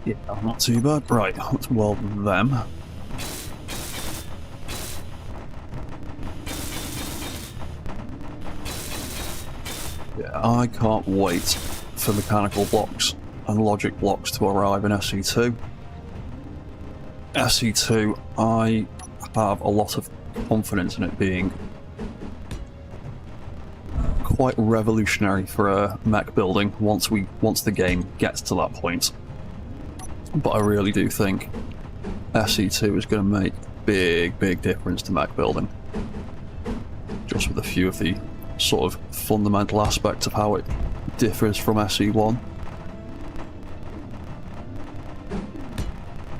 Yeah, not too bad. Right, let's weld them. Yeah, I can't wait for mechanical blocks and logic blocks to arrive in SE2. SE2, I have a lot of confidence in it being quite revolutionary for mech building once the game gets to that point. But I really do think SE2 is going to make big difference to mech building. Just with a few of the sort of fundamental aspects of how it differs from SE1.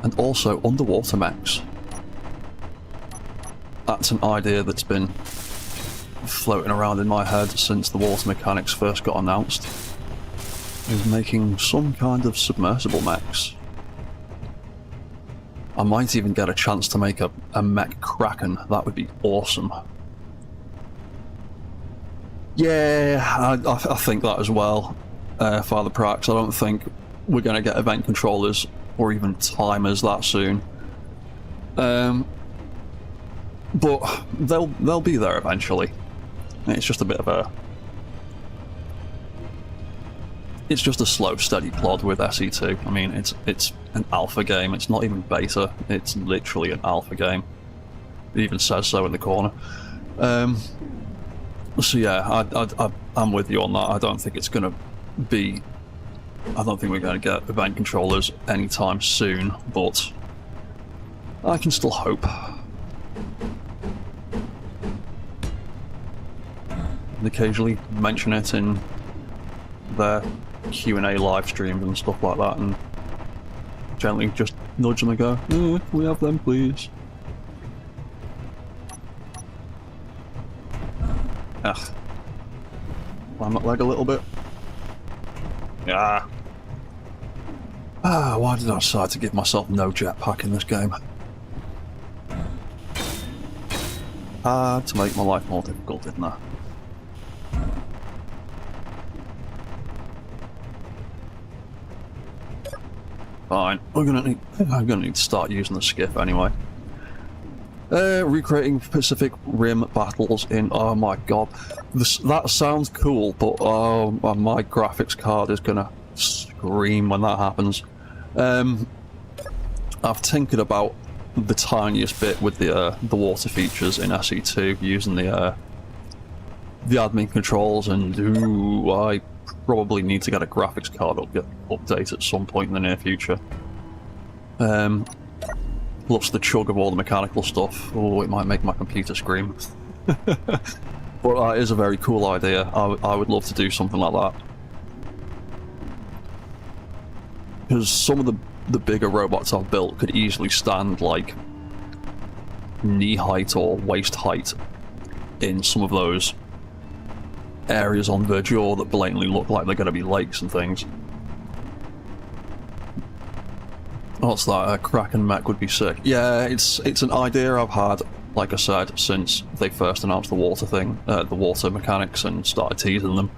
And also underwater mechs. That's an idea that's been floating around in my head since the water mechanics first got announced. Is making some kind of submersible mechs. I might even get a chance to make a mech kraken. That would be awesome. Yeah, I think that as well, Father Prax. I don't think we're going to get event controllers or even timers that soon. But they'll be there eventually. It's just a bit of a... It's just a slow, steady plod with SE2. I mean, it's an alpha game. It's not even beta. It's literally an alpha game. It even says so in the corner. So yeah, I'm with you on that. I don't think it's going to be... I don't think we're going to get event controllers anytime soon, but I can still hope. And occasionally mention it in their Q&A live streams and stuff like that, and gently just nudge them and go, can we have them please? Ugh. Climb that leg a little bit. Yeah. Why did I decide to give myself no jetpack in this game? To make my life more difficult, didn't I? Fine. I'm gonna need to start using the skiff anyway. Recreating Pacific Rim battles in... Oh my god. That sounds cool, but oh, my graphics card is gonna scream when that happens. I've tinkered about the tiniest bit with the water features in SE2 using the admin controls, and ooh, I probably need to get a graphics card update at some point in the near future. Plus the chug of all the mechanical stuff. Oh, it might make my computer scream. But that is a very cool idea. I would love to do something like that. Because some of the bigger robots I've built could easily stand like knee height or waist height in some of those areas on Verdure that blatantly look like they're going to be lakes and things. What's that? A Kraken mech would be sick. Yeah, it's an idea I've had, like I said, since they first announced the water thing, the water mechanics, and started teasing them.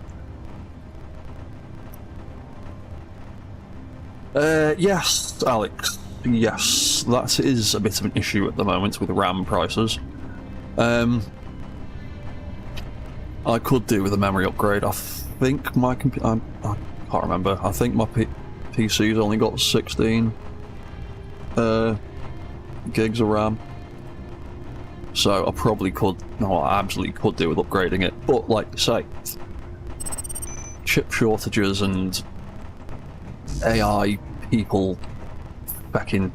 Yes, Alex. Yes, that is a bit of an issue at the moment with RAM prices. I could do with a memory upgrade. I think my computer... I can't remember. I think my PC's only got 16 gigs of RAM. So I probably could... No, I absolutely could do with upgrading it. But, like I say, chip shortages and AI people fucking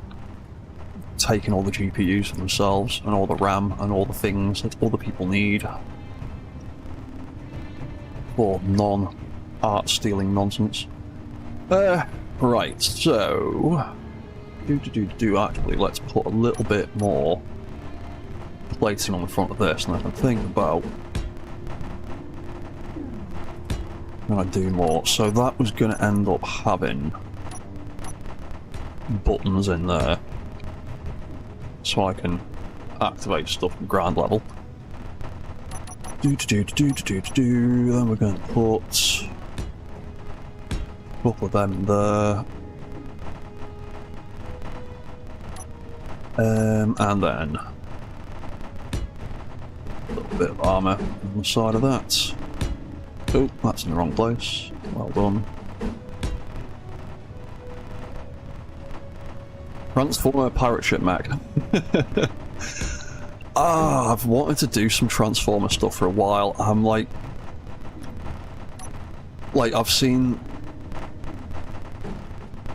taking all the GPUs for themselves and all the RAM and all the things that other people need for non-art stealing nonsense. Right, so actually let's put a little bit more plating on the front of this, and I can think about when I do more. So that was going to end up having buttons in there, so I can activate stuff from ground level. Then we're going to put a couple of them there. And then a little bit of armour on the side of that. Oh, that's in the wrong place. Well done. Transformer pirate ship mech. I've wanted to do some Transformer stuff for a while. I'm like I've seen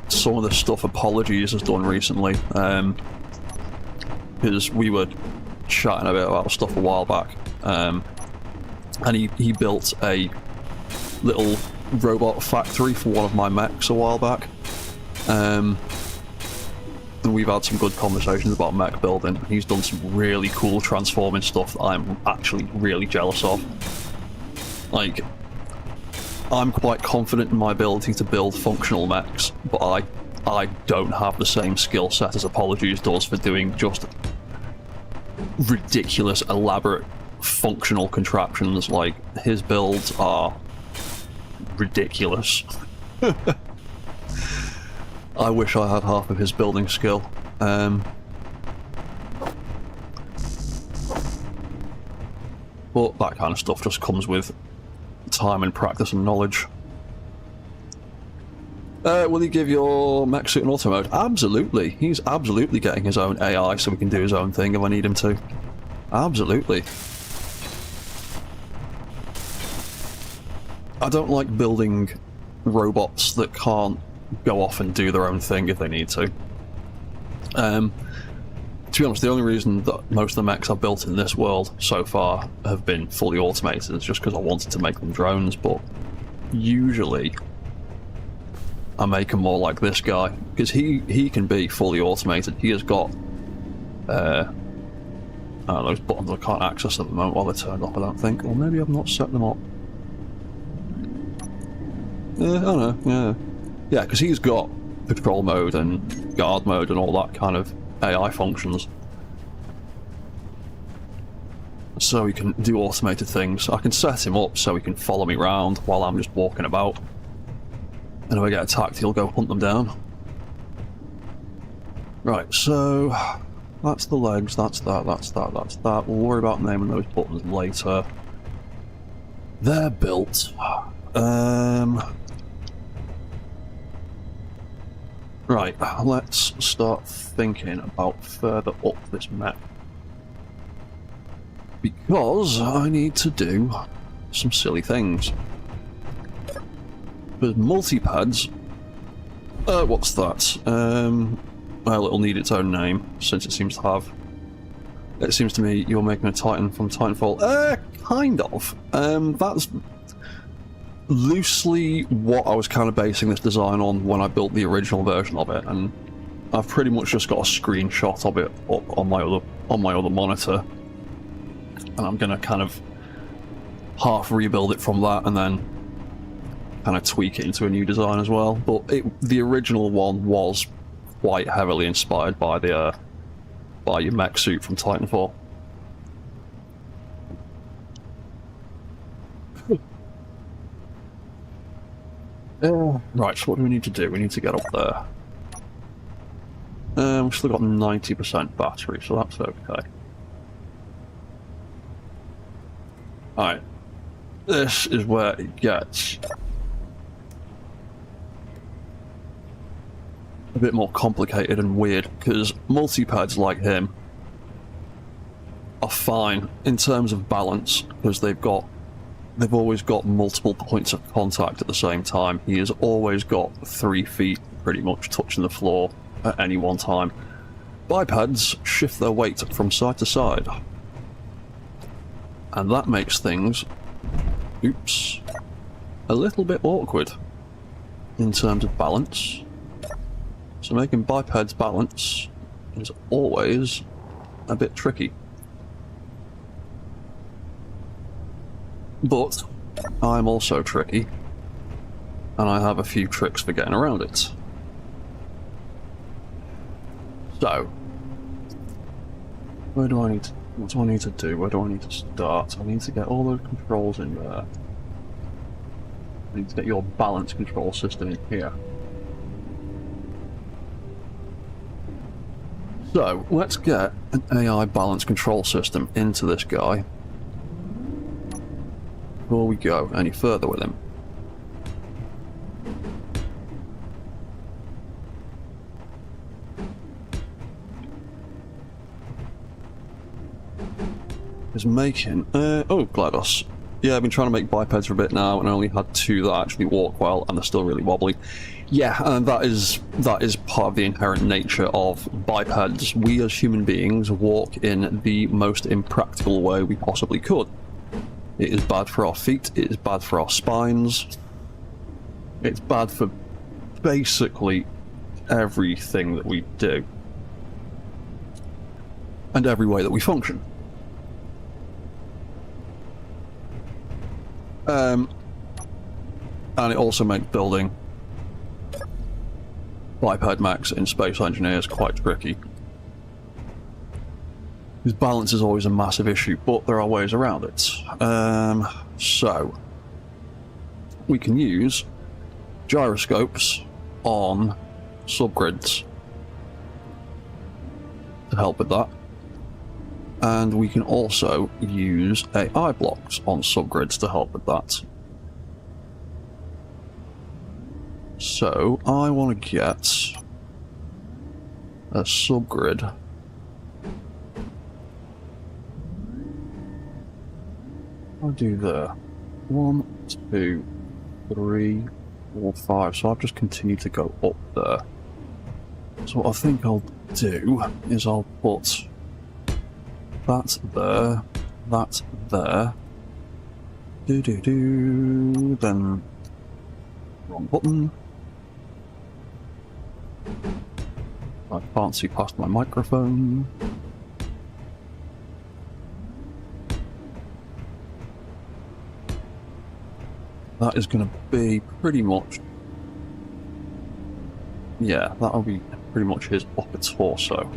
some of the stuff Apologies has done recently, because we were chatting a bit about stuff a while back, and he built a little robot factory for one of my mechs a while back, and we've had some good conversations about mech building. He's done some really cool transforming stuff that I'm actually really jealous of. Like, I'm quite confident in my ability to build functional mechs, but I don't have the same skill set as Apologies does for doing just ridiculous, elaborate, functional contraptions. Like, his builds are ridiculous. I wish I had half of his building skill. But that kind of stuff just comes with time and practice and knowledge. Will he give your mech suit an auto mode? Absolutely. He's absolutely getting his own AI so he can do his own thing if I need him to. Absolutely. I don't like building robots that can't go off and do their own thing if they need to. To be honest, the only reason that most of the mechs I've built in this world so far have been fully automated is just because I wanted to make them drones, but usually I make them more like this guy, because he can be fully automated. He has got those buttons I can't access at the moment while they're turned off, I don't think. Or maybe I've not set them up. I don't know, yeah. Yeah, because he's got patrol mode and guard mode and all that kind of AI functions. So he can do automated things. I can set him up so he can follow me around while I'm just walking about. And if I get attacked, he'll go hunt them down. Right, so that's the legs, that's that, that's that, that's that. We'll worry about naming those buttons later. They're built. Right, let's start thinking about further up this map. Because I need to do some silly things. There's multi-pads. What's that? Well, it'll need its own name, since it seems to have... It seems to me you're making a Titan from Titanfall. Kind of. That's loosely what I was kind of basing this design on when I built the original version of it, and I've pretty much just got a screenshot of it up on my other monitor, and I'm gonna kind of half rebuild it from that and then kind of tweak it into a new design as well. But the original one was quite heavily inspired by your mech suit from Titanfall. Right, so what do we need to do? We need to get up there. We've still got 90% battery, so that's okay. Alright. This is where it gets a bit more complicated and weird, because multi-pads like him are fine in terms of balance, because they've always got multiple points of contact at the same time. He has always got 3 feet pretty much touching the floor at any one time. Bipads shift their weight from side to side, and that makes things, oops, a little bit awkward in terms of balance. So making bipeds balance is always a bit tricky. But I'm also tricky, and I have a few tricks for getting around it. So, what do I need to do? Where do I need to start? I need to get all those controls in there. I need to get your balance control system in here. So, let's get an AI balance control system into this guy before we go any further with him. Is making... oh, GLaDOS. Yeah, I've been trying to make bipeds for a bit now, and I only had 2 that actually walk well, and they're still really wobbly. Yeah, and that is part of the inherent nature of bipeds. We as human beings walk in the most impractical way we possibly could. It is bad for our feet, it is bad for our spines, it's bad for basically everything that we do. And every way that we function. And it also makes building biped mechs in Space Engineers quite tricky. Because balance is always a massive issue, but there are ways around it. So, we can use gyroscopes on subgrids to help with that. And we can also use AI blocks on subgrids to help with that. So, I want to get a subgrid. I'll do there. 1, 2, 3, 4, 5. So I'll just continue to go up there. So what I think I'll do is I'll put that there, that there. Then wrong button. I can't see past my microphone. That is going to be pretty much... yeah, that'll be pretty much his upper torso.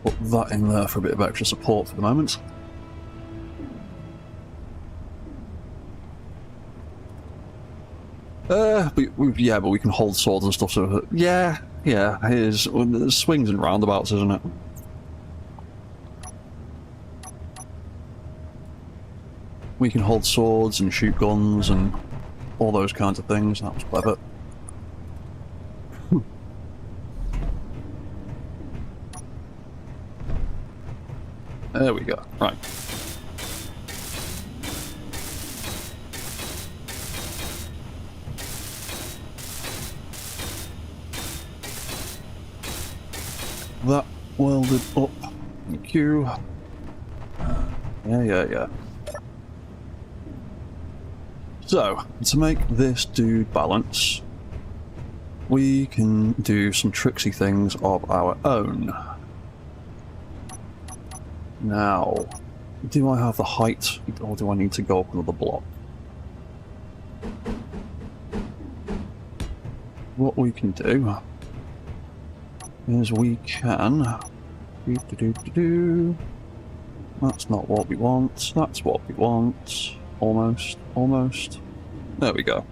Put that in there for a bit of extra support for the moment. But we can hold swords and stuff, so... yeah, here's... swings and roundabouts, isn't it? We can hold swords and shoot guns and all those kinds of things. That was clever. There we go. Right. That welded up. Thank you. Yeah. So, to make this dude balance, we can do some tricksy things of our own. Now, do I have the height, or do I need to go up another block? What we can do is we can... That's not what we want, that's what we want. Almost. There we go.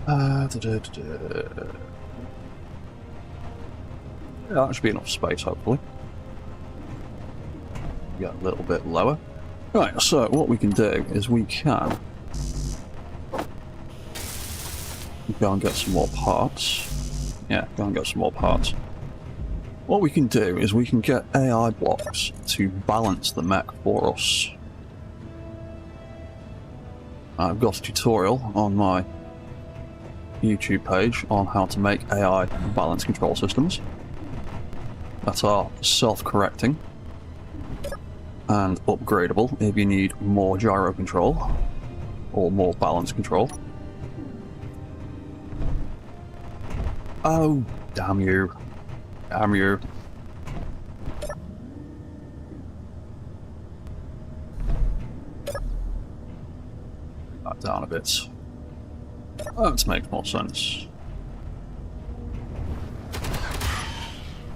Yeah, that should be enough space, hopefully. Get a little bit lower. Right, so what we can do is we can go and get some more parts. Yeah, go and get some more parts. What we can do is we can get AI blocks to balance the mech for us. I've got a tutorial on my YouTube page on how to make AI balance control systems that are self-correcting and upgradable if you need more gyro control or more balance control. Oh, damn you. Damn you. That down a bit. That makes more sense.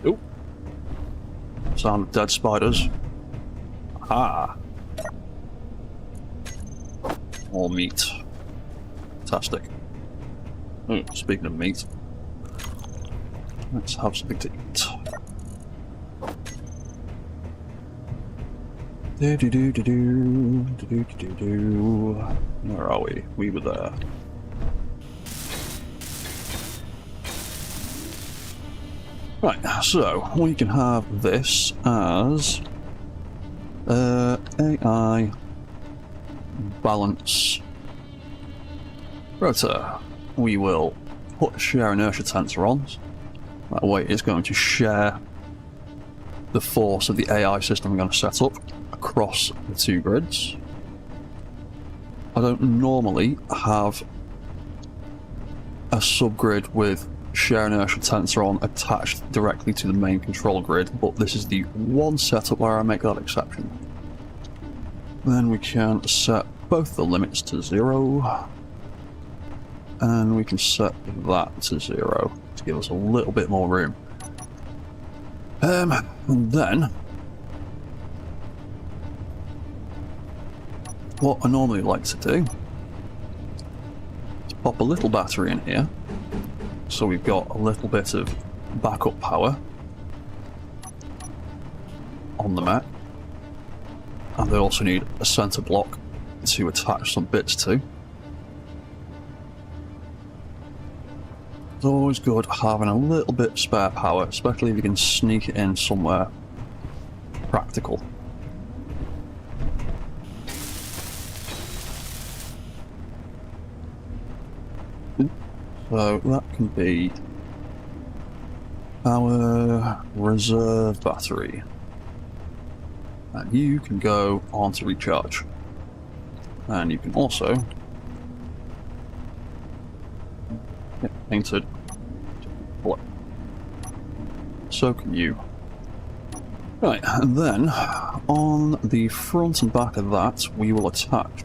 Oop. Sound of dead spiders. Aha! More meat. Fantastic. Oh, speaking of meat, let's have something to eat. Where are we? We were there. Right, so we can have this as AI balance rotor. We will put share inertia tensor on. That way it's going to share the force of the AI system we're going to set up across the two grids. I don't normally have a subgrid with share inertia tensor on attached directly to the main control grid, but this is the one setup where I make that exception. Then we can set both the limits to 0, and we can set that to 0 to give us a little bit more room. And then what I normally like to do is pop a little battery in here, so we've got a little bit of backup power on the Mech, and they also need a center block to attach some bits to. It's always good having a little bit spare power, especially if you can sneak it in somewhere practical. So that can be our reserve battery, and you can go on to recharge, and you can also get painted. So can you. Right, and then on the front and back of that we will attach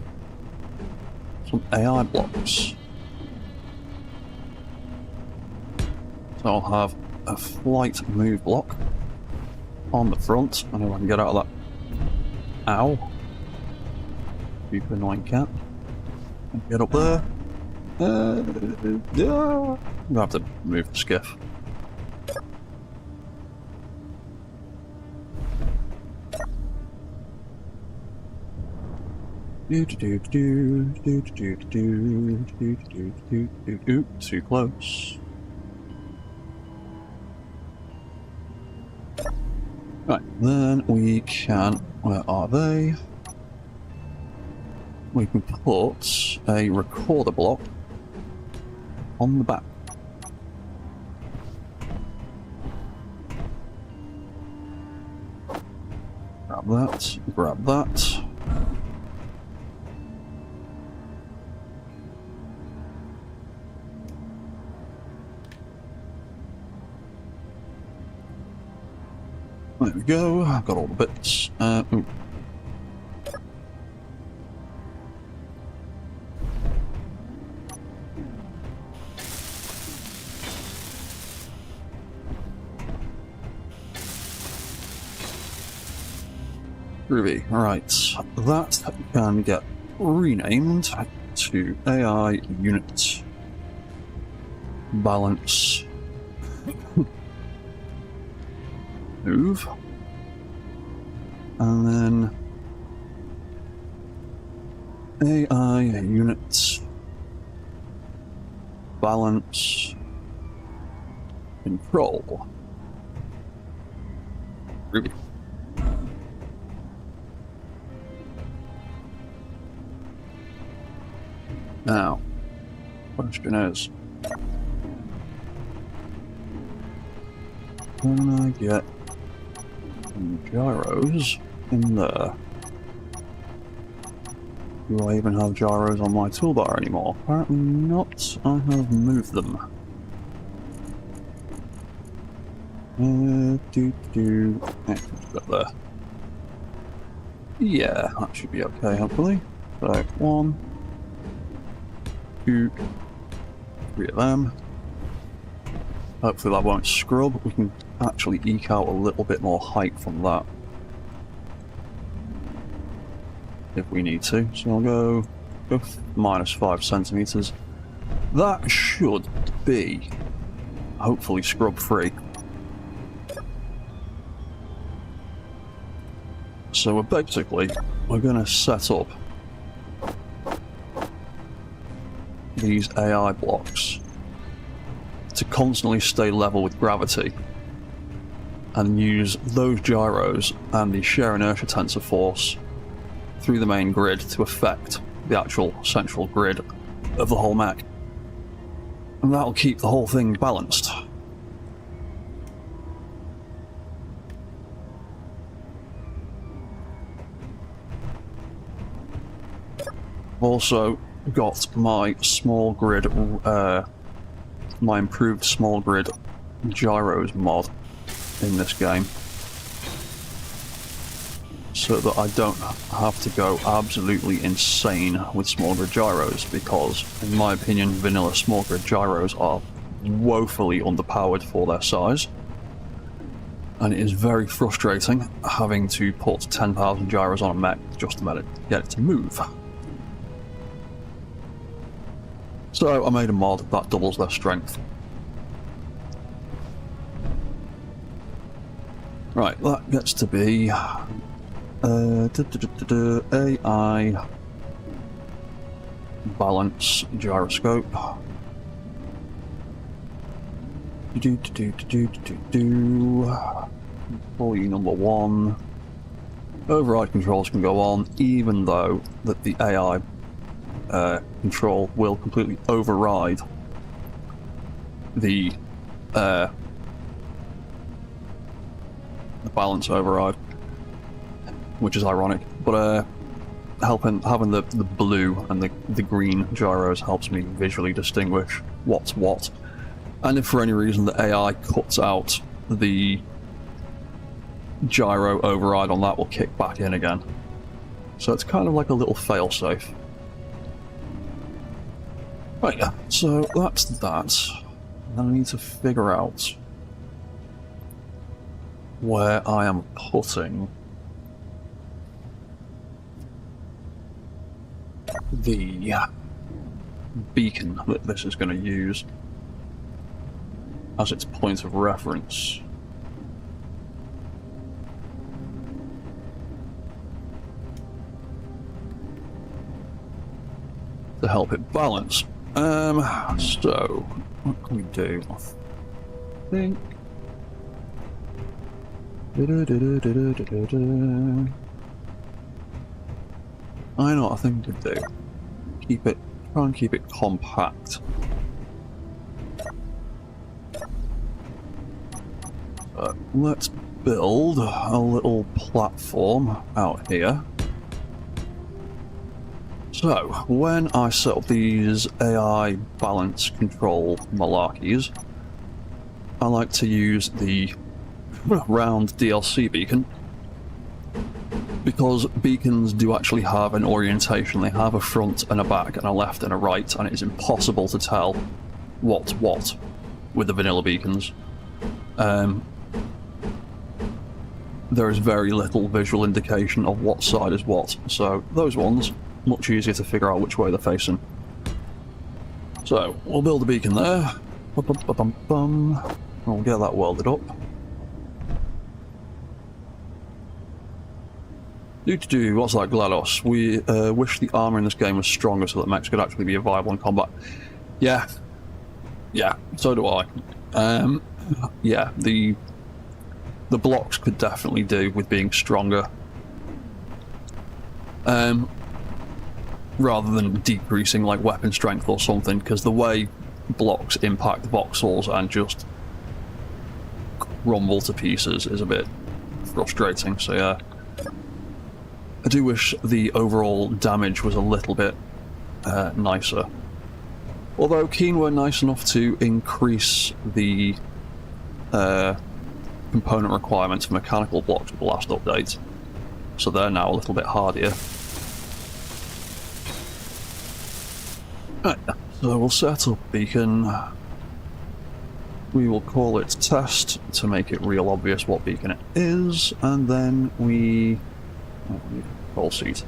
some AI blocks. So I'll have a flight move block on the front. I know I can get out of that. Ow. Super annoying cat. Get up there. Yeah. I'm gonna have to move the skiff. Too close. Right, then we can, where are they? We can put a recorder block on the back. Grab that, grab that. There we go, I've got all the bits. Groovy, right, that can get renamed to AI unit balance move, and then AI unit balance control. Groovy. Now, question is, can I get some gyros in there? Do I even have gyros on my toolbar anymore? Apparently not. I have moved them. Got there. Yeah, that should be okay, hopefully. So, 1, 2, 3 of them. Hopefully that won't scrub. We can actually eke out a little bit more height from that. if we need to. So I'll go minus 5 centimeters. That should be hopefully scrub free. So we're going to set up these AI blocks to constantly stay level with gravity and use those gyros and the shear inertia tensor force through the main grid to affect the actual central grid of the whole mech. And that'll keep the whole thing balanced. I've also got my small grid, my improved small grid gyros mod in this game, so that I don't have to go absolutely insane with small grid gyros, because in my opinion vanilla small grid gyros are woefully underpowered for their size, and it is very frustrating having to put 10,000 gyros on a mech just to get it to move. So I made a mod that doubles their strength. Right, that gets to be AI balance gyroscope. Employee number 1. Override controls can go on, even though that the AI control will completely override the balance override, which is ironic. But having the blue and the green gyros helps me visually distinguish what's what. And if for any reason the AI cuts out the gyro override on that, will kick back in again. So it's kind of like a little failsafe. Right, so that's that. Then I need to figure out where I am putting the beacon that this is going to use as its point of reference. To help it balance. So, what can we do? I think... I know what I think we could do. Try and keep it compact. Let's build a little platform out here. So, when I set up these AI balance control malarkeys, I like to use the round DLC beacon, because beacons do actually have an orientation. They have a front and a back and a left and a right, and it is impossible to tell what's what with the vanilla beacons. There is very little visual indication of what side is what, so those ones, much easier to figure out which way they're facing. So, we'll build a beacon there. We'll get that welded up. What's that, GLaDOS? We wish the armor in this game was stronger so that mechs could actually be viable in combat. Yeah, so do I. Yeah, the blocks could definitely do with being stronger. Rather than decreasing like weapon strength or something, because the way blocks impact voxels and just crumble to pieces is a bit frustrating, so yeah. I do wish the overall damage was a little bit nicer. Although Keen were nice enough to increase the component requirements for mechanical blocks with the last update, so they're now a little bit hardier. Right, so we'll set up beacon. We will call it test to make it real obvious what beacon it is, and then we... control seat.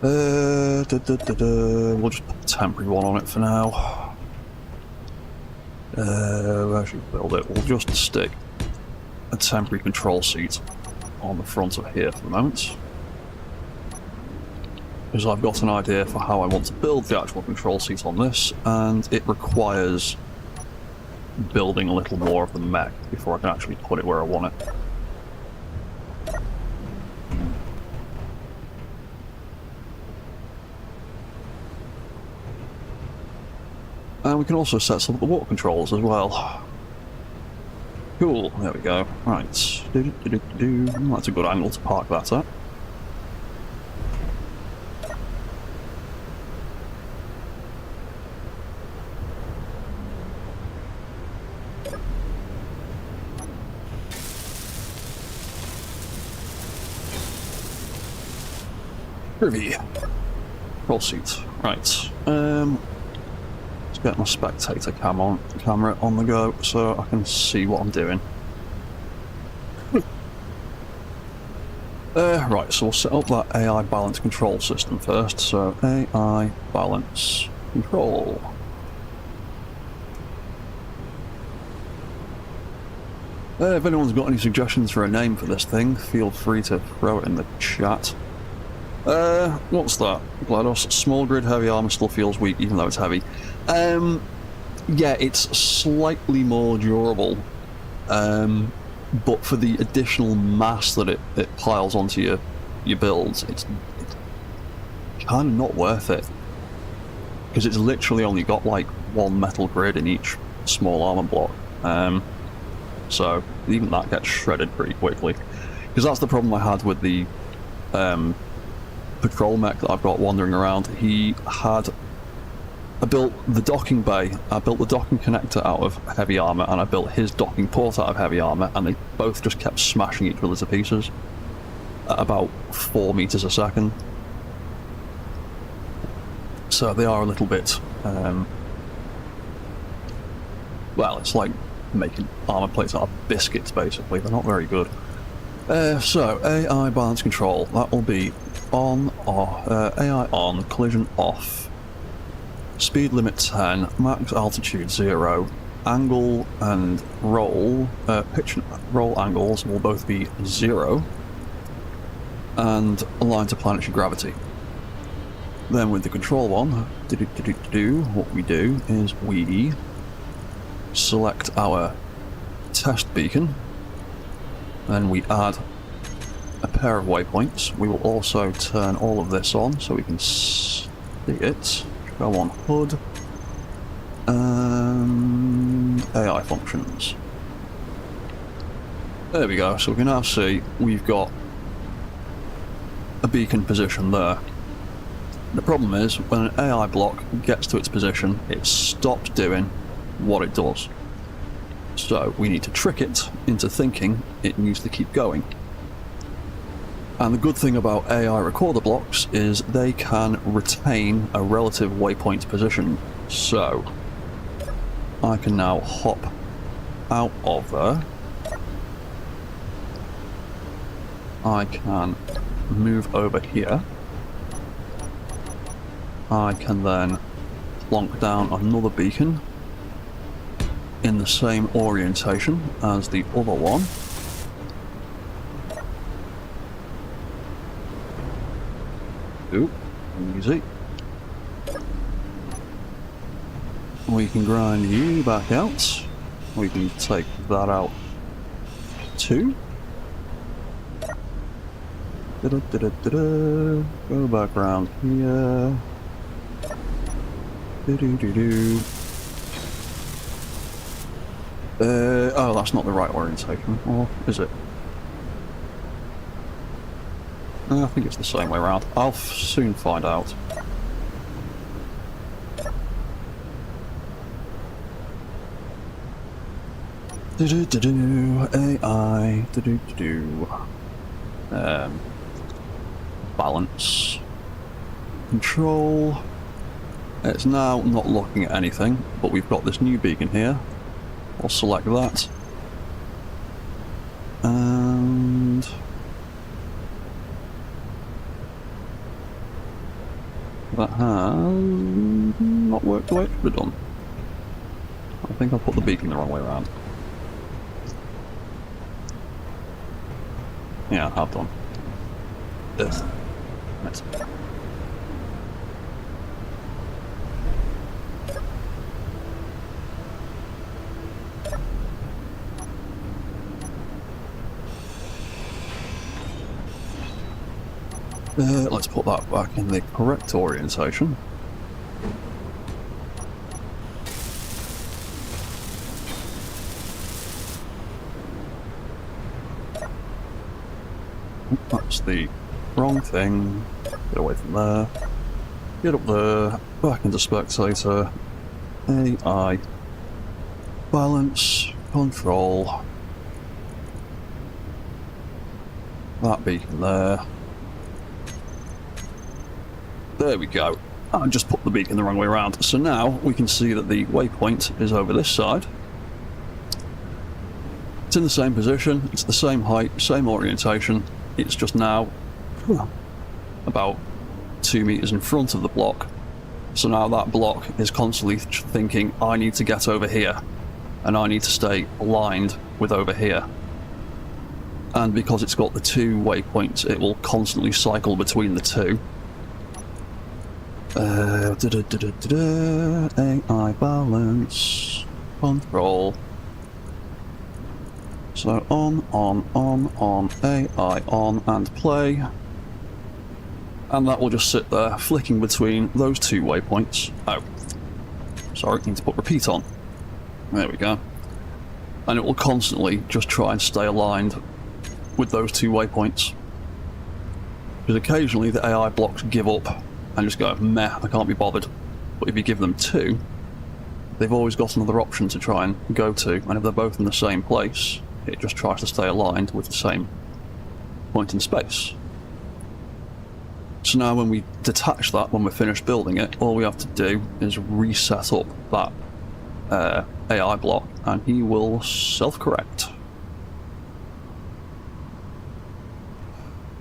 We'll just put a temporary one on it for now. Where should we build it? We'll just stick a temporary control seat on the front of here for the moment. Because I've got an idea for how I want to build the actual control seat on this, and it requires building a little more of the mech before I can actually put it where I want it. And we can also set some of the water controls as well. Cool, there we go. Right. That's a good angle to park that at. Privy. Roll seat. Right. Let's get my spectator camera on the go so I can see what I'm doing. Right, so we'll set up that AI balance control system first. So AI balance control. If anyone's got any suggestions for a name for this thing, feel free to throw it in the chat. What's that? GLaDOS, small grid heavy armor still feels weak even though it's heavy. Yeah, it's slightly more durable, but for the additional mass that it piles onto your builds, it's kind of not worth it. Because it's literally only got like one metal grid in each small armor block. So even that gets shredded pretty quickly. Because that's the problem I had with the patrol mech that I've got wandering around. I built the docking bay, I built the docking connector out of heavy armor, and I built his docking port out of heavy armor, and they both just kept smashing each other to pieces at about 4 meters a second. So they are a little bit, well, it's like making armor plates out of biscuits, basically. They're not very good. So, AI balance control, that will be on, AI on, collision off, speed limit 10, max altitude 0, angle and roll, pitch and roll angles will both be 0, and align to planetary gravity. Then with the control one, what we do is we select our test beacon, then we add a pair of waypoints. We will also turn all of this on so we can see it. Go on HUD and AI functions. There we go. So we can now see we've got a beacon position there. The problem is when an AI block gets to its position, it stops doing what it does. So we need to trick it into thinking it needs to keep going. And the good thing about AI recorder blocks is they can retain a relative waypoint position. So I can now hop out of there. I can move over here. I can then plonk down another beacon in the same orientation as the other one. Ooh, easy. We can grind you back out. We can take that out too. Go back around here. Oh, that's not the right orientation, or is it? I think it's the same way around. I'll soon find out. AI. Balance. Control. It's now not looking at anything, but we've got this new beacon here. I'll select that. And That has not worked the way it should have done. I think I put the beacon the wrong way around. Yeah, I have done. This. Nice. Let's put that back in the correct orientation. That's the wrong thing. Get away from there. Get up there. Back into spectator. AI. Balance. Control. That beacon there. There we go. I just put the beacon the wrong way around. So now we can see that the waypoint is over this side. It's in the same position, it's the same height, same orientation. It's just now about 2 meters in front of the block. So now that block is constantly thinking, I need to get over here, and I need to stay aligned with over here. And because it's got the 2 waypoints, it will constantly cycle between the 2. AI balance, control. So on, AI on, and play. And that will just sit there, flicking between those 2 waypoints. Oh, sorry, need to put repeat on. There we go. And it will constantly just try and stay aligned with those 2 waypoints. Because occasionally the AI blocks give up and just go, meh, I can't be bothered. But if you give them 2, they've always got another option to try and go to, and if they're both in the same place, it just tries to stay aligned with the same point in space. So now when we detach that, when we're finished building it, all we have to do is reset up that AI block, and he will self-correct.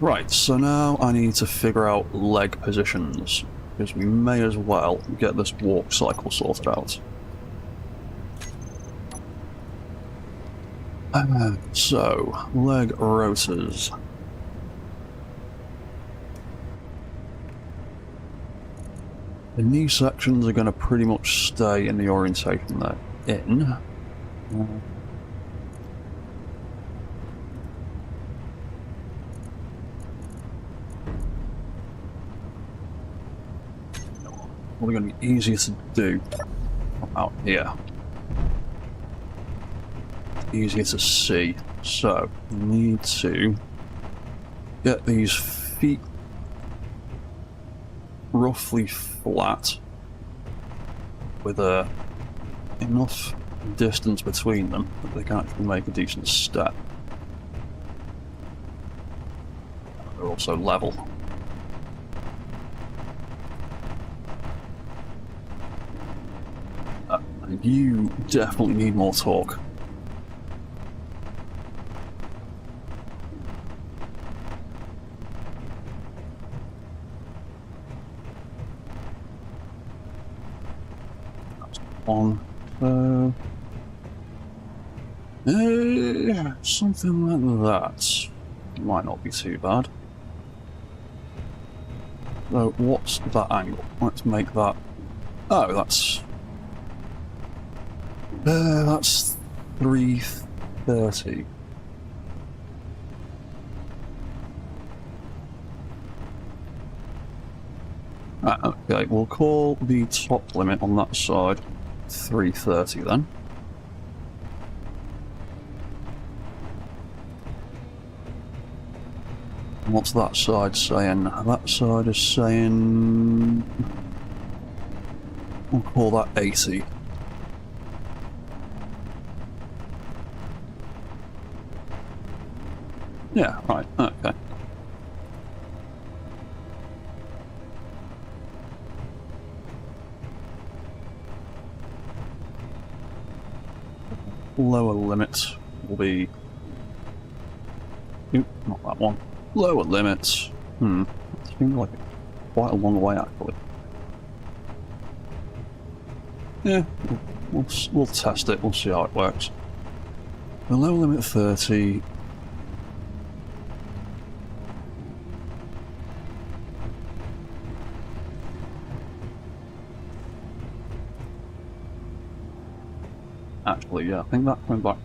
Right, so now I need to figure out leg positions, because we may as well get this walk cycle sorted out. So, leg rotors. The knee sections are going to pretty much stay in the orientation they're in. Probably going to be easier to do from out here. Easier to see. So, we need to get these feet roughly flat with enough distance between them that they can actually make a decent step. They're also level. And you definitely need more torque. On something like that might not be too bad. So what's that angle? Let's make that. Oh, that's 330. Okay, we'll call the top limit on that side 330 then. What's that side saying? That side is saying... we'll call that 80. Yeah, right, okay. Lower limit will be... oop, not that one. Lower limit. It seems like quite a long way actually. Yeah, we'll test it. We'll see how it works. The low limit 30. Actually, yeah, I think that coming back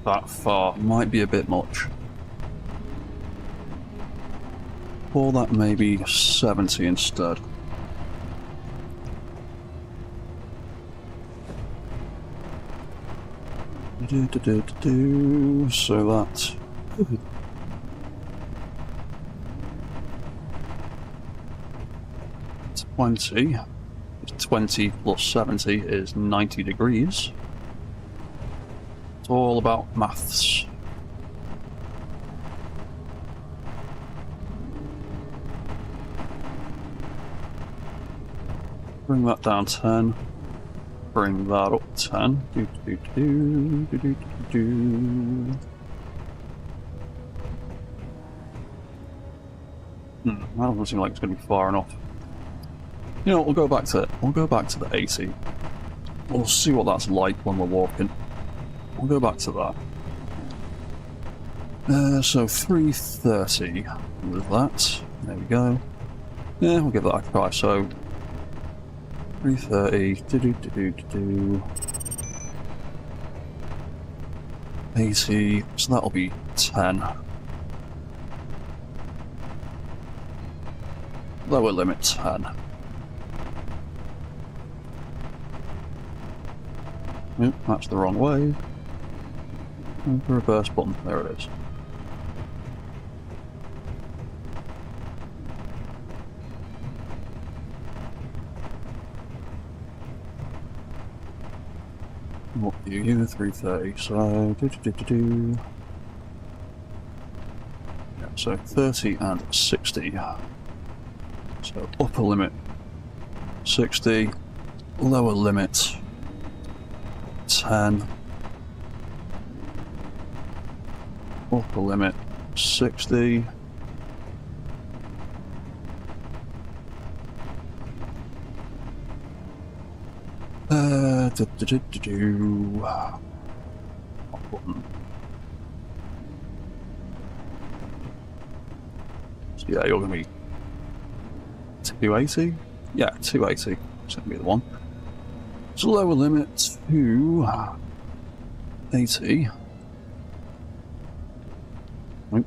that far might be a bit much. Or that maybe 70 instead. So that 20 plus 70 is 90 degrees. It's all about maths. Bring that down 10. Bring that up 10. That doesn't seem like it's going to be far enough. You know, we'll go back to the 80. We'll see what that's like when we're walking. We'll go back to that. So 330 with that. There we go. Yeah, we'll give that a try. So 330. 80. So that'll be 10. Lower limit 10. Nope, that's the wrong way. And the reverse button, there it is. What do you 330? So yeah, so 30 and 60. So upper limit 60, lower limit 10, upper limit 60. So yeah, you're gonna be 280? Yeah, 280. It's gonna be the one. So lower limit to 80. Nope,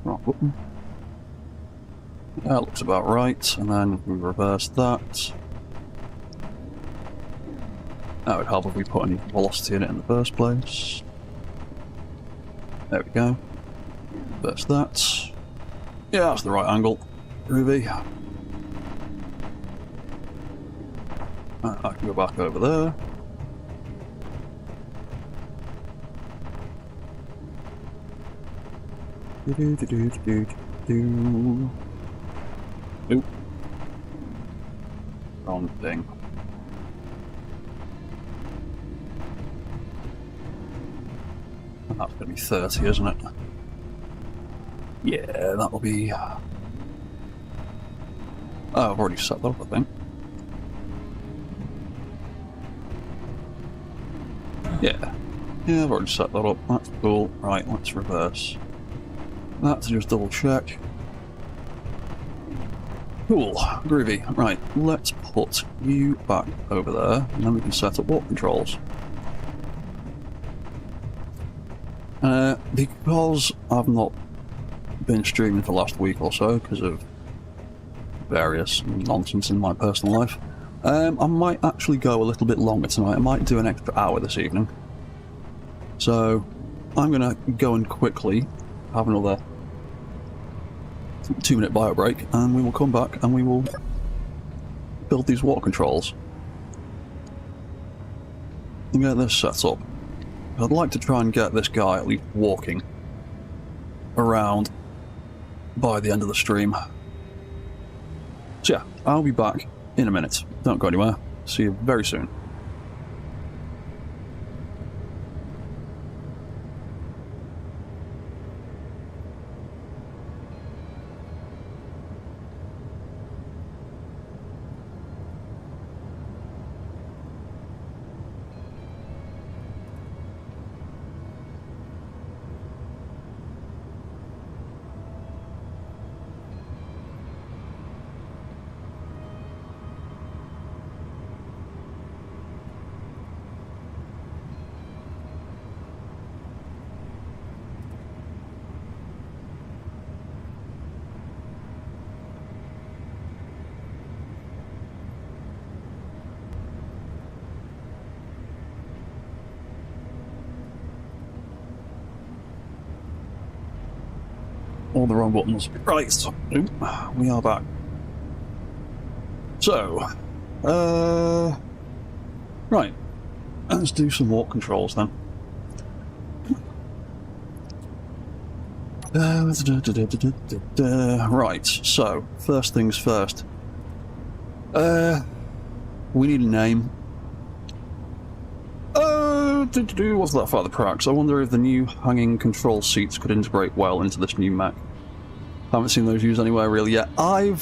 wrong button. That looks about right, and then we reverse that. That would help if we put any velocity in it in the first place. There we go. Reverse that. Yeah, that's the right angle. Groovy. I can go back over there. Nope. Wrong thing. And that's going to be 30, isn't it? Yeah, that'll be... Oh, I've already set that up, I think. Yeah, I've already set that up. That's cool. Right, let's reverse. That's just double check. Cool, groovy. Right, let's put you back over there, and then we can set up warp controls. Because I've not been streaming for the last week or so because of various nonsense in my personal life, I might actually go a little bit longer tonight. I might do an extra hour this evening. So I'm going to go and quickly have another 2-minute bio break, and we will come back and we will build these water controls and get this set up. I'd like to try and get this guy at least walking around by the end of the stream. So yeah, I'll be back in a minute. Don't go anywhere. See you very soon. all the wrong buttons. Right, so, we are back. So, right, let's do some walk controls then. Right, so, first things first. We need a name. What's that for the Prax? I wonder if the new hanging control seats could integrate well into this new Mech. Haven't seen those used anywhere really yet. I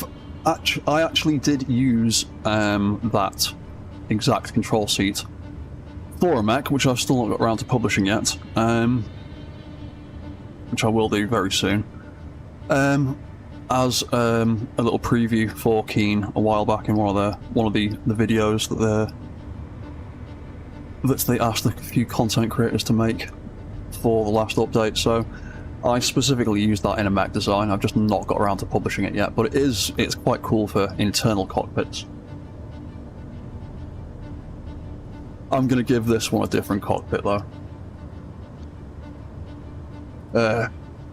actually did use that exact control seat for a Mech, which I've still not got around to publishing yet, which I will do very soon. As a little preview for Keen a while back in one of the videos that they asked a few content creators to make for the last update, so I specifically used that in a Mech design. I've just not got around to publishing it yet, but it's quite cool for internal cockpits. I'm going to give this one a different cockpit though,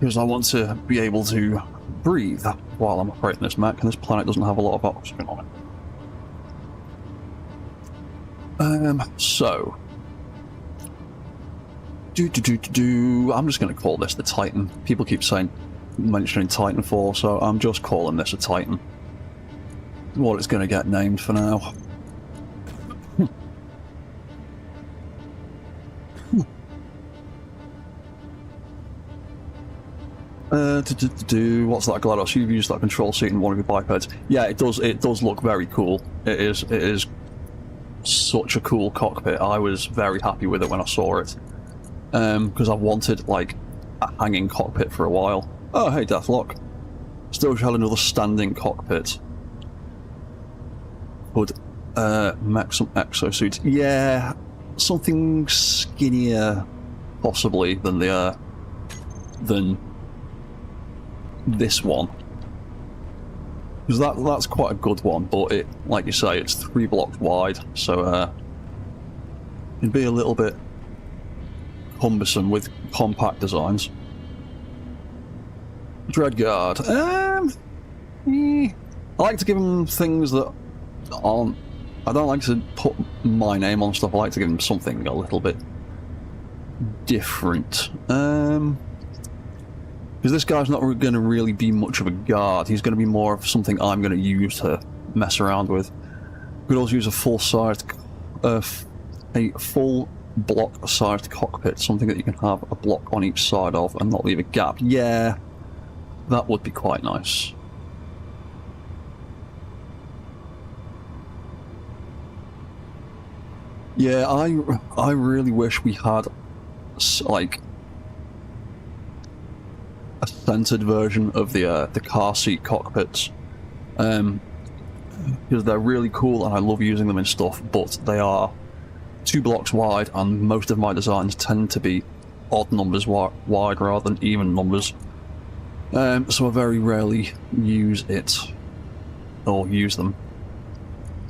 because I want to be able to breathe while I'm operating this Mech, and this planet doesn't have a lot of oxygen on it. So, I'm just going to call this the Titan. People keep mentioning Titanfall, so I'm just calling this a Titan. What it's going to get named for now. What's that, GLaDOS? You've used that control seat in one of your bipeds. Yeah, it does look very cool. It is such a cool cockpit. I was very happy with it when I saw it, because I've wanted like a hanging cockpit for a while. Oh hey, Deathlock. Still had another standing cockpit. Would make some exosuits. Yeah, something skinnier possibly than this one, because that's quite a good one, but it, like you say, it's 3 blocks wide, so it'd be a little bit cumbersome with compact designs. Dreadguard. I like to give them things that aren't. I don't like to put my name on stuff. I like to give them something a little bit different. Because this guy's not going to really be much of a guard. He's going to be more of something I'm going to use to mess around with. Could also use a full-sized, a full block-sized cockpit, something that you can have a block on each side of and not leave a gap. Yeah, that would be quite nice. Yeah, I really wish we had like a centered version of the car seat cockpits, because they're really cool and I love using them in stuff, but they are 2 blocks wide and most of my designs tend to be odd numbers wide rather than even numbers, so I very rarely use them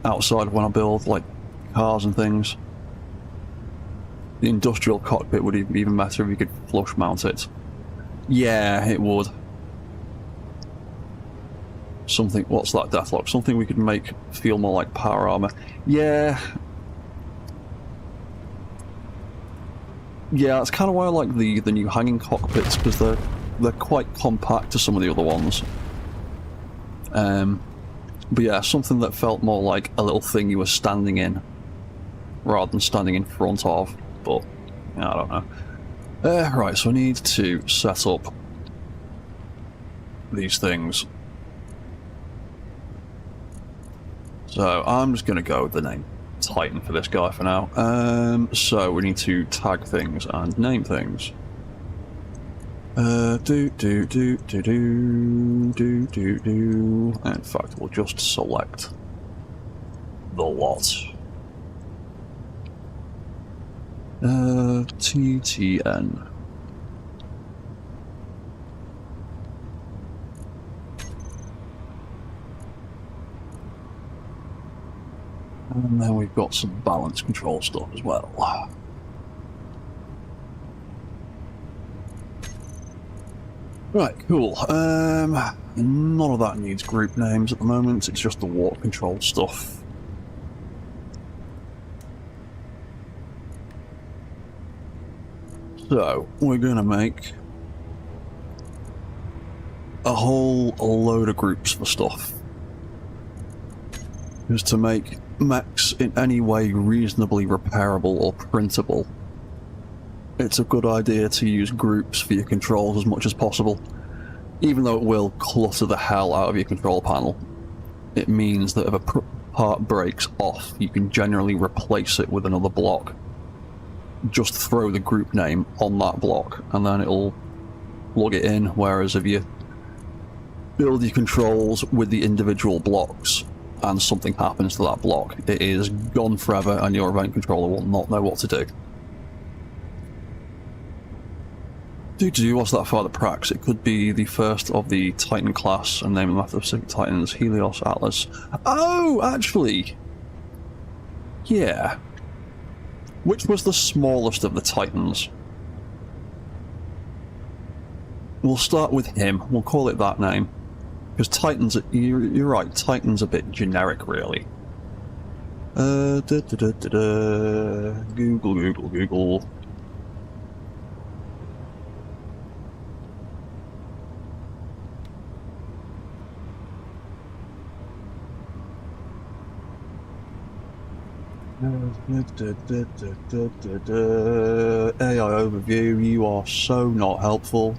outside of when I build like cars and things. The industrial cockpit would be even better if you could flush mount it. Yeah, it would. Something, what's that, Deathlock? Something we could make feel more like power armor. Yeah. Yeah, that's kind of why I like the new hanging cockpits, because they're quite compact to some of the other ones. But yeah, something that felt more like a little thing you were standing in, rather than standing in front of. But yeah, I don't know. Right, so I need to set up these things. So I'm just going to go with the name Titan for this guy for now. So we need to tag things and name things. In fact, we'll just select the lot. TTN. And then we've got some balance control stuff as well. Right, cool. None of that needs group names at the moment, it's just the water control stuff. So, we're gonna make a whole load of groups for stuff. Just to make mechs in any way reasonably repairable or printable, it's a good idea to use groups for your controls as much as possible. Even though it will clutter the hell out of your control panel, it means that if a part breaks off, you can generally replace it with another block. Just throw the group name on that block and then it'll plug it in, whereas if you build your controls with the individual blocks and something happens to that block, it is gone forever and your event controller will not know what to do. What's that for the Prax? It could be the first of the Titan class and name them after the Pacific Titans, Helios, Atlas. Oh, actually, yeah. Which was the smallest of the Titans? We'll start with him. We'll call it that name. Because Titans, you're right, Titan's a bit generic, really. Google. AI overview, you are so not helpful.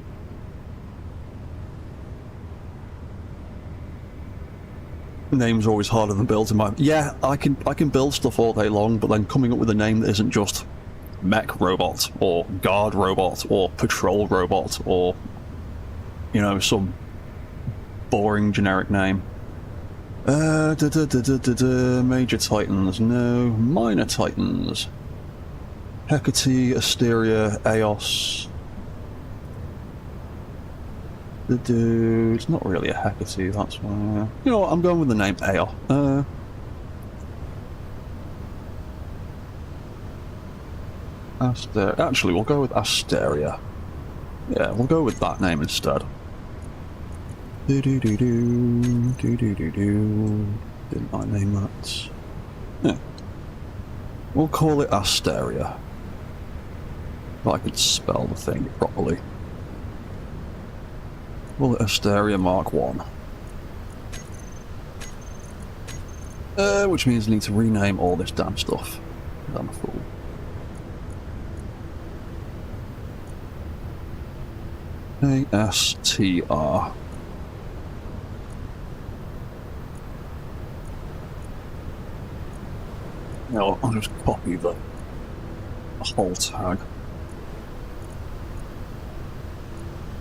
Names are always harder than builds in my... Yeah, I can build stuff all day long, but then coming up with a name that isn't just mech robot, or guard robot, or patrol robot, or, you know, some boring generic name. Major Titans, no. Minor Titans. Hecate, Asteria, Eos. It's not really a Hecate, that's why... You know what, I'm going with the name Eos. Actually, we'll go with Asteria. Yeah, we'll go with that name instead. Didn't I name that? Yeah. We'll call it Asteria. If I could spell the thing properly. Call it Asteria Mark 1. Which means I need to rename all this damn stuff. I'm a fool. ASTR. No, I'll just copy the whole tag.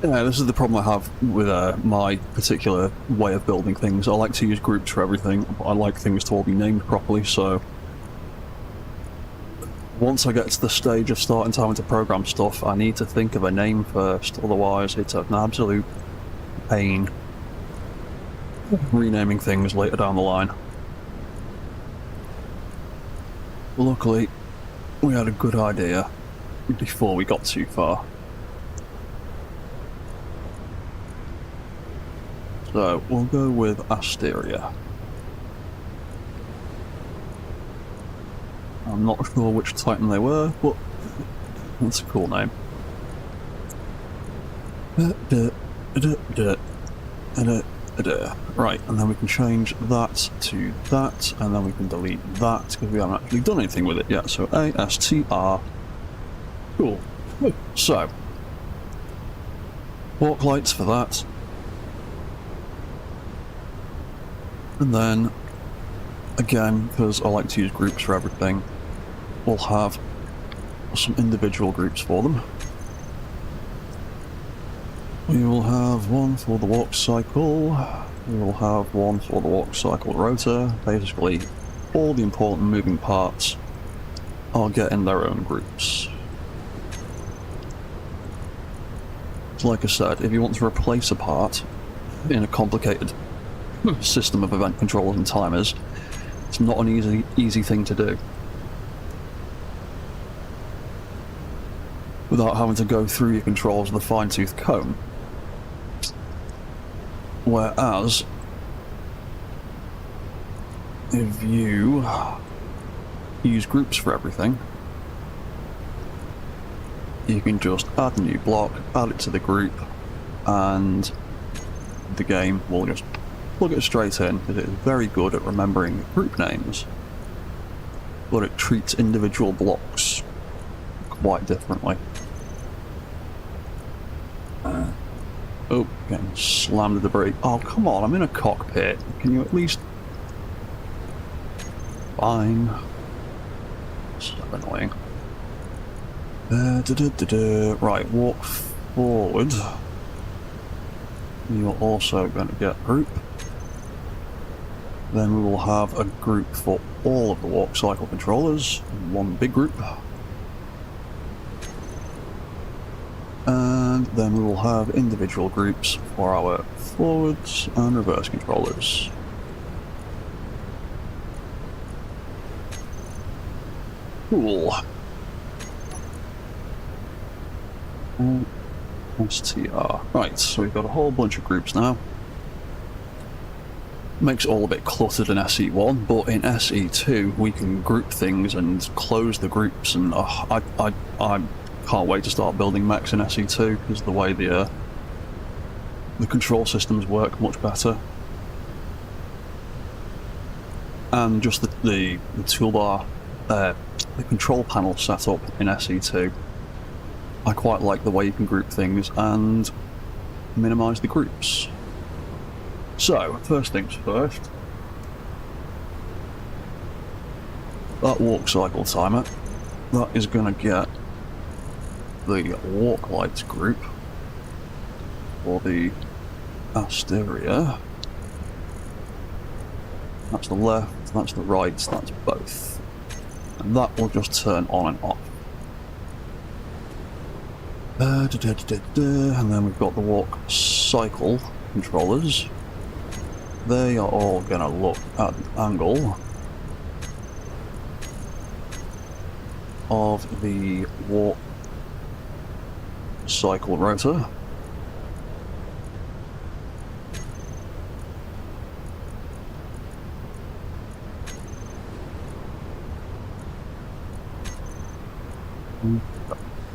Yeah, this is the problem I have with my particular way of building things. I like to use groups for everything, but I like things to all be named properly, so... Once I get to the stage of starting to having to program stuff, I need to think of a name first, otherwise it's an absolute pain renaming things later down the line. Luckily, we had a good idea before we got too far. So, we'll go with Asteria. I'm not sure which Titan they were, but that's a cool name. Right, and then we can change that to that, and then we can delete that, because we haven't actually done anything with it yet. So ASTR. Cool. So, walk lights for that. And then, again, because I like to use groups for everything, we'll have some individual groups for them. We will have one for the walk cycle, we will have one for the walk cycle rotor. Basically, all the important moving parts are getting their own groups. So like I said, if you want to replace a part in a complicated system of event controllers and timers, it's not an easy thing to do. Without having to go through your controls with a fine-tooth comb. Whereas, if you use groups for everything, you can just add a new block, add it to the group, and the game will just plug it straight in. It is very good at remembering group names, but it treats individual blocks quite differently. Oh, getting slammed with debris. Oh, come on, I'm in a cockpit. Can you at least... Fine. So annoying. Right, walk forward. You're also going to get group. Then we will have a group for all of the walk cycle controllers. One big group. And then we will have individual groups for our forwards and reverse controllers. Cool. STR. Right, so we've got a whole bunch of groups now. Makes it all a bit cluttered in SE1, but in SE2 we can group things and close the groups, and I can't wait to start building mechs in SE2 because the way the control systems work much better. And just the toolbar, the control panel setup in SE2, I quite like the way you can group things and minimise the groups. So, first things first, that walk cycle timer, that is going to get the walk lights group for the Asteria. That's the left, that's the right, that's both. And that will just turn on and off. And then we've got the walk cycle controllers. They are all going to look at the angle of the walk cycle rotor.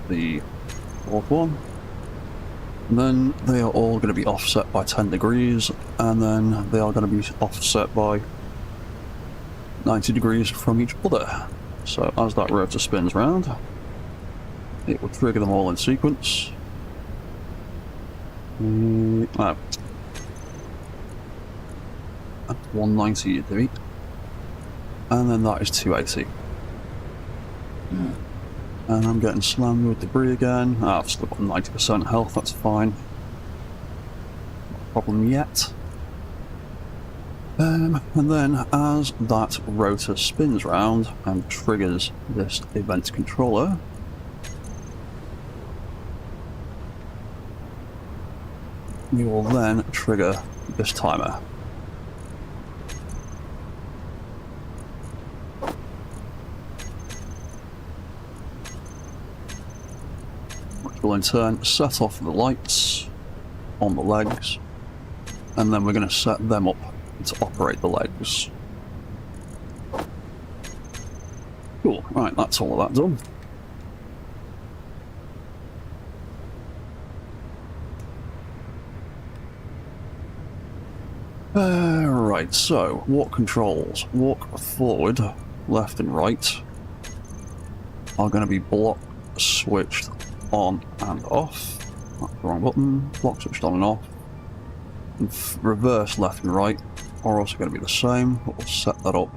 The fourth one. And then they are all going to be offset by 10 degrees, and then they are going to be offset by 90 degrees from each other. So as that rotor spins round, it will trigger them all in sequence. At 190 degree, and then that is 280. And I'm getting slammed with debris again. I've still got 90% health, that's fine. Not a problem yet. And then as that rotor spins round and triggers this event controller, we will then trigger this timer. Which will in turn set off the lights on the legs, and then we're going to set them up to operate the legs. Cool, right, that's all of that done. Right, so, walk controls. Walk forward, left and right, are going to be block switched on and off. That's the wrong button. Block switched on and off. And reverse left and right are also going to be the same, but we'll set that up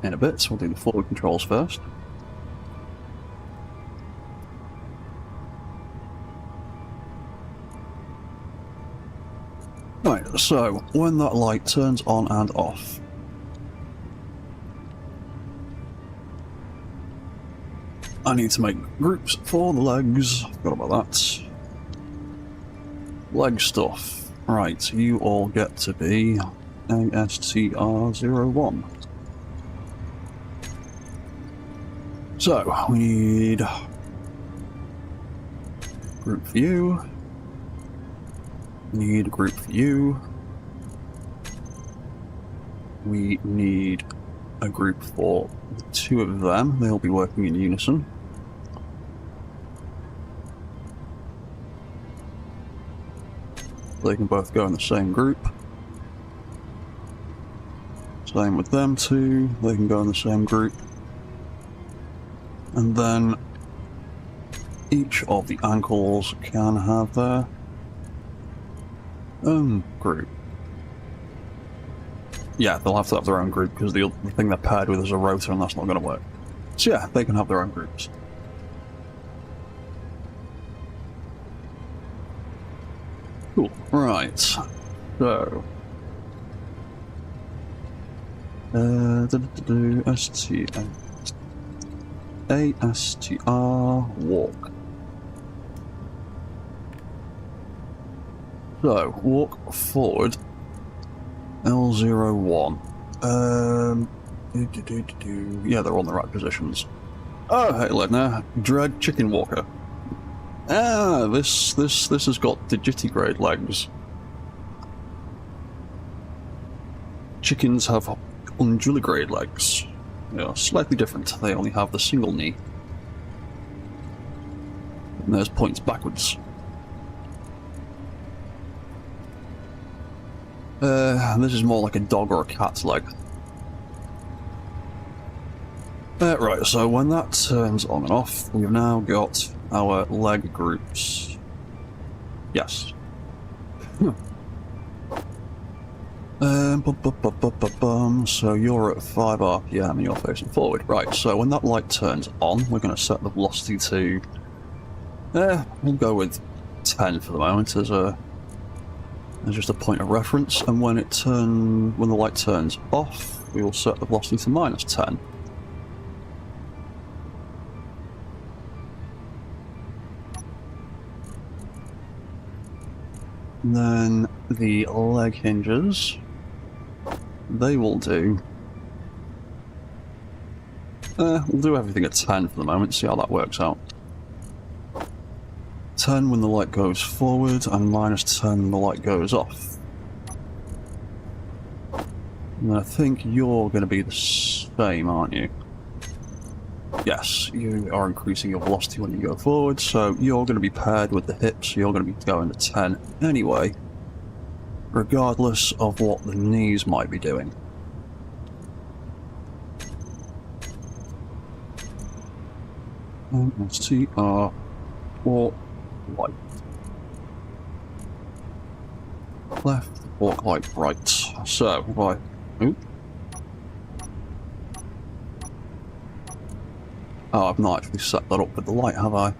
in a bit. So we'll do the forward controls first. Right, so when that light turns on and off, I need to make groups for the legs. Forgot about that. Leg stuff. Right, you all get to be ASTR01. So, we need group view. Need a group for you. We need a group for the two of them. They'll be working in unison. They can both go in the same group. Same with them two. They can go in the same group. And then each of the ankles can have their own group. Yeah, they'll have to have their own group because the thing they're paired with is a rotor and that's not going to work. So yeah, they can have their own groups. Cool. Right. So. ASTR walk. So, walk forward. L01. Yeah, they're on the right positions. Oh, hey, look now. Dread Chicken Walker. Ah, this has got digitigrade legs. Chickens have unduligrade legs. They are slightly different. They only have the single knee. And theirs points backwards. This is more like a dog or a cat's leg. Right, so when that turns on and off, we've now got our leg groups. Yes. So you're at 5 RPM and you're facing forward. Right, so when that light turns on, we're going to set the velocity to... we'll go with 10 for the moment as just a point of reference, and when the light turns off, we will set the velocity to -10. And then the leg hinges, they will do... we'll do everything at 10 for the moment, see how that works out. 10 when the light goes forward, and -10 when the light goes off. And I think you're going to be the same, aren't you? Yes, you are increasing your velocity when you go forward, so you're going to be paired with the hips, you're going to be going to 10 anyway, regardless of what the knees might be doing. STR or right. Left, walk like right. So, right. Oop. Oh, I've not actually set that up with the light, have I?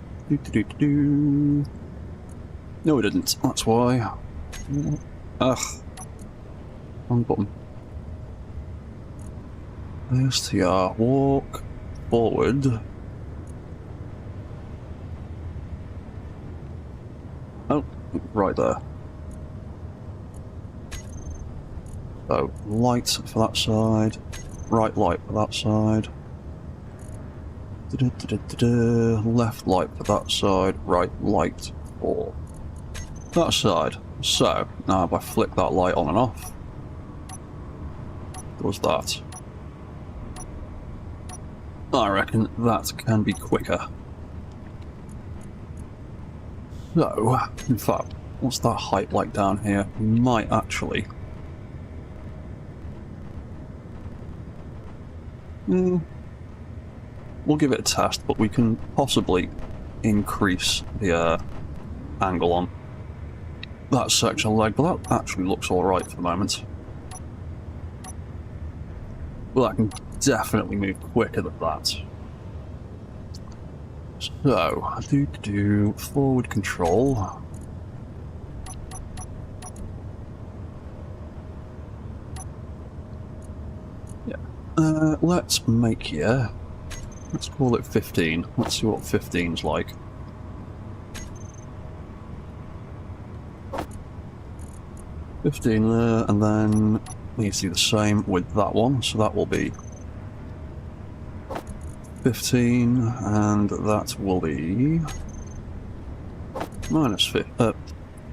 No, I didn't. That's why. Ugh. Wrong button. STR, walk forward. Oh, right there. So, light for that side, right light for that side. Left light for that side, right light for that side. So, now if I flick that light on and off, does that. I reckon that can be quicker. So, in fact, what's that height like down here? We might actually... We'll give it a test, but we can possibly increase the angle on that section of leg, but that actually looks alright for the moment. Well, I can definitely move quicker than that. So, do forward control. Yeah. Let's make here. Let's call it 15. Let's see what 15's like. there, and then we see the same with that one, so that will be 15, and that will be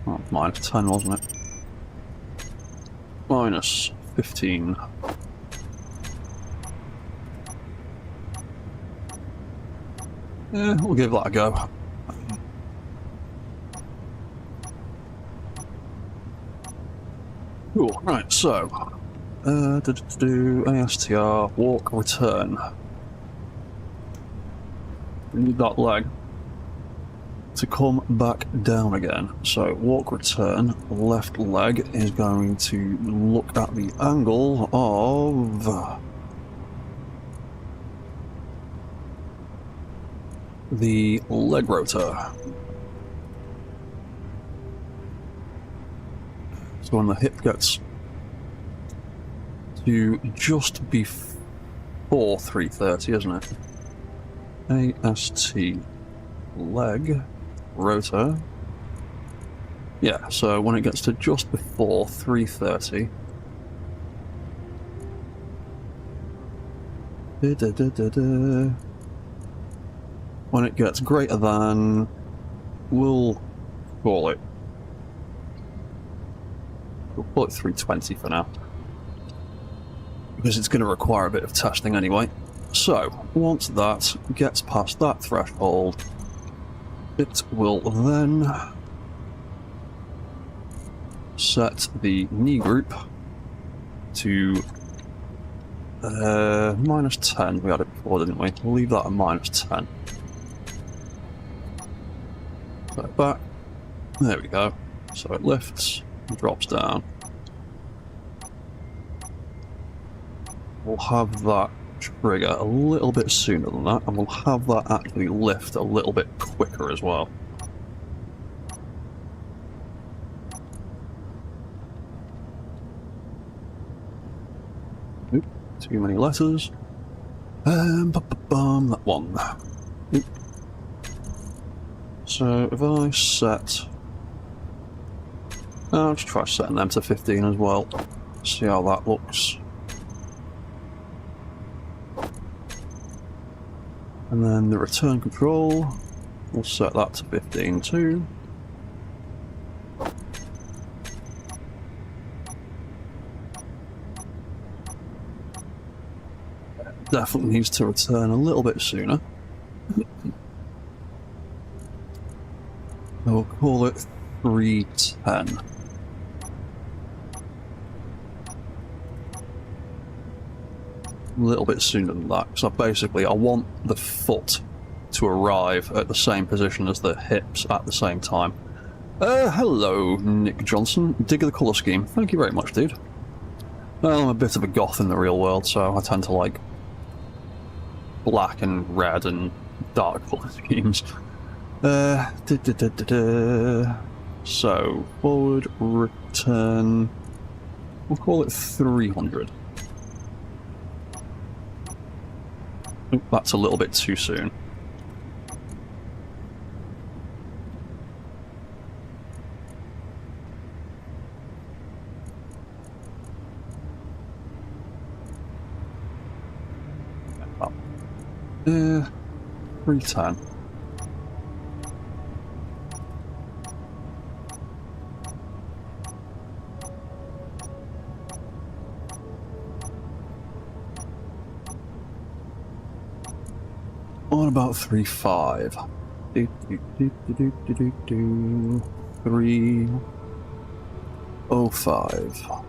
Oh, minus 10, wasn't it? Minus 15. Yeah, we'll give that a go. Cool, right, so... ASTR, walk, return. We need that leg to come back down again. So, walk, return, left leg is going to look at the angle of... the leg rotor. So when the hip gets to just before 330, isn't it? AST leg rotor. Yeah, so when it gets to just before 330. When it gets greater than, we'll call it 320 for now, because it's going to require a bit of testing anyway. So, once that gets past that threshold, it will then set the knee group to minus 10. We had it before, didn't we? We'll leave that at minus 10. So back. There we go. So it lifts and drops down. We'll have that trigger a little bit sooner than that, and we'll have that actually lift a little bit quicker as well. Oop, too many letters. That one. Oop. So if I set... I'll just try setting them to 15 as well. See how that looks. And then the return control, we'll set that to 15 too. Definitely needs to return a little bit sooner. We'll call it 310. A little bit sooner than that, so basically I want the foot to arrive at the same position as the hips at the same time. Hello, Nick Johnson. Dig the colour scheme. Thank you very much, dude. Well, I'm a bit of a goth in the real world, so I tend to like black and red and dark colour schemes. So, forward, return... We'll call it 300. That's a little bit too soon. Up. 310. What about 3.5? 3.05.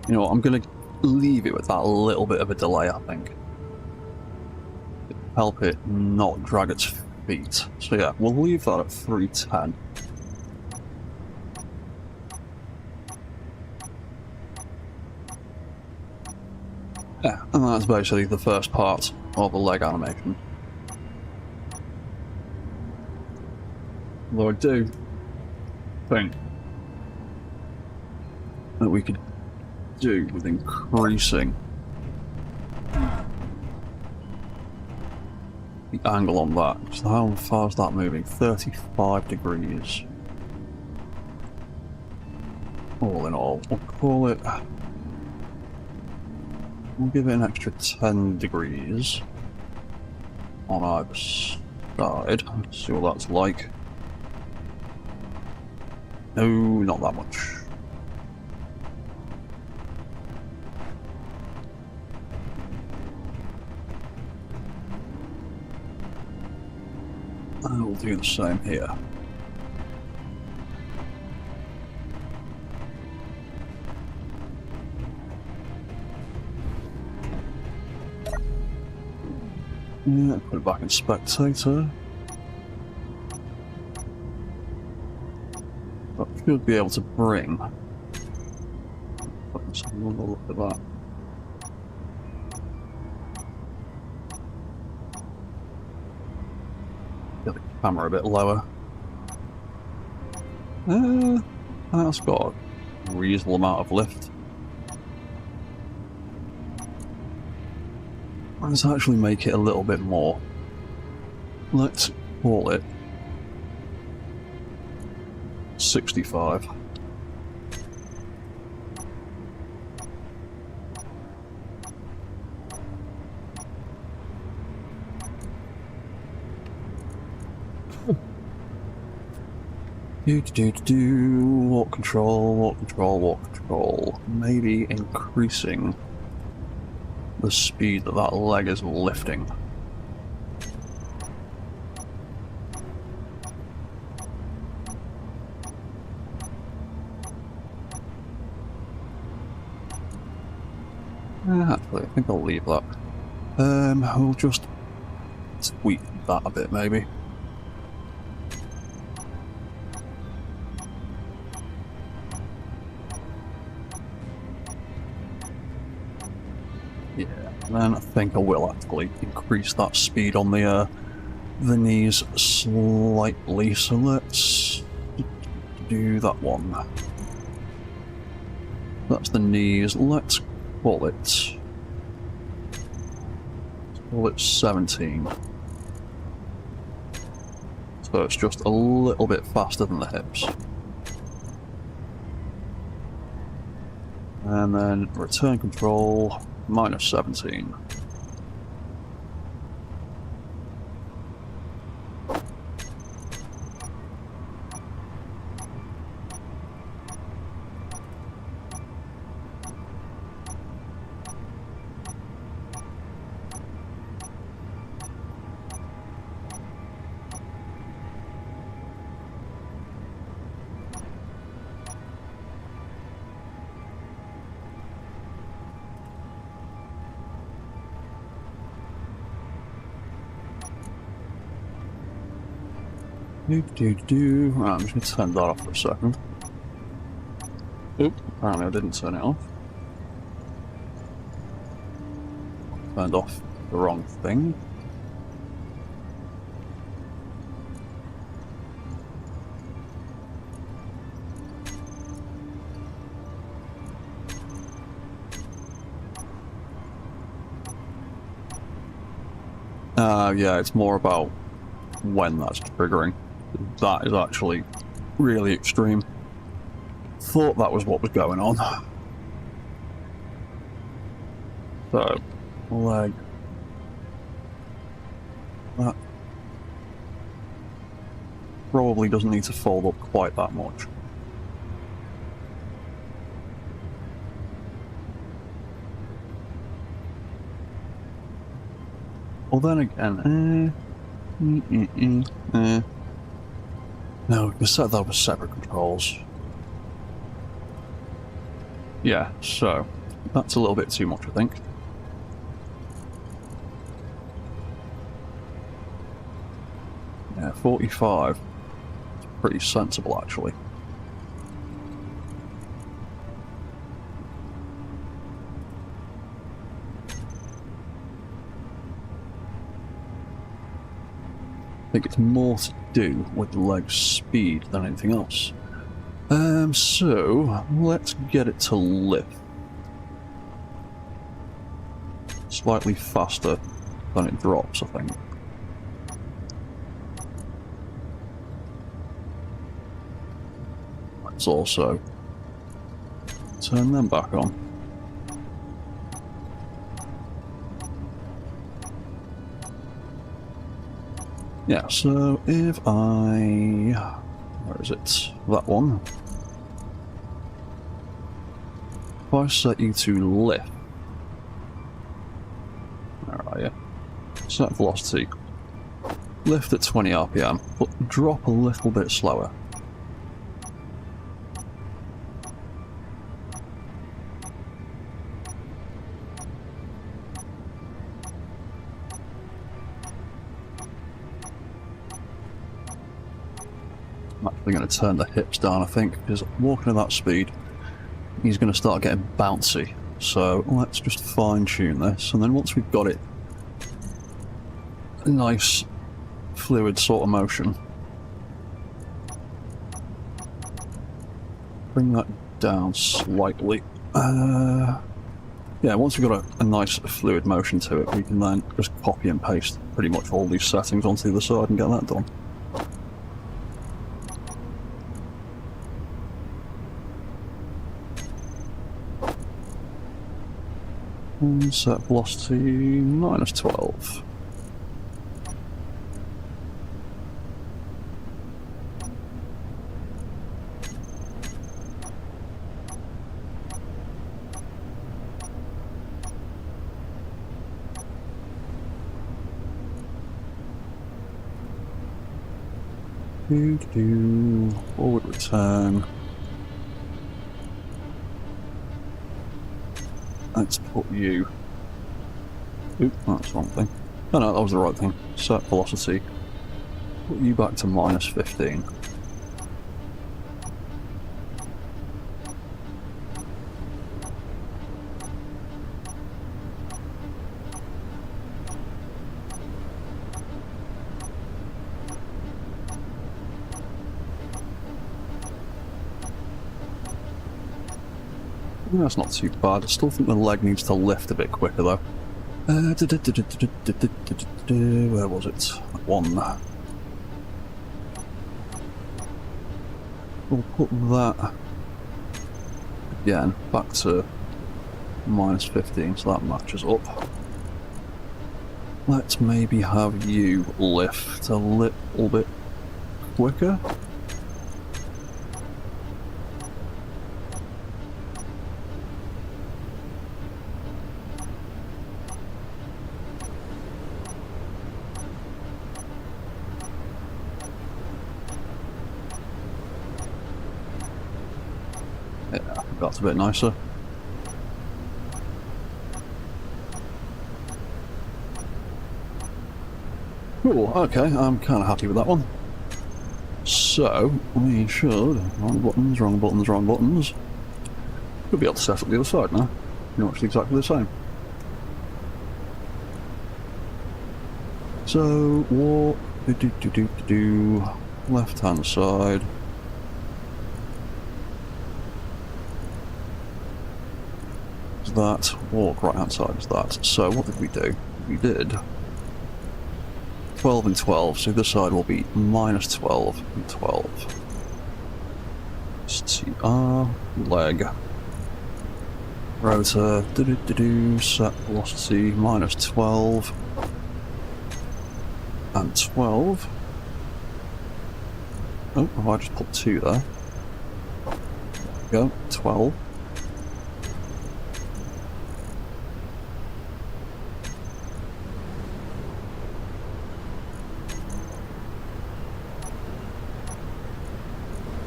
You know what, I'm gonna leave it with that little bit of a delay, I think. Help it not drag its feet. So yeah, we'll leave that at 310. Yeah, and that's basically the first part of the leg animation. Although I do think that we could do with increasing the angle on that. So how far is that moving? 35 degrees. All in all, we'll call it... We'll give it an extra 10 degrees. on either side. Let's see what that's like. No, not that much. I will do the same here. Yeah, put it back in spectator. But should be able to bring. Let's have a look at that. Get the camera a bit lower. That's got a reasonable amount of lift. Let's actually make it a little bit more. Let's call it 65. Walk control, walk control, walk control. Maybe increasing the speed that that leg is lifting. Actually, I think I'll leave that. We'll just tweak that a bit, maybe. Yeah, and then I think I will actually increase that speed on the knees slightly. So let's do that one. That's the knees. Let's call it 17. So it's just a little bit faster than the hips. And then return control -17. Right, I'm just going to turn that off for a second. Oop, apparently I didn't turn it off. Turned off the wrong thing. Yeah, it's more about when that's triggering. That is actually really extreme. Thought that was what was going on. So, leg. That probably doesn't need to fold up quite that much. Well, then again, no, we can set that up as separate controls. Yeah, so that's a little bit too much, I think. Yeah, 45. It's pretty sensible, actually. I think it's more to do with the leg speed than anything else. So let's get it to lift slightly faster than it drops, I think. Let's also turn them back on. Yeah, so if I... Where is it? That one. If I set you to lift... Where are you? Set velocity. Lift at 20 RPM, but drop a little bit slower. I'm actually going to turn the hips down, I think, because walking at that speed, he's going to start getting bouncy. So let's just fine-tune this, and then once we've got it a nice fluid sort of motion, bring that down slightly. Yeah, once we've got a nice fluid motion to it, we can then just copy and paste pretty much all these settings onto the other side and get that done. And set velocity -12. Forward return. Let's put you... Oop, that's the wrong thing. Oh no, that was the right thing. Set velocity. Put you back to -15. That's not too bad. I still think the leg needs to lift a bit quicker though. Where was it? One. We'll put that again back to -15, so that matches up. Let's maybe have you lift a little bit quicker. That's a bit nicer. Cool, okay, I'm kind of happy with that one. So, we should... Wrong buttons, wrong buttons, wrong buttons. We'll be able to set up the other side now. Pretty much exactly the same. So, walk... left-hand side. That, walk right hand side is that. So what did we do? We did 12 and 12, so this side will be -12 and 12. STR, leg, rotor, set velocity -12 and 12. Oh, have I just put 2 there? There we go, 12.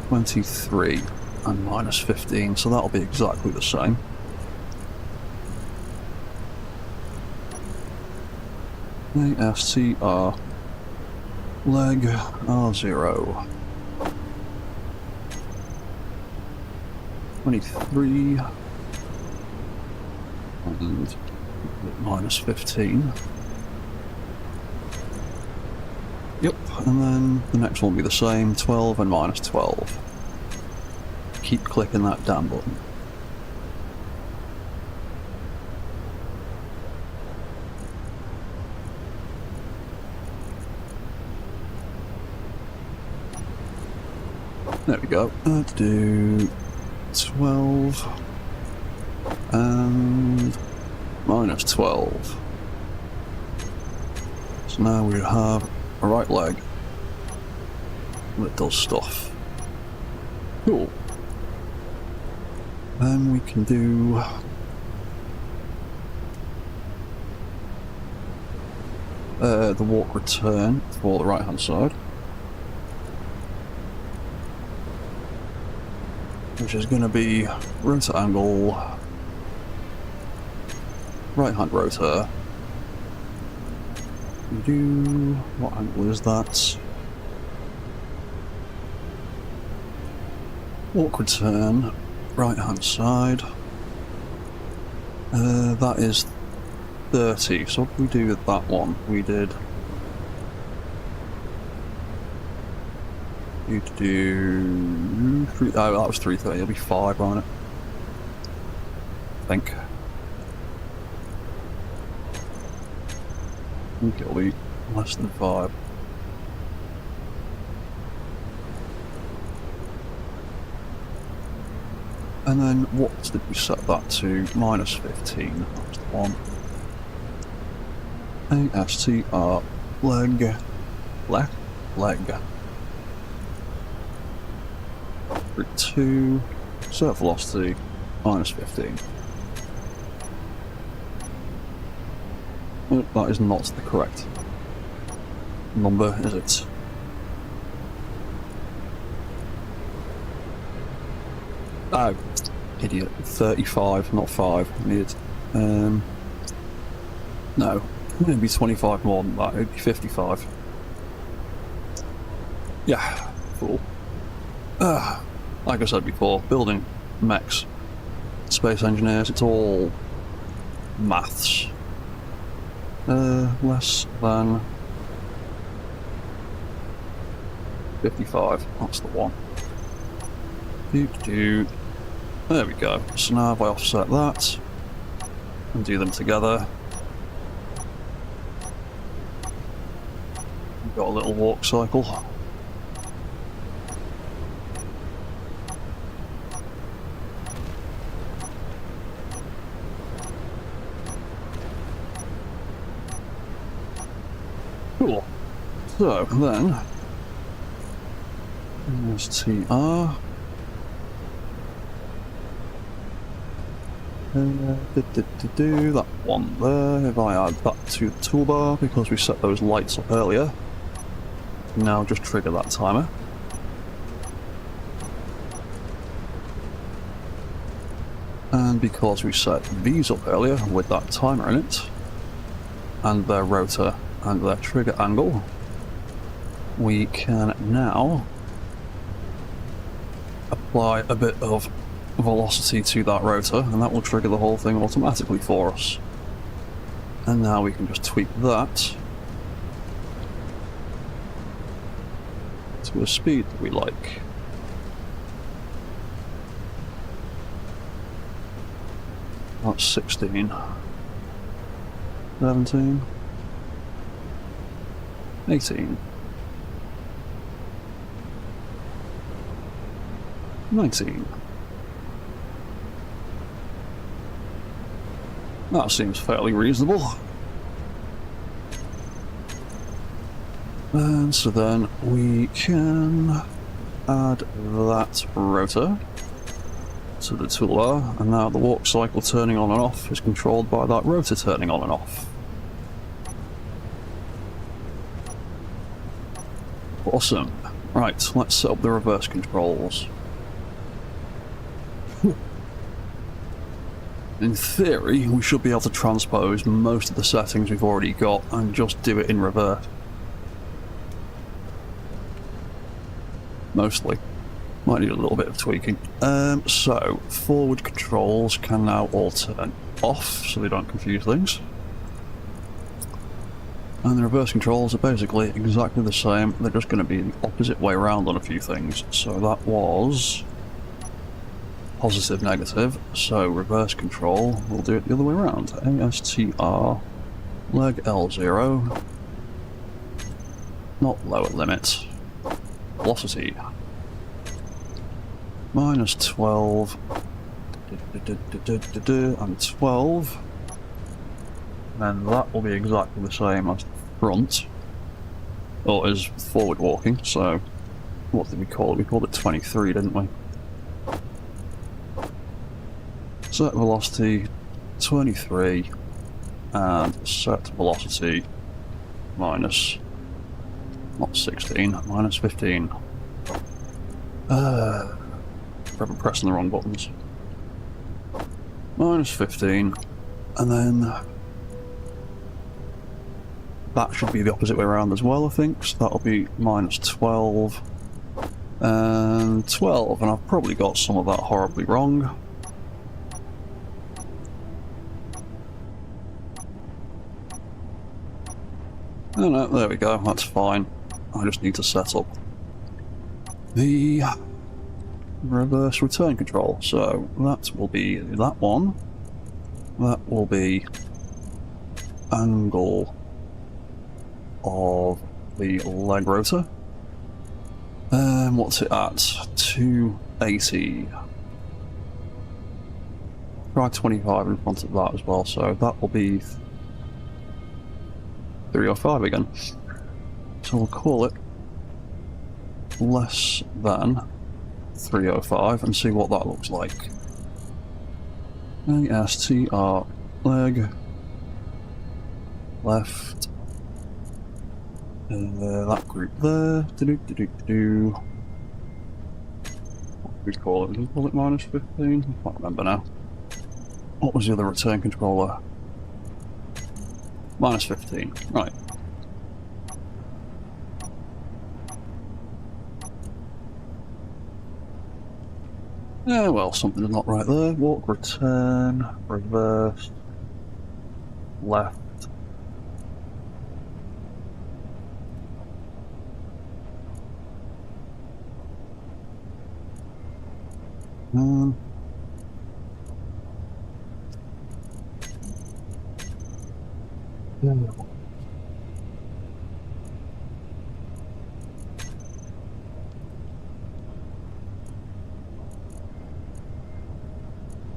-23 and -15, so that'll be exactly the same. ASTR leg R0 23 and -15. Yep, and then the next one will be the same, 12 and -12. Keep clicking that down button. There we go. Let's do 12 and -12. So now we have a right leg that does stuff. Cool. Then we can do the walk return for the right hand side, which is going to be rotor angle, right hand rotor. We do, what angle is that? Walk return, right hand side. That is 30. So what did we do with that one? We did. You do three. Oh, that was 330. It'll be 5, won't it? I think. I think it'll be less than 5. And then what did we set that to? Minus 15. That's the one. ASTR leg. Leg. 2. Set velocity. Minus 15. Oh, that is not the correct number, is it? Oh, idiot. 35, not 5. Idiot. No. It'd be 25 more than that. It'd be 55. Yeah, cool. Like I said before, building mechs, space engineers, it's all maths. Less than 55. That's the one. There we go. So now if I offset that and do them together, we've got a little walk cycle. Cool. So then, there's TR. That one there. If I add that to the toolbar, because we set those lights up earlier, now just trigger that timer. And because we set these up earlier with that timer in it, and their rotor and their trigger angle, we can now apply a bit of velocity to that rotor, and that will trigger the whole thing automatically for us. And now we can just tweak that to a speed that we like. That's 16, 17, 18, 19. That seems fairly reasonable. And so then we can add that rotor to the toolbar, and now the walk cycle turning on and off is controlled by that rotor turning on and off. Awesome. Right, let's set up the reverse controls. In theory, we should be able to transpose most of the settings we've already got and just do it in reverse. Mostly. Might need a little bit of tweaking. So, forward controls can now all turn off, so they don't confuse things. And the reverse controls are basically exactly the same, they're just going to be the opposite way around on a few things. So that was positive, negative, so reverse control, we'll do it the other way around. ASTR, leg L0, not lower limit, velocity, minus 12, and 12, and then that will be exactly the same as the front. Or is forward walking, so what did we call it? We called it 23, didn't we? Set velocity 23 and set velocity minus, not 16, minus 15. I'm pressing the wrong buttons. Minus 15, and then that should be the opposite way around as well, I think. So that'll be minus 12 and 12, and I've probably got some of that horribly wrong. Oh no, there we go, that's fine. I just need to set up the reverse return control. So that will be that one. That will be angle of the leg rotor. What's it at? 280. Try 25 in front of that as well, so that will be 305 again. So we'll call it less than 305 and see what that looks like. ASTR leg left. That group there. What do we call it? Did we call it minus 15? I can't remember now. What was the other return controller? Minus 15. Right. Yeah, well, something's not right there. Walk, return, reverse, left.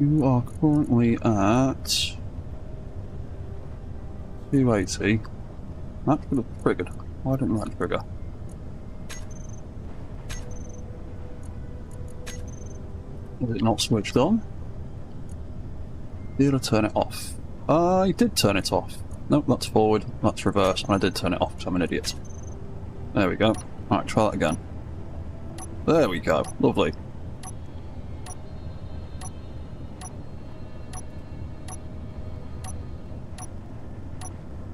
You are currently at 280. That could have triggered. Why didn't that trigger? Was it not switched on? Did I turn it off? I did turn it off. Nope, that's forward, that's reverse, and I did turn it off because I'm an idiot. There we go. Alright, try that again. There we go. Lovely.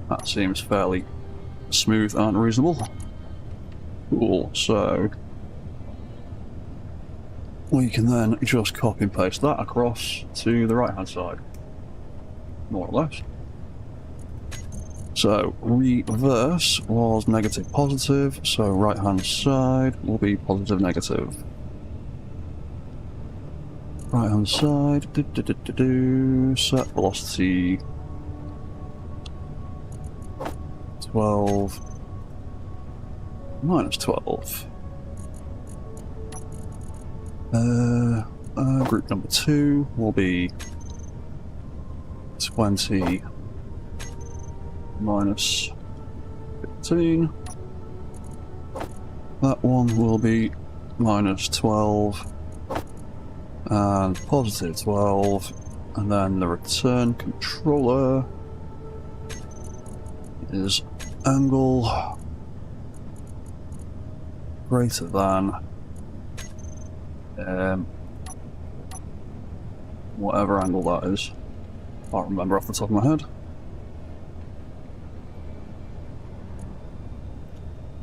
That seems fairly smooth and reasonable. Cool, so we can then just copy and paste that across to the right hand side, more or less. So reverse was negative positive, so right hand side will be positive negative. Right hand side, set velocity 12 minus 12. Group number 2 will be 20 minus 15. That one will be minus 12 and positive 12, and then the return controller is angle greater than whatever angle that is. Can't remember off the top of my head.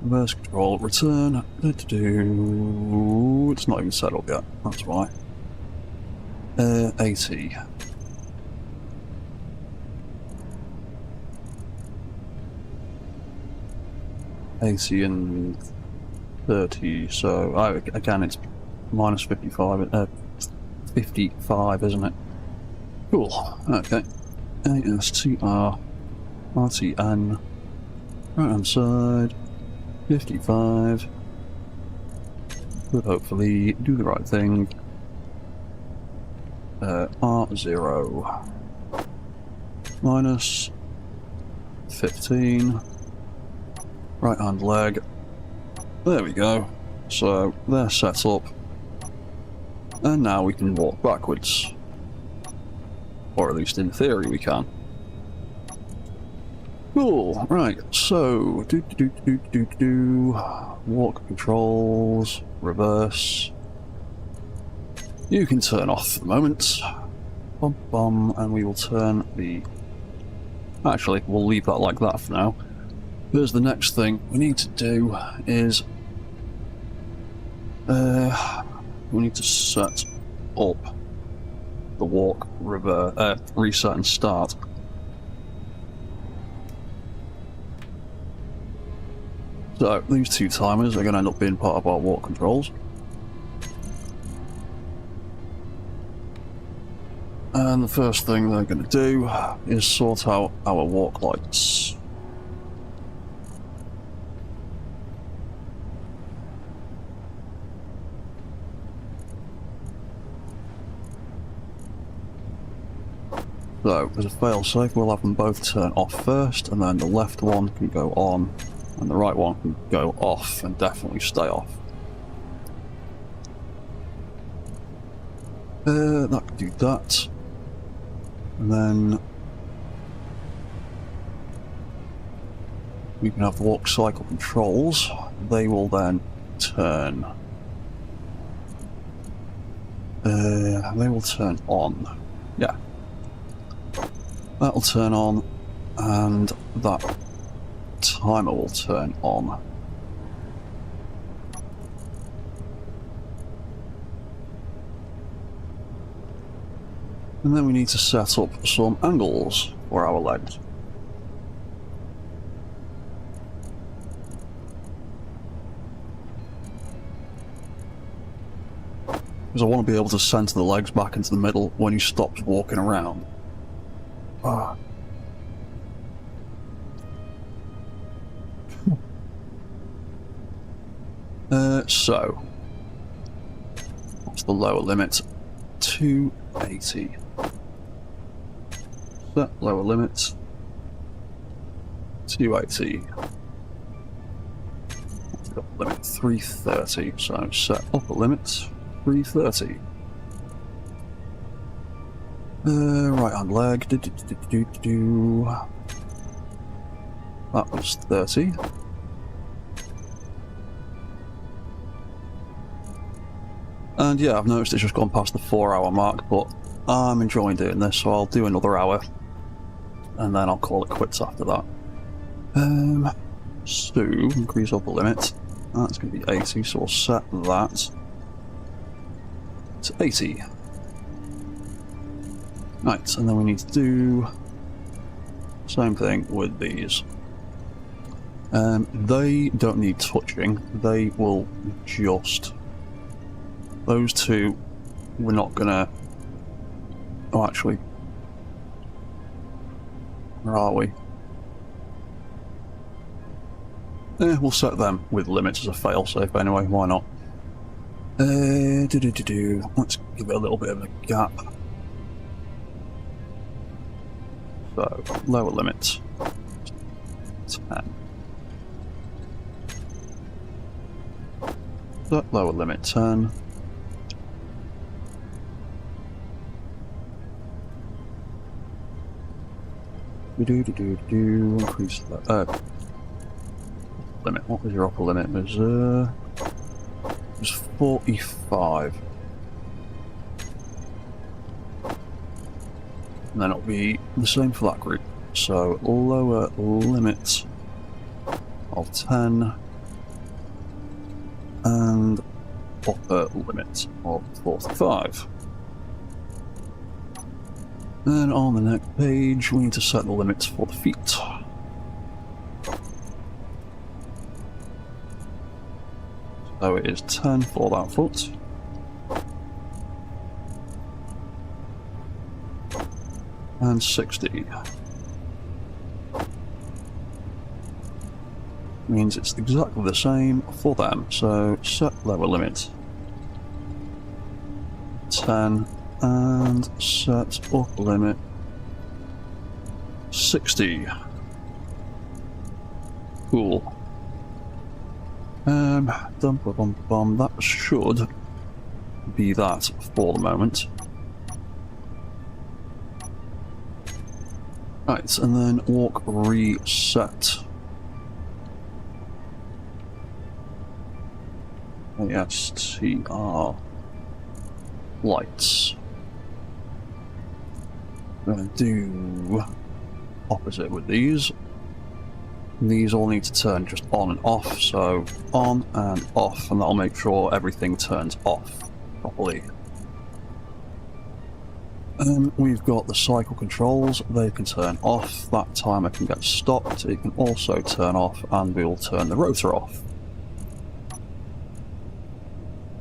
Reverse control, return. It's not even set up yet, that's why. 80. AC and 30, so again it's minus 55, 55, isn't it? Cool, okay. ASTR, RTN, right hand side, 55. Could hopefully do the right thing. R0 minus 15. right hand leg. There we go. So they're set up. And now we can walk backwards. Or at least in theory we can. Cool, right, so walk controls, reverse. You can turn off for the moment. Bum bum, and we will turn the... Actually, we'll leave that like that for now. Because the next thing we need to do is we need to set up the walk, reset and start. So these two timers are going to end up being part of our walk controls. And the first thing they're going to do is sort out our walk lights. So, as a fail-safe, we'll have them both turn off first, and then the left one can go on, and the right one can go off, and definitely stay off. That can do that. And then we can have walk cycle controls. They will then turn. They will turn on. Yeah. That'll turn on, and that timer will turn on. And then we need to set up some angles for our legs. Because I want to be able to center the legs back into the middle when he stops walking around. Ah. So, what's the lower limit? 280. Set lower limit 280. Upper limit 330. So set upper limit 330. Right hand leg. That was 30. And yeah, I've noticed it's just gone past the 4-hour mark, but I'm enjoying doing this, so I'll do another hour, and then I'll call it quits after that. So, increase upper limit. That's going to be 80, so we'll set that to 80. Right, and then we need to do the same thing with these. They don't need touching, they will just... Those two, we're not gonna... Oh, actually... Where are we? We'll set them with limits as a fail-safe anyway, why not? Let's give it a little bit of a gap. So, lower limit 10. Set lower limit 10. Increase that. Limit. What was your upper limit? It was 45. And then it'll be the same for that group. So lower limit of 10 and upper limit of 45. Then on the next page, we need to set the limits for the feet. So it is 10 for that foot. And 60. Means it's exactly the same for them. So set lower limit 10. And set upper limit 60. Cool. That should be that for the moment. Right, and then walk reset. ASTR lights. I'm going to do opposite with these. These all need to turn just on and off, so on and off, and that'll make sure everything turns off properly. We've got the cycle controls, they can turn off, that timer can get stopped, it can also turn off, and we'll turn the rotor off.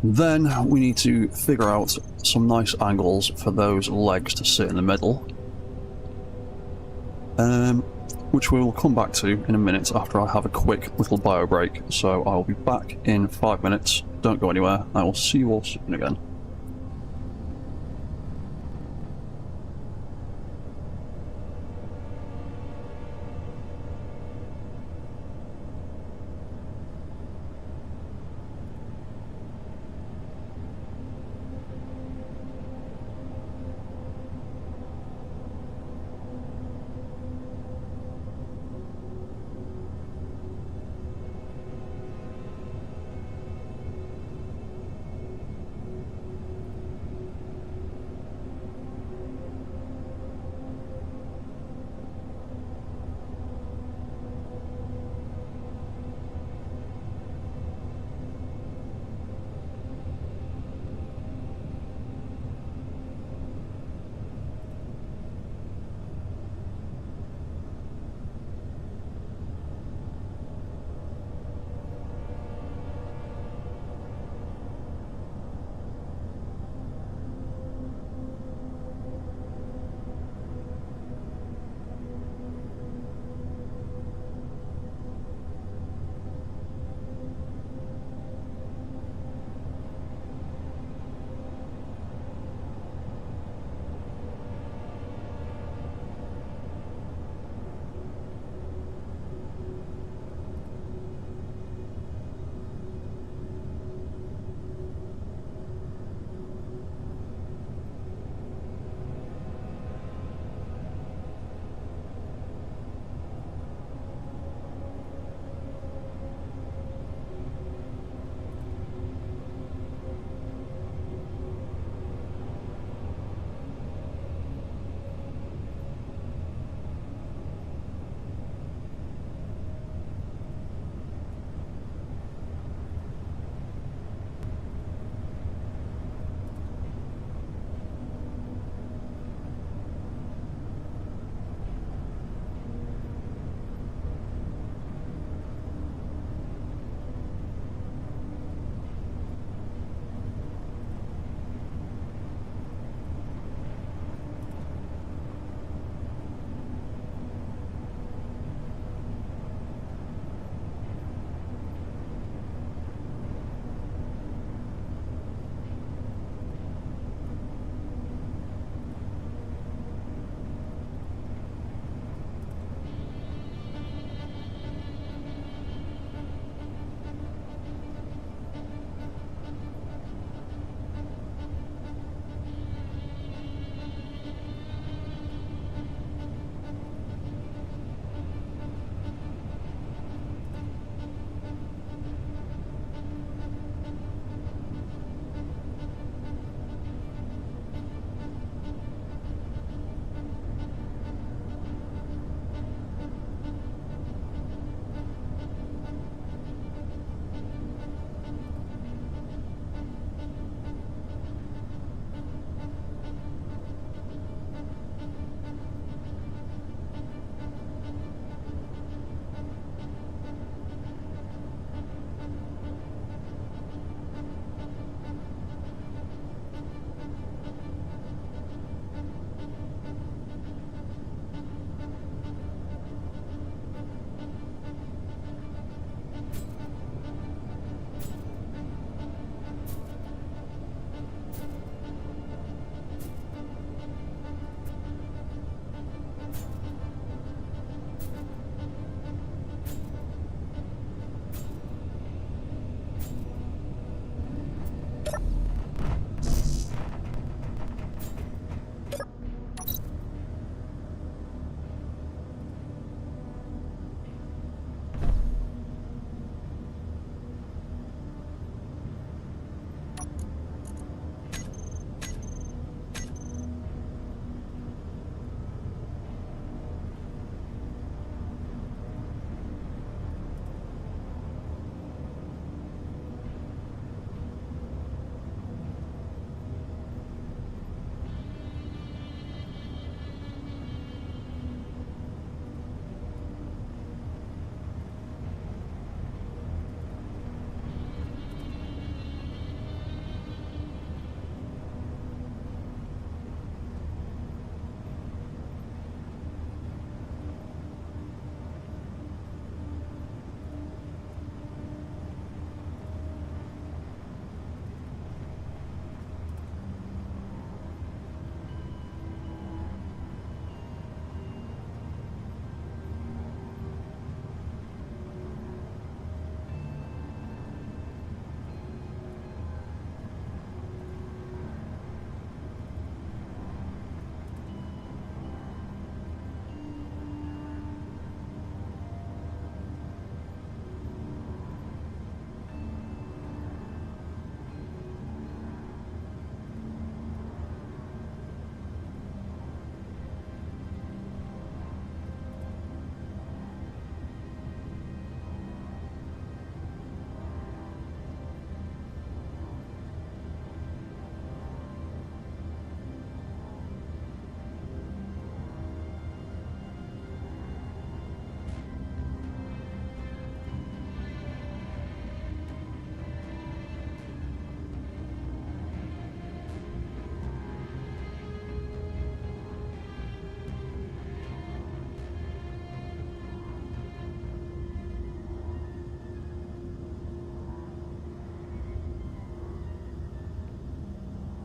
Then we need to figure out some nice angles for those legs to sit in the middle. Which we will come back to in a minute after I have a quick little bio break. So I'll be back in 5 minutes. Don't go anywhere. I will see you all soon again.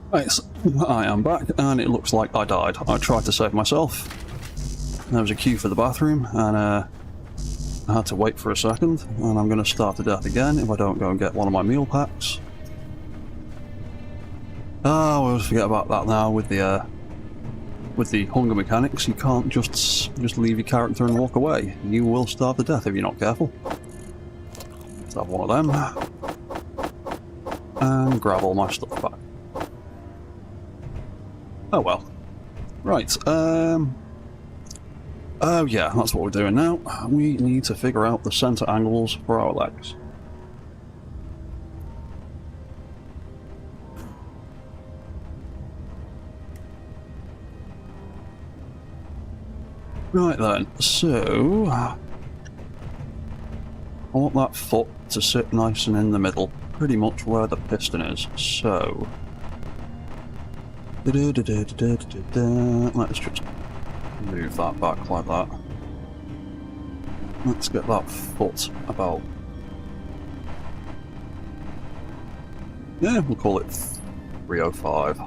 Right, so I am back, and it looks like I died. I tried to save myself. There was a queue for the bathroom, and I had to wait for a second, and I'm going to starve to death again if I don't go and get one of my meal packs. Ah, we'll forget about that now with the hunger mechanics. You can't just leave your character and walk away. You will starve to death if you're not careful. Let's have one of them. And grab all my stuff back. Oh well. Right, oh yeah, that's what we're doing now. We need to figure out the center angles for our legs. Right then, so I want that foot to sit nice and in the middle, pretty much where the piston is, so let's just move that back like that. Let's get that foot about, yeah, we'll call it 305.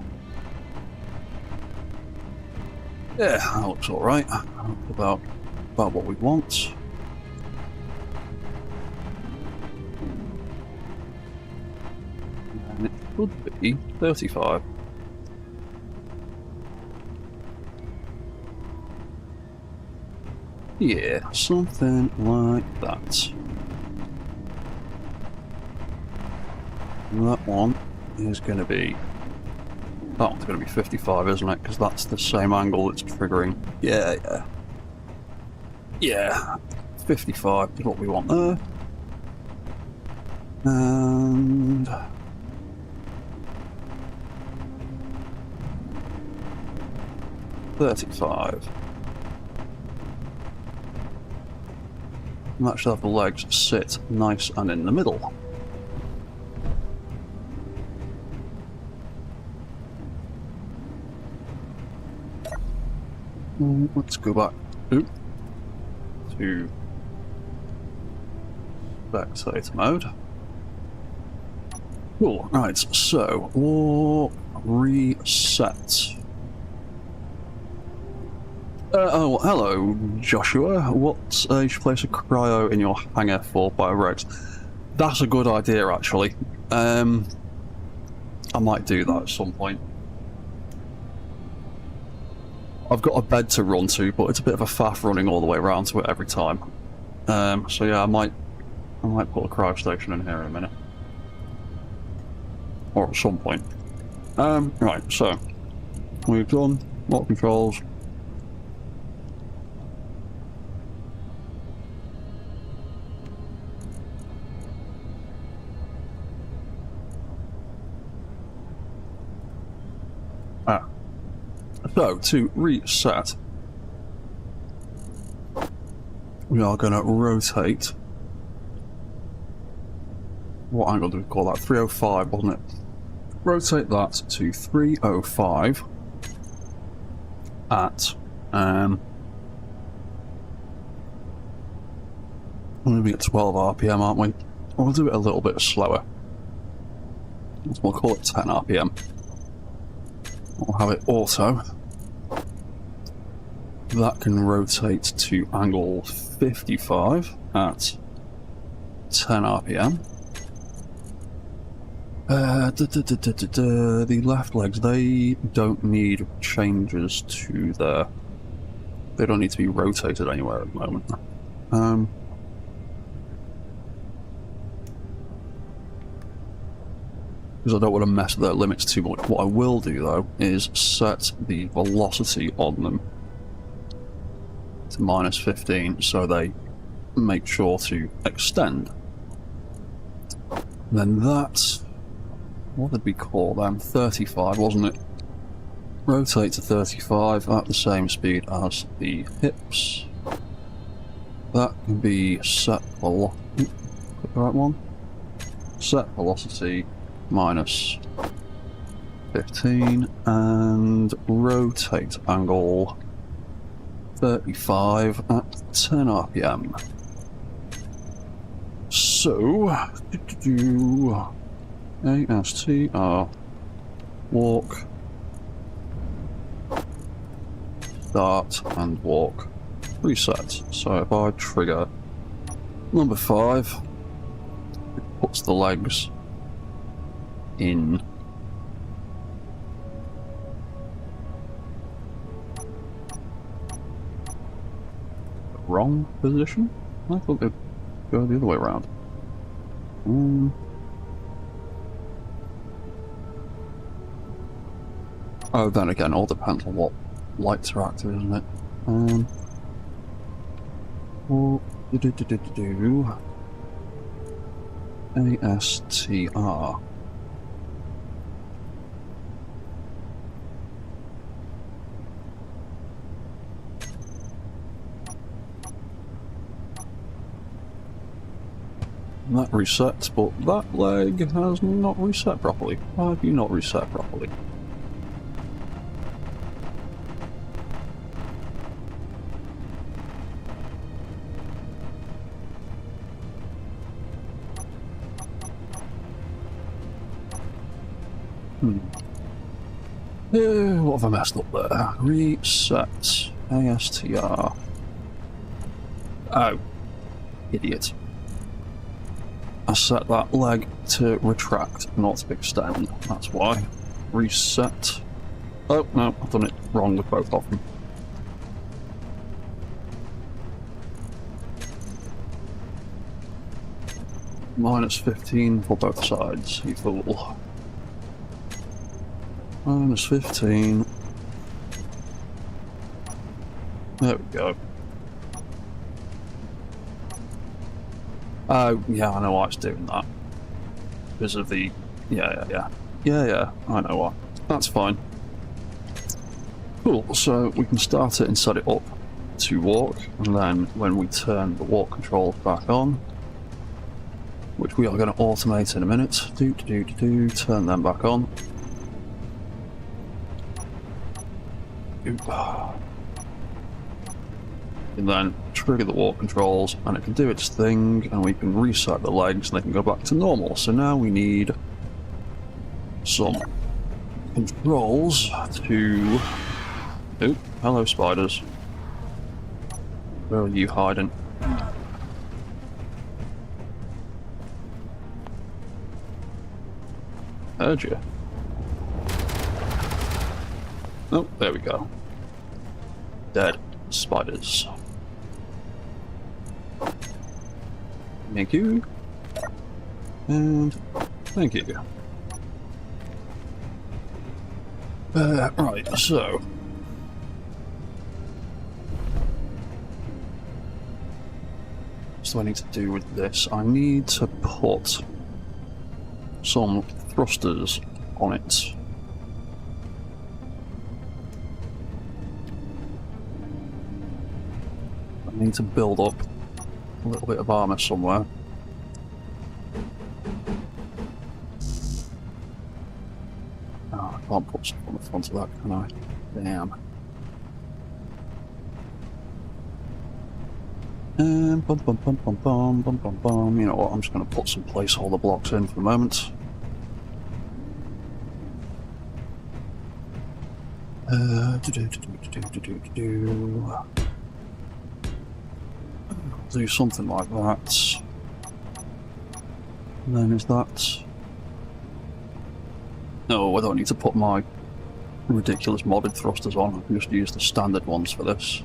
Yeah, that looks alright. About what we want. And it could be 35. Yeah, something like that. And that one is going to be... that one's going to be 55, isn't it? Because that's the same angle that's triggering. Yeah, yeah. Yeah, 55 is what we want there. And... 35. And that should have the legs sit nice and in the middle. Let's go back to spectator mode. Cool, right, so we'll reset. Oh, hello, Joshua. What you should place a cryo in your hangar for Biorex? That's a good idea, actually. I might do that at some point. I've got a bed to run to, but it's a bit of a faff running all the way around to it every time. So yeah, I might put a cryo station in here in a minute, or at some point. Right, so we've done lot controls. So, to reset, we are going to rotate. What angle do we call that? 305, wasn't it? Rotate that to 305 at, we're going to be at 12 RPM, aren't we? We'll do it a little bit slower. We'll call it 10 RPM. We'll have it auto. That can rotate to angle 55 at 10 RPM. The left legs, they don't need changes to their... they don't need to be rotated anywhere at the moment. Because I don't want to mess with their limits too much. What I will do, though, is set the velocity on them to -15, so they make sure to extend. And then that... what did we call them? 35, wasn't it? Rotate to 35 at the same speed as the hips. That can be set velocity... the right one? Set velocity -15 and rotate angle 35 at 10 RPM. So, ASTR walk, start, and walk. Reset. So if I trigger number 5, it puts the legs in. Wrong position? I thought they'd go the other way around. Oh, then again, all depends on what lights are active, isn't it? Well, ASTR. That resets, but that leg has not reset properly. Why have you not reset properly? What have I messed up there? Reset. ASTR. Oh. Idiot. I set that leg to retract, not to extend. That's why. Reset. Oh, no, I've done it wrong with both of them. -15 for both sides, you fool. -15. There we go. Oh, yeah, I know why it's doing that. Because of the... Yeah, I know why. That's fine. Cool, so we can start it and set it up to walk, and then when we turn the walk controls back on, which we are going to automate in a minute, turn them back on. And then trigger the walk controls, and it can do its thing, and we can reset the legs and they can go back to normal. So now we need some controls to... Oh, hello spiders. Where are you hiding? Heard you. Oh, there we go. Dead spiders. Thank you. And thank you. Right, so... What do I need to do with this? I need to put some thrusters on it. I need to build up a little bit of armor somewhere. Oh, I can't put stuff on the front of that, can I? Damn. You know what, I'm just going to put some placeholder blocks in for the moment. Do something like that. And then is that... No, I don't need to put my ridiculous modded thrusters on. I can just use the standard ones for this.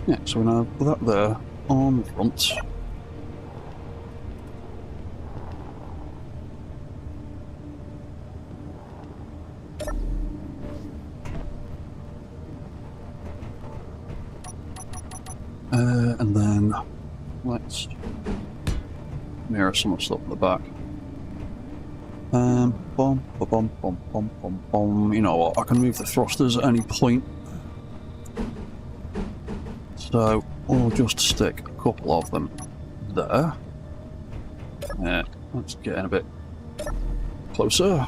Yeah, so we're going to put that there on the front. And then let's mirror some of the stuff in the back. You know what? I can move the thrusters at any point. So we'll just stick a couple of them there. Yeah, let's get in a bit closer.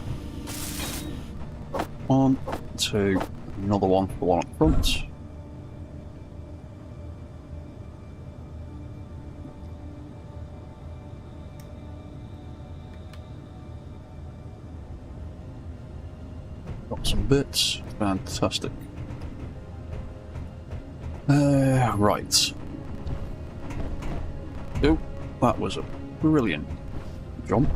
1, 2, another one for the one up front. Got some bits. Fantastic. Right. Oh, that was a brilliant jump.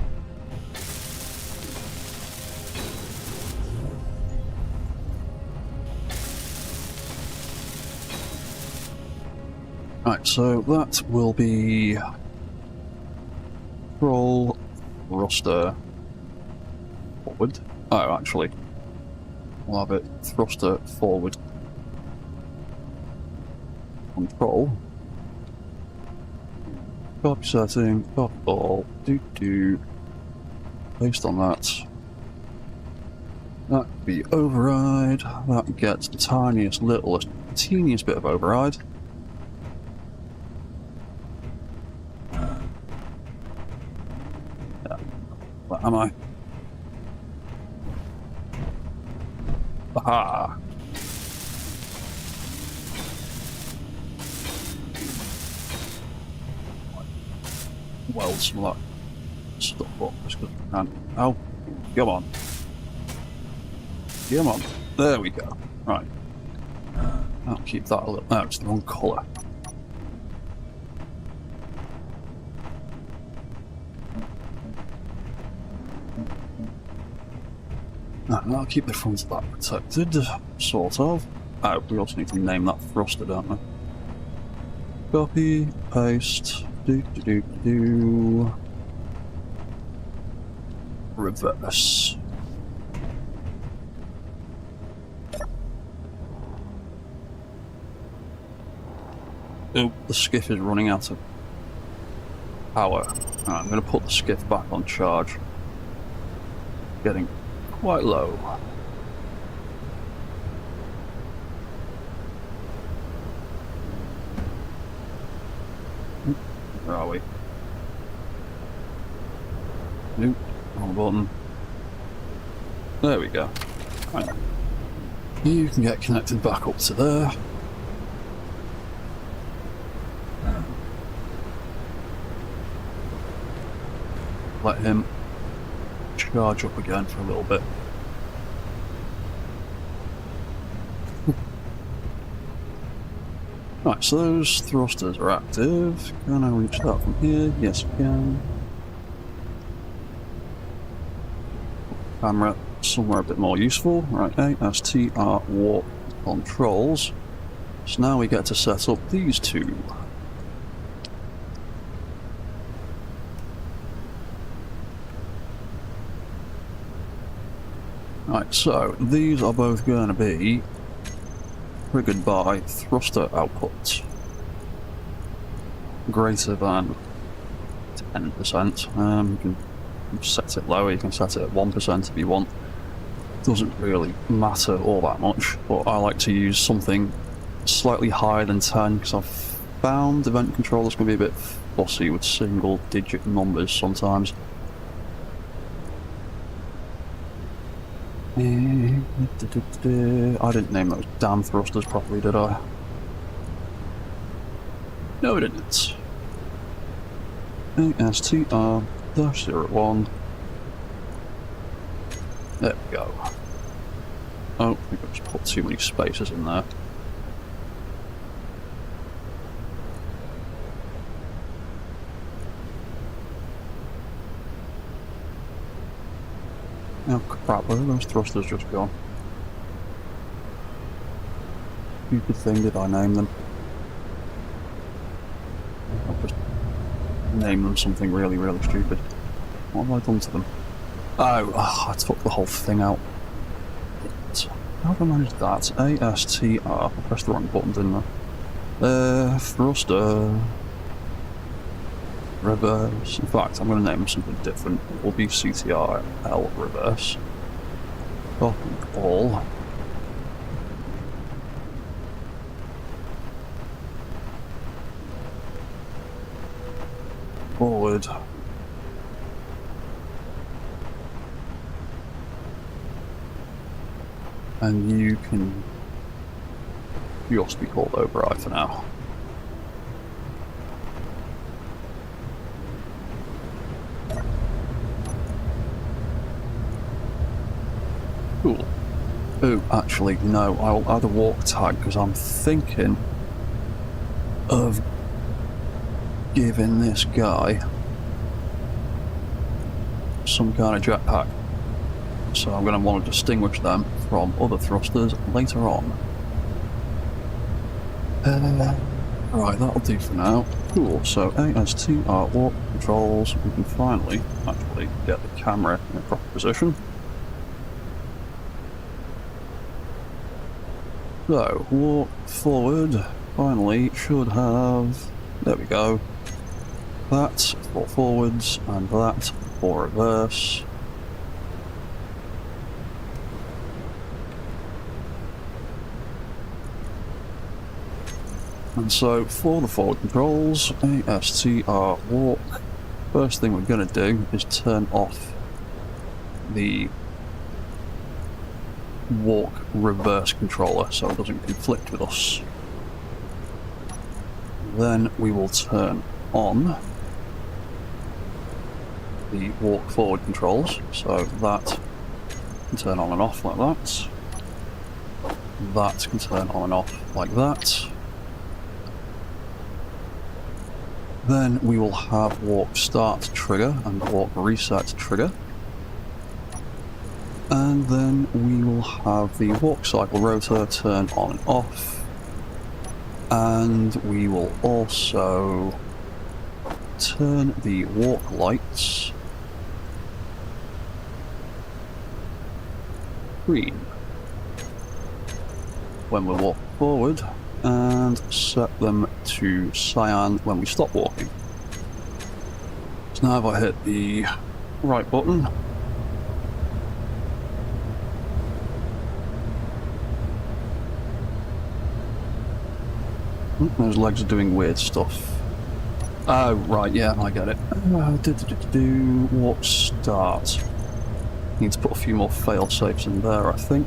Right, so that will be roll thruster forward. Oh, actually, we'll have it thruster forward. Control. Copy setting, copy all, based on that. That could be override, that gets the tiniest, littlest, teeniest bit of override. Where am I? Aha! Weld some of that stuff up just because I can. Oh, come on. Come on. There we go. Right. I'll keep that a little. No, it's the wrong colour. And I'll keep the front of that protected, sort of. Oh, we also need to name that thruster, don't we? Copy, paste, reverse. Oh, the skiff is running out of power. Right, I'm going to put the skiff back on charge. Getting quite low. Where are we? Nope, wrong button. There we go. Right. You can get connected back up to there. Let him charge up again for a little bit. Right, so those thrusters are active. Can I reach that from here? Yes, I can. Camera somewhere a bit more useful. Right, ASTR warp controls. So now we get to set up these two. Right, so these are both going to be triggered by thruster output greater than 10%. You can set it lower, you can set it at 1% if you want. Doesn't really matter all that much, but I like to use something slightly higher than 10 because I've found event controllers can be a bit fussy with single digit numbers sometimes. I didn't name those damn thrusters properly, did I? No, I didn't. ASTR-01. There we go. Oh, we've just put too many spaces in there. Oh crap, where are those thrusters just gone? Stupid thing, did I name them? I'll just name them something really, really stupid. What have I done to them? Oh, I took the whole thing out. How have I managed that? ASTR. I pressed the wrong button, didn't I? Thruster. Reverse. In fact, I'm going to name something different. It will be CTRL reverse. Copy all. Forward. And you can just be called override for now. Cool. Oh, actually, no, I'll add a walk tag because I'm thinking of giving this guy some kind of jetpack. So I'm going to want to distinguish them from other thrusters later on. Right, that'll do for now. Cool, so ASTR warp controls, we can finally actually get the camera in a proper position. So, walk forward, finally should have, there we go, that for forwards and that for reverse. And so for the forward controls, ASTR walk, first thing we're going to do is turn off the walk reverse controller so it doesn't conflict with us. Then we will turn on the walk forward controls, so that can turn on and off like that. That can turn on and off like that. Then we will have walk start trigger and walk reset trigger. And then we will have the walk cycle rotor turn on and off. And we will also turn the walk lights green when we walk forward, and set them to cyan when we stop walking. So now if I hit the right button, those legs are doing weird stuff. Oh, right, yeah, I get it. Walk start. Need to put a few more fail safes in there, I think,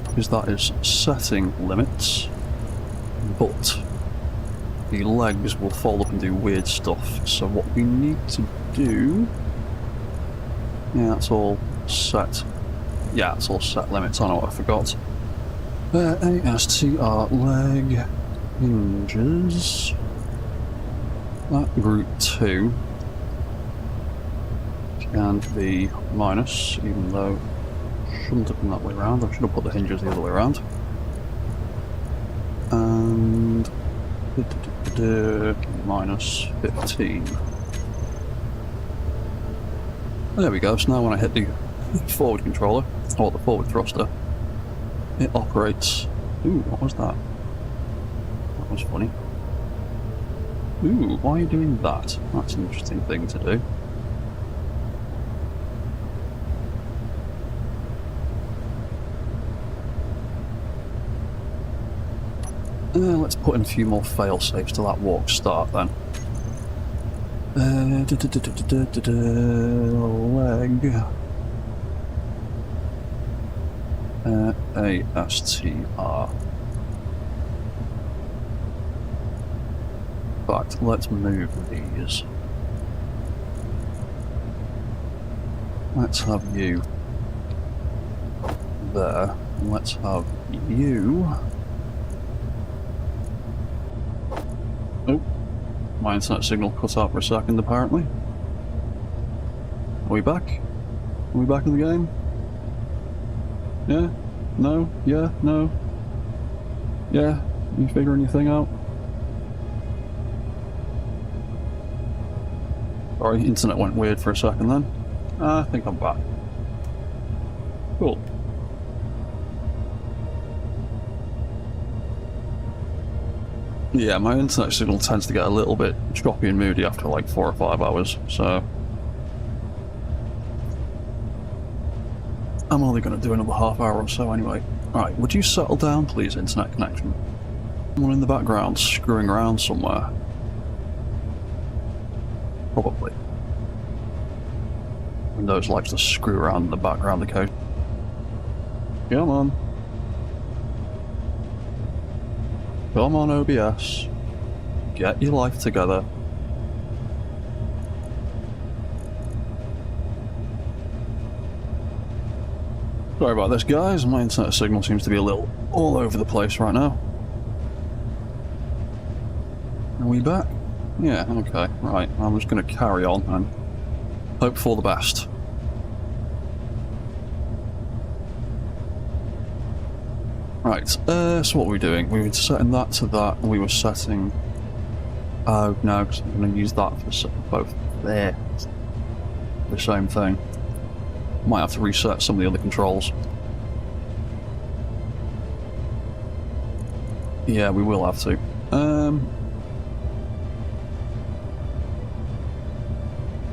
because that is setting limits. But the legs will fold up and do weird stuff, so what we need to do... Yeah, that's all set. Yeah, it's all set limits, I know what I forgot. ASTR leg hinges. That group 2 can be minus, even though it shouldn't have been that way around. I should have put the hinges the other way around. And minus 15. There we go. So now when I hit the forward controller, or the forward thruster, it operates. Ooh, what was that? That was funny. Ooh, why are you doing that? That's an interesting thing to do. Let's put in a few more fail safes to that walk start then. Leg. ASTR. In fact, let's move these. Let's have you there, and let's have you. Oh, my internet signal cut out for a second apparently. Are we back? Are we back in the game? Yeah? No? Yeah? No? Yeah? You figuring your thing out? Sorry, internet went weird for a second then. I think I'm back. Cool. Yeah, my internet signal tends to get a little bit choppy and moody after like 4 or 5 hours, so... I'm only going to do another half hour or so anyway. Alright, would you settle down please, internet connection? Someone in the background screwing around somewhere. Probably. Windows likes to screw around in the background occasionally. Come on. Come on, OBS. Get your life together. Sorry about this, guys. My internet signal seems to be a little all over the place right now. Are we back? Yeah, okay, right. I'm just going to carry on and hope for the best. Right, so what were we doing? We were setting that to that, and we were setting... Oh, no, because I'm going to use that for both there. The same thing. Might have to reset some of the other controls. Yeah, we will have to.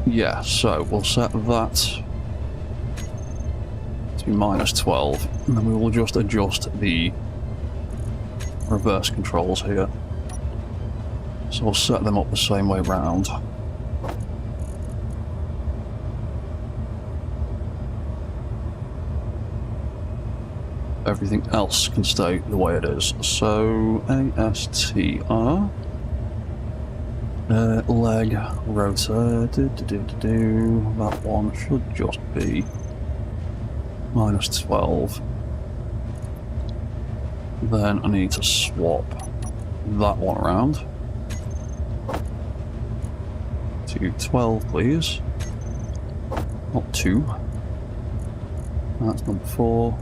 Yeah, so we'll set that to -12, and then we will just adjust the reverse controls here. So we'll set them up the same way round. Everything else can stay the way it is. So ASTR leg rotor. That one should just be -12. Then I need to swap that one around to 12, please. Not 2. That's number 4.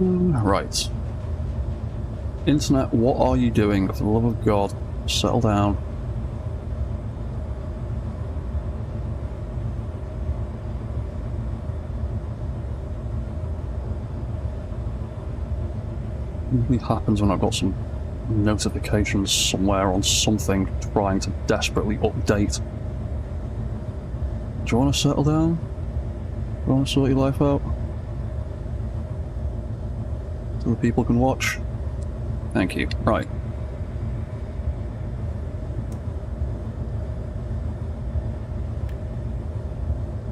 Right. Internet, what are you doing? For the love of God, settle down. It usually happens when I've got some notifications somewhere on something trying to desperately update. Do you want to settle down? Do you want to sort your life out? So the people can watch? Thank you. Right.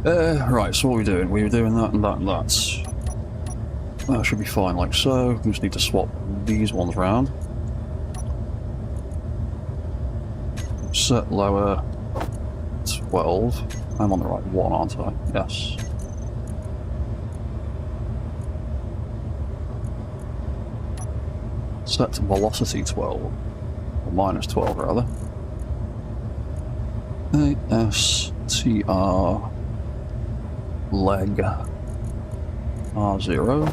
Right, so what are we doing? We were doing that and that and that. That should be fine, like so. We just need to swap these ones round. Set lower 12. I'm on the right one, aren't I? Yes. Set to velocity 12. Or -12, rather. ASTR leg R0.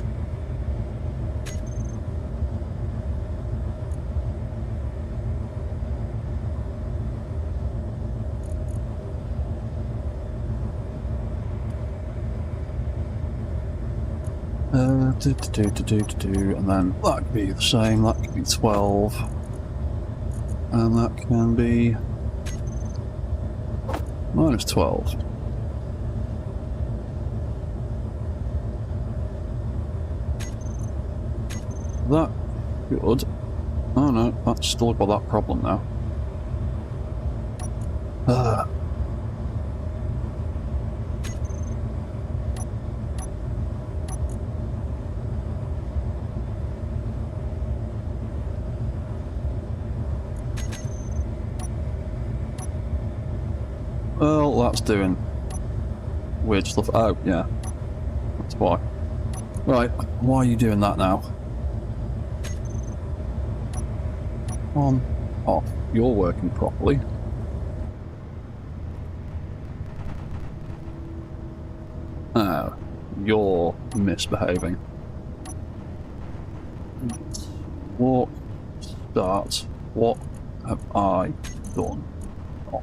And then that could be the same, that could be 12, and that can be -12. That good. Oh no, that's still got that problem now. Well, that's doing weird stuff. Oh, yeah. That's why. Right, why are you doing that now? On, off. You're working properly. Oh, you're misbehaving. What? Start. What have I done? Oh.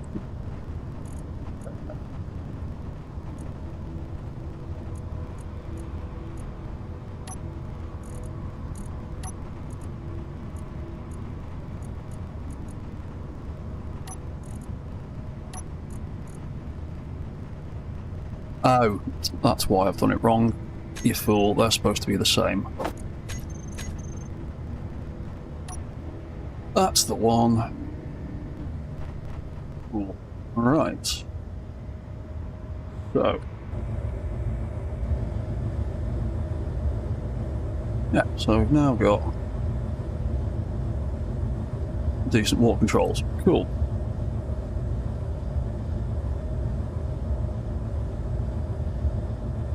Oh, that's why I've done it wrong. You fool, they're supposed to be the same. That's the one. Cool. Right. So. Yeah, so we've now got decent walk controls. Cool.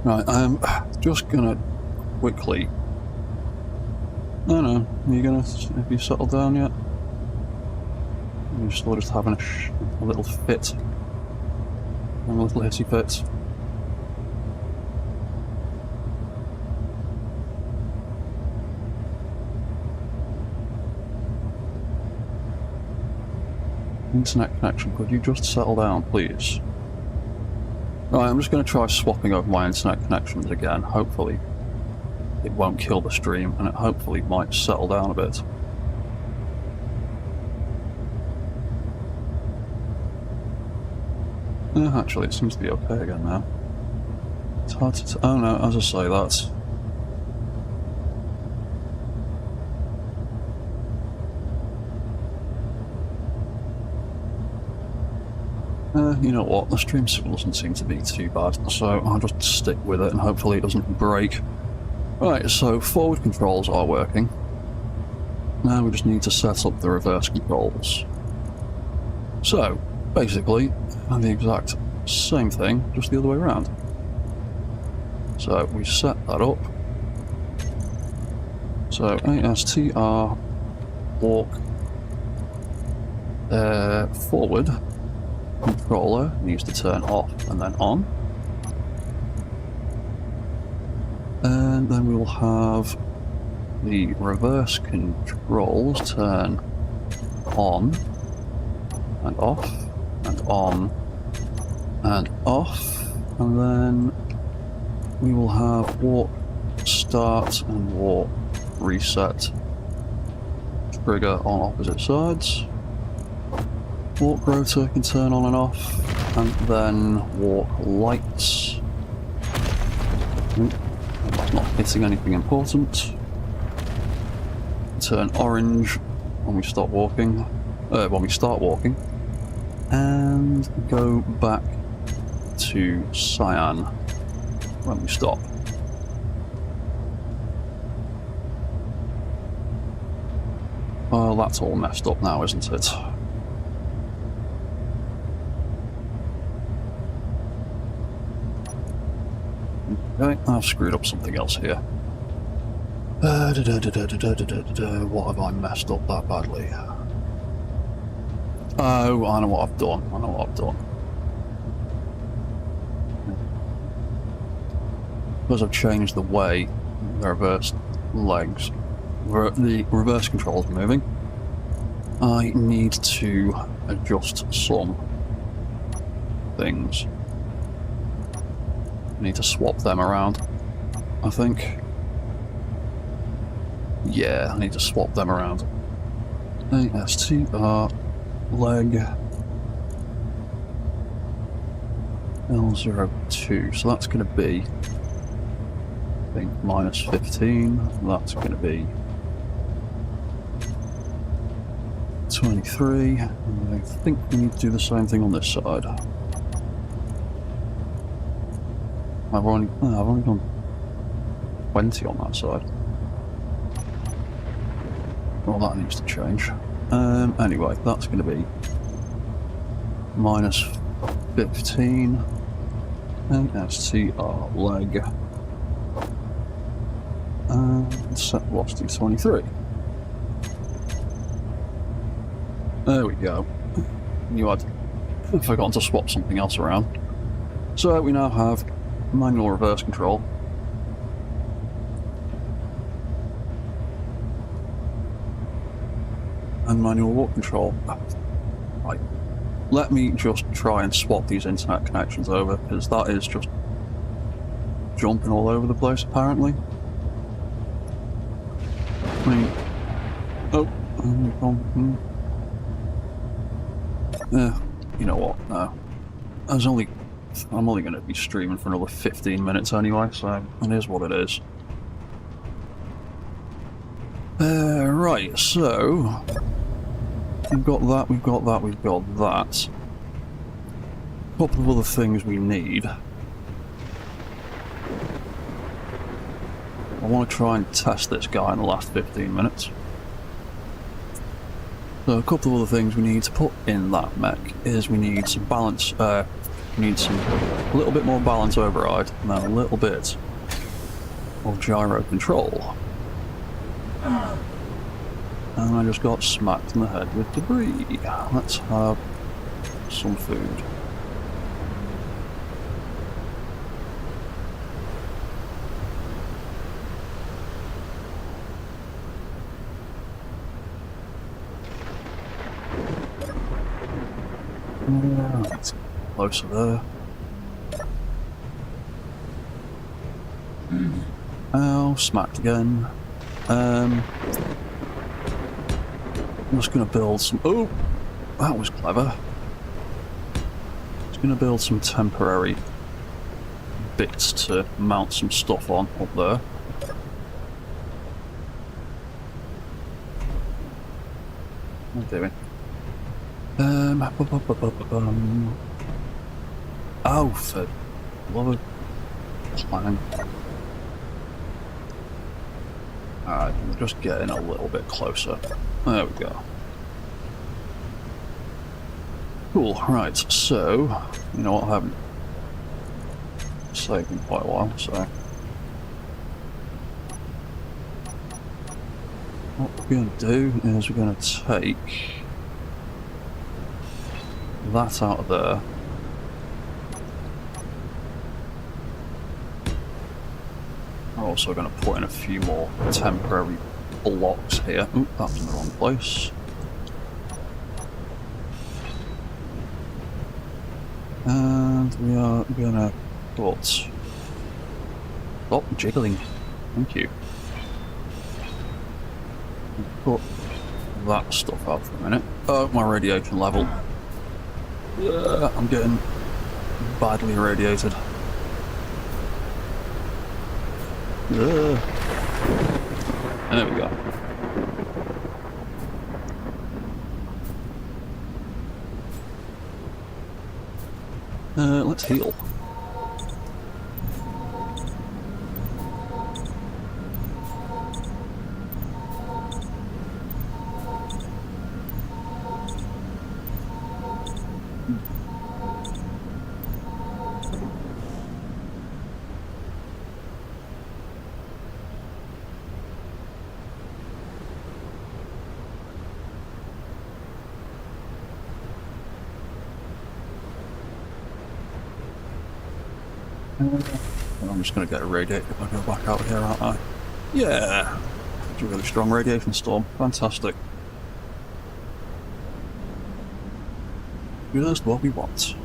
Right, I'm just gonna quickly... No, are you gonna... Have you settled down yet? You're still just having a little fit. A little hissy fit. Internet connection, could you just settle down, please? Right, I'm just going to try swapping over my internet connections again. Hopefully it won't kill the stream, and it hopefully might settle down a bit. Actually, it seems to be okay again now. It's hard to... oh no, as I say, that's... you know what, the stream still doesn't seem to be too bad, so I'll just stick with it and hopefully it doesn't break. Right, so forward controls are working. Now we just need to set up the reverse controls. So, basically, the exact same thing, just the other way around. So, we set that up. So, ASTR, walk, forward. Controller needs to turn off and then on, and then we'll have the reverse controls turn on and off and on and off, and then we will have walk start and walk reset trigger on opposite sides. Walk rotor can turn on and off, and then walk lights. That's not hitting anything important. Turn orange when we stop walking, when we start walking, and go back to cyan when we stop. Well, that's all messed up now, isn't it? Okay, I've screwed up something else here. What have I messed up that badly? Oh, I know what I've done. Because I've changed the way the reverse legs, the reverse controls are moving, I need to adjust some things. I need to swap them around, I think. Yeah, I need to swap them around. ASTR leg L02, so that's going to be, I think, minus 15. That's going to be 23. And I think we need to do the same thing on this side. I've only done 20 on that side. Well, that needs to change. Anyway, that's going to be minus 15. ASTR leg. And set velocity 23. There we go. I'd forgotten to swap something else around. So we now have manual reverse control. And manual walk control. Right. Let me just try and swap these internet connections over, because that is just jumping all over the place, apparently. You know what? No. I'm only going to be streaming for another 15 minutes anyway, so it is what it is. Right, so we've got that. A couple of other things we need. I want to try and test this guy in the last 15 minutes. So a couple of other things we need to put in that mech is we need some balance, we need a little bit more balance override, and then a little bit of gyro control. And I just got smacked in the head with debris. Let's have some food. Right, closer there. Oh, smacked again. I'm just gonna build some. Oh, that was clever. Just gonna build some temporary bits to mount some stuff on up there. What am I doing? Oh, for love of clang. Alright, we're just getting a little bit closer. There we go. Cool, right, so, you know what, I haven't saved in quite a while, so. What we're going to do is we're going to take that out of there. We're also going to put in a few more temporary blocks here. Oop, that's in the wrong place. And we are going to put... Stop jiggling. Thank you. Put that stuff out for a minute. Oh, my radiation level. I'm getting badly irradiated. And there we go. Let's heal. I'm just going to get irradiated if I go back out here, aren't I? Yeah! It's a really strong radiation storm. Fantastic. Just what we want.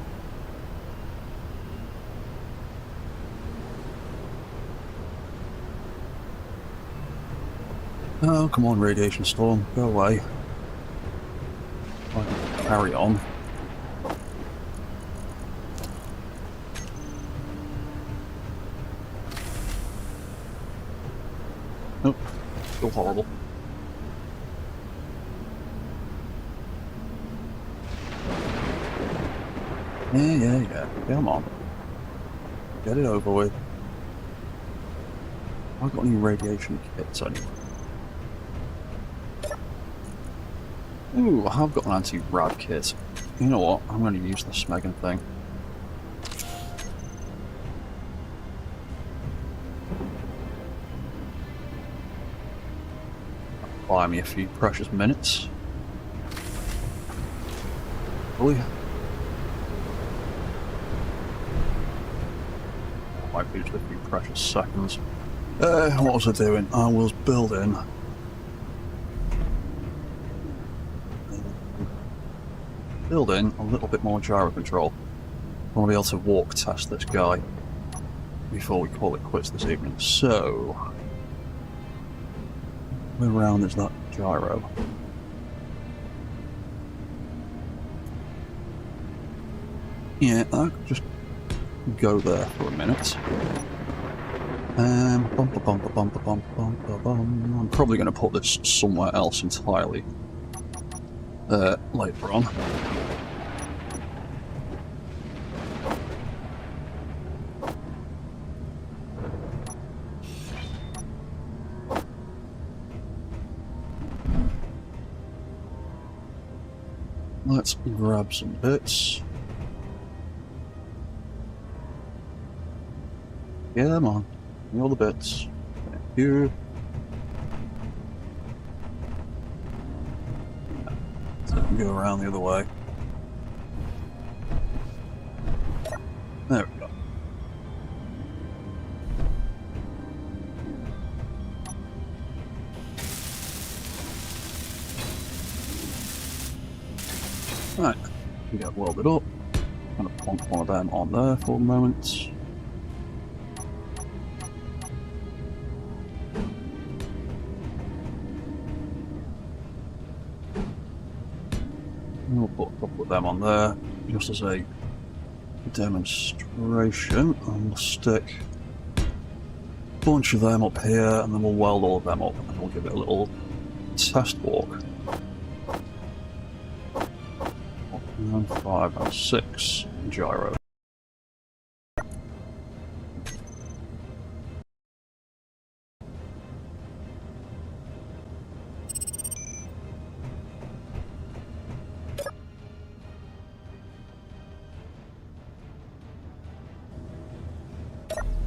Oh, come on, radiation storm. Go away. I can carry on. Nope, still horrible. Yeah. Come on. Get it over with. Have I got any radiation kits anyway? Ooh, I have got an anti-rad kit. You know what? I'm going to use the Smeggin thing. Buy me a few precious minutes. Really? Might be just a few precious seconds. What was I doing? I was building a little bit more gyro control. I want to be able to walk test this guy before we call it quits this evening. So, where around is that gyro? Yeah, I could just go there for a minute. I'm probably going to put this somewhere else entirely later on. Let's grab some bits. Yeah, come on. All the bits. Thank you. So I can go around the other way. There we go. Right, we get welded up. I'm gonna plonk one of them on there for a moment. We'll put a couple of them on there, just as a demonstration, and we'll stick a bunch of them up here, and then we'll weld all of them up, and we'll give it a little test walk. 5 and 6 gyro.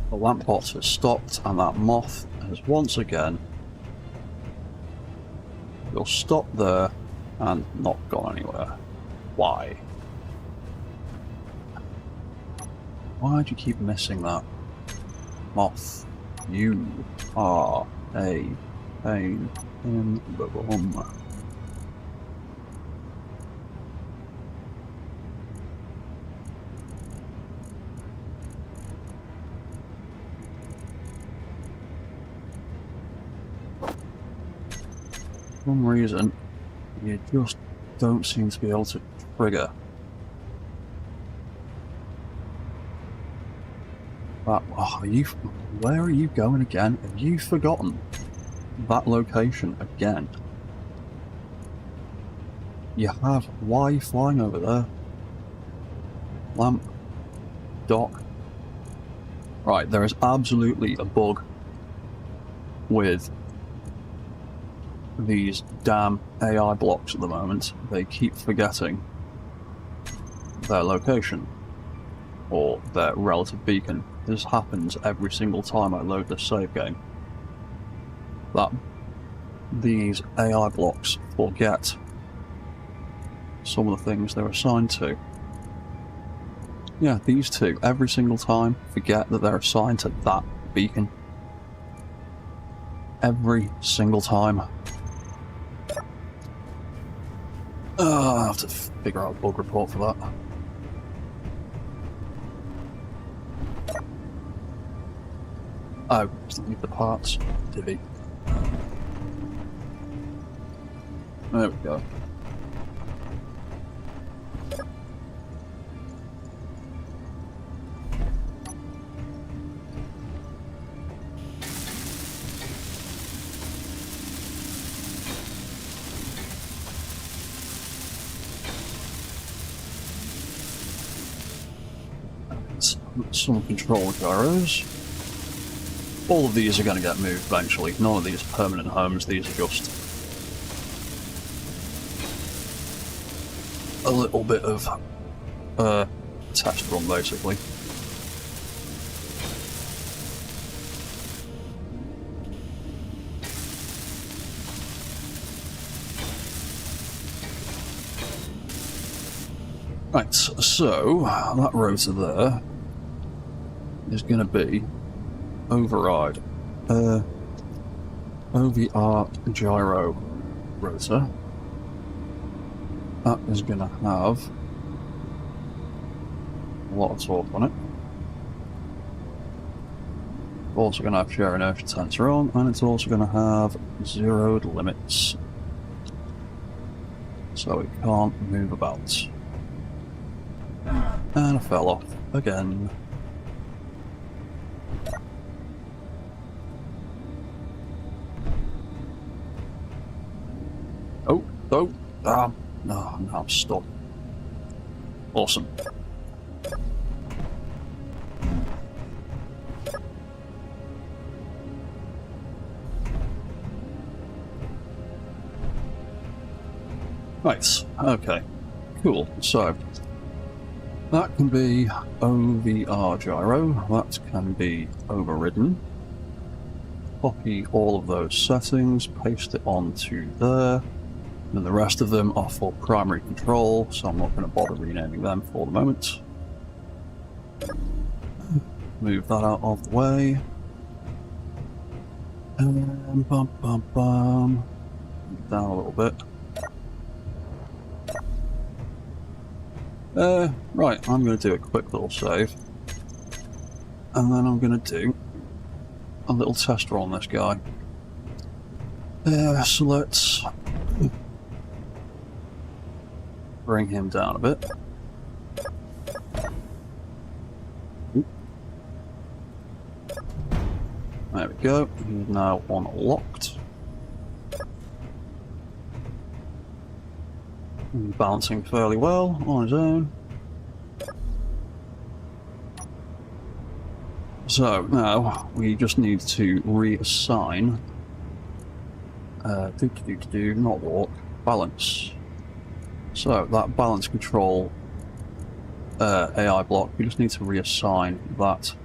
The lamp pot has stopped, and that moth has once again will stop there and not gone anywhere. Why? Why do you keep missing that? Moth, you are a pain in the bum. For some reason, you just don't seem to be able to trigger that. Oh, where are you going again? Have you forgotten that location again? You have. Why are you flying over there? Lamp. Dock. Right, there is absolutely a bug with these damn AI blocks at the moment. They keep forgetting their location or their relative beacon. This happens every single time I load this save game. That these AI blocks forget some of the things they're assigned to. Yeah, these two, every single time, forget that they're assigned to that beacon. Every single time. I have to figure out a bug report for that. Oh, just leave the parts. Divvy. There we go. Some control gyros. All of these are going to get moved eventually. None of these are permanent homes. These are just a little bit of test run, basically. Right, so that rotor there is going to be override OVR gyro rotor. That is going to have a lot of torque on it. Also going to have shear inertia tensor on, and it's also going to have zeroed limits, so it can't move about. And I fell off again. Oh, no, I'm stuck. Awesome. Right, okay. Cool, so that can be OVR gyro, that can be overridden. Copy all of those settings, paste it onto there, and the rest of them are for primary control, so I'm not going to bother renaming them for the moment. Move that out of the way. And bum bum bum. Down a little bit. Right, I'm going to do a quick little save. And then I'm going to do a little test run on this guy. So let's bring him down a bit. There we go, he's now unlocked. Bouncing fairly well on his own. So now we just need to reassign not walk, balance. So that balance control AI block, we just need to reassign that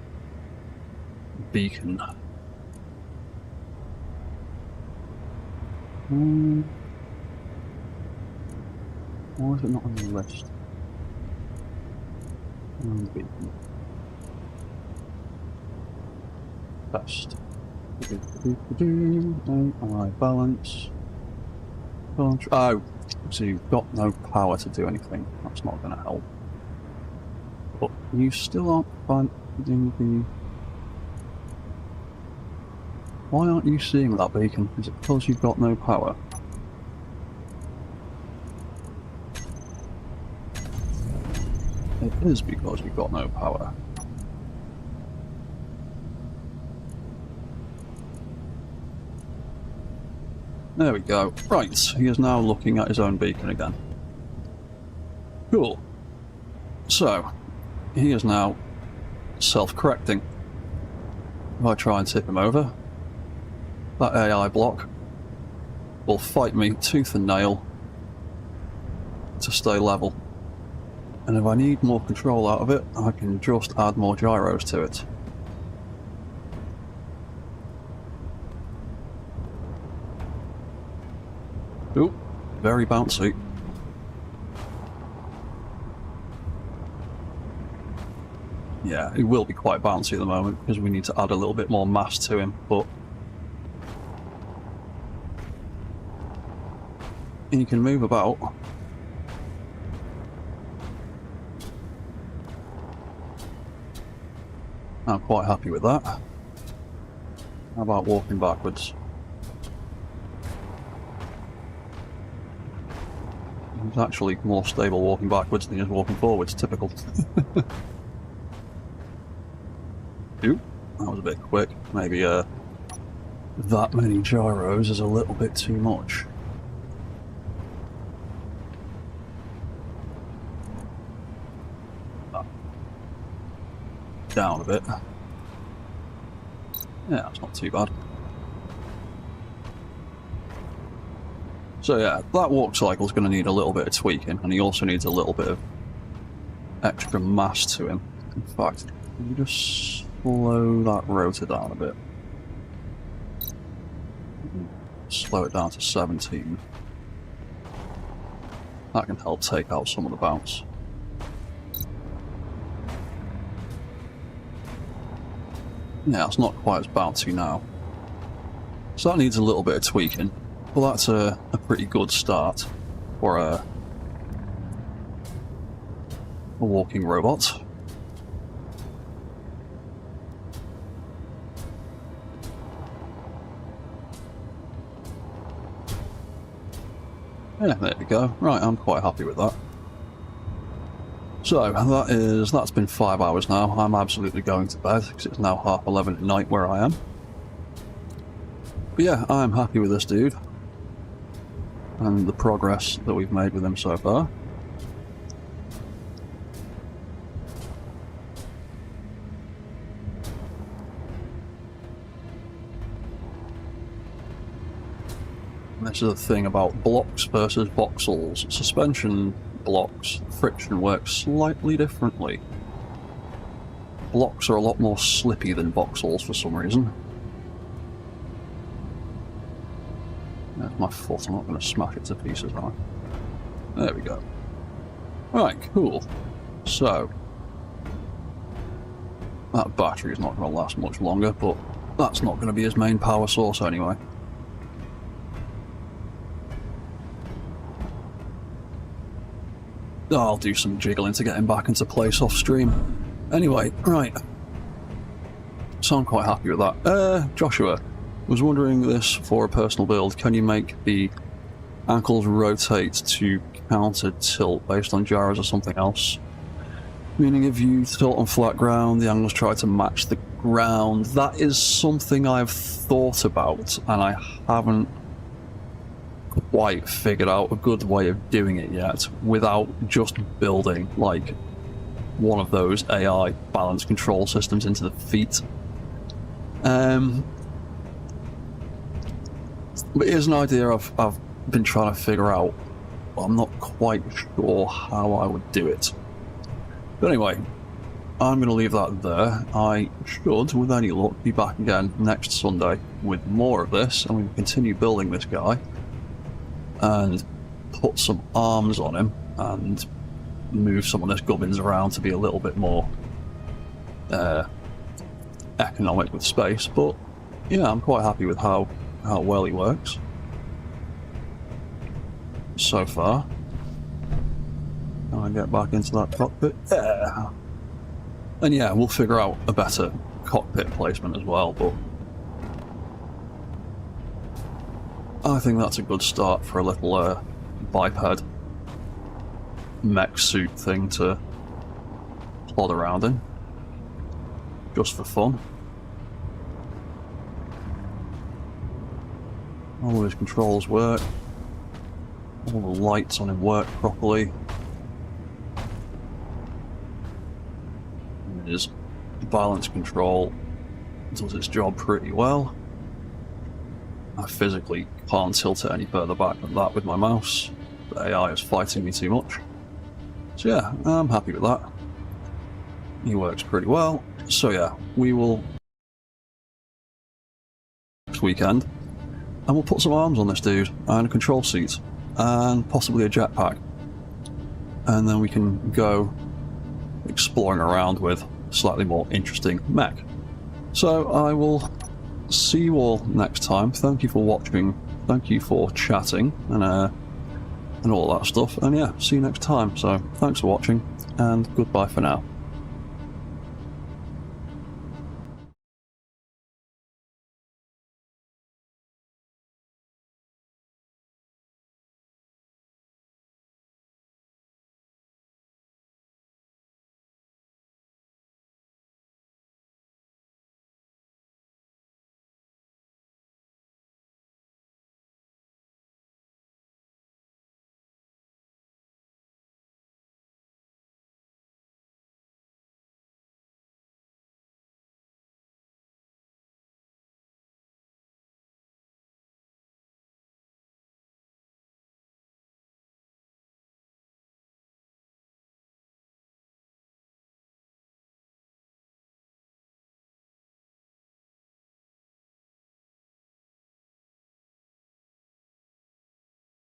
beacon. Why is it not on the list? Beacon. Best. AI balance. Oh, so you've got no power to do anything. That's not going to help. But you still aren't finding the... Why aren't you seeing that beacon? Is it because you've got no power? It is because you've got no power. There we go. Right, he is now looking at his own beacon again. Cool. So, he is now self-correcting. If I try and tip him over, that AI block will fight me tooth and nail to stay level. And if I need more control out of it, I can just add more gyros to it. Ooh, very bouncy. Yeah, it will be quite bouncy at the moment because we need to add a little bit more mass to him, but he can move about. I'm quite happy with that. How about walking backwards? He's actually more stable walking backwards than he is walking forwards, typical. Ooh, that was a bit quick. Maybe that many gyros is a little bit too much. Down a bit. Yeah, that's not too bad. So yeah, that walk cycle is going to need a little bit of tweaking, and he also needs a little bit of extra mass to him. In fact, can you just slow that rotor down a bit? Slow it down to 17. That can help take out some of the bounce. Yeah, it's not quite as bouncy now. So that needs a little bit of tweaking. Well, that's a pretty good start for a walking robot. Yeah, there we go. Right, I'm quite happy with that. So, that's been 5 hours now. I'm absolutely going to bed, because it's now 11:30 at night where I am. But yeah, I'm happy with this dude. And the progress that we've made with him so far. And this is the thing about blocks versus voxels. Suspension blocks, friction works slightly differently. Blocks are a lot more slippy than voxels for some reason. There's my foot, I'm not going to smash it to pieces, am I? There we go. Right, cool. So, that battery is not going to last much longer, but that's not going to be his main power source anyway. I'll do some jiggling to get him back into place off stream. Anyway, right. So I'm quite happy with that. Joshua, was wondering this for a personal build. Can you make the ankles rotate to counter tilt based on gyros or something else? Meaning if you tilt on flat ground, the angles try to match the ground. That is something I've thought about, and I haven't quite figured out a good way of doing it yet without just building like one of those AI balance control systems into the feet. But here's an idea I've been trying to figure out. I'm not quite sure how I would do it. But anyway, I'm going to leave that there. I should, with any luck, be back again next Sunday with more of this, and we can continue building this guy and put some arms on him and move some of this gubbins around to be a little bit more economic with space. But yeah, I'm quite happy with how well he works so far. Can I get back into that cockpit? Yeah. And yeah, we'll figure out a better cockpit placement as well, but I think that's a good start for a little biped mech suit thing to plod around in, just for fun. All of his controls work, all the lights on him work properly. His balance control does its job pretty well. I physically can't tilt it any further back than that with my mouse. The AI is fighting me too much. So yeah, I'm happy with that. He works pretty well. So yeah, we will next weekend, and we'll put some arms on this dude, and a control seat, and possibly a jetpack. And then we can go exploring around with slightly more interesting mech. So I will see you all next time. Thank you for watching, thank you for chatting, and all that stuff, and yeah, see you next time. So thanks for watching, and goodbye for now.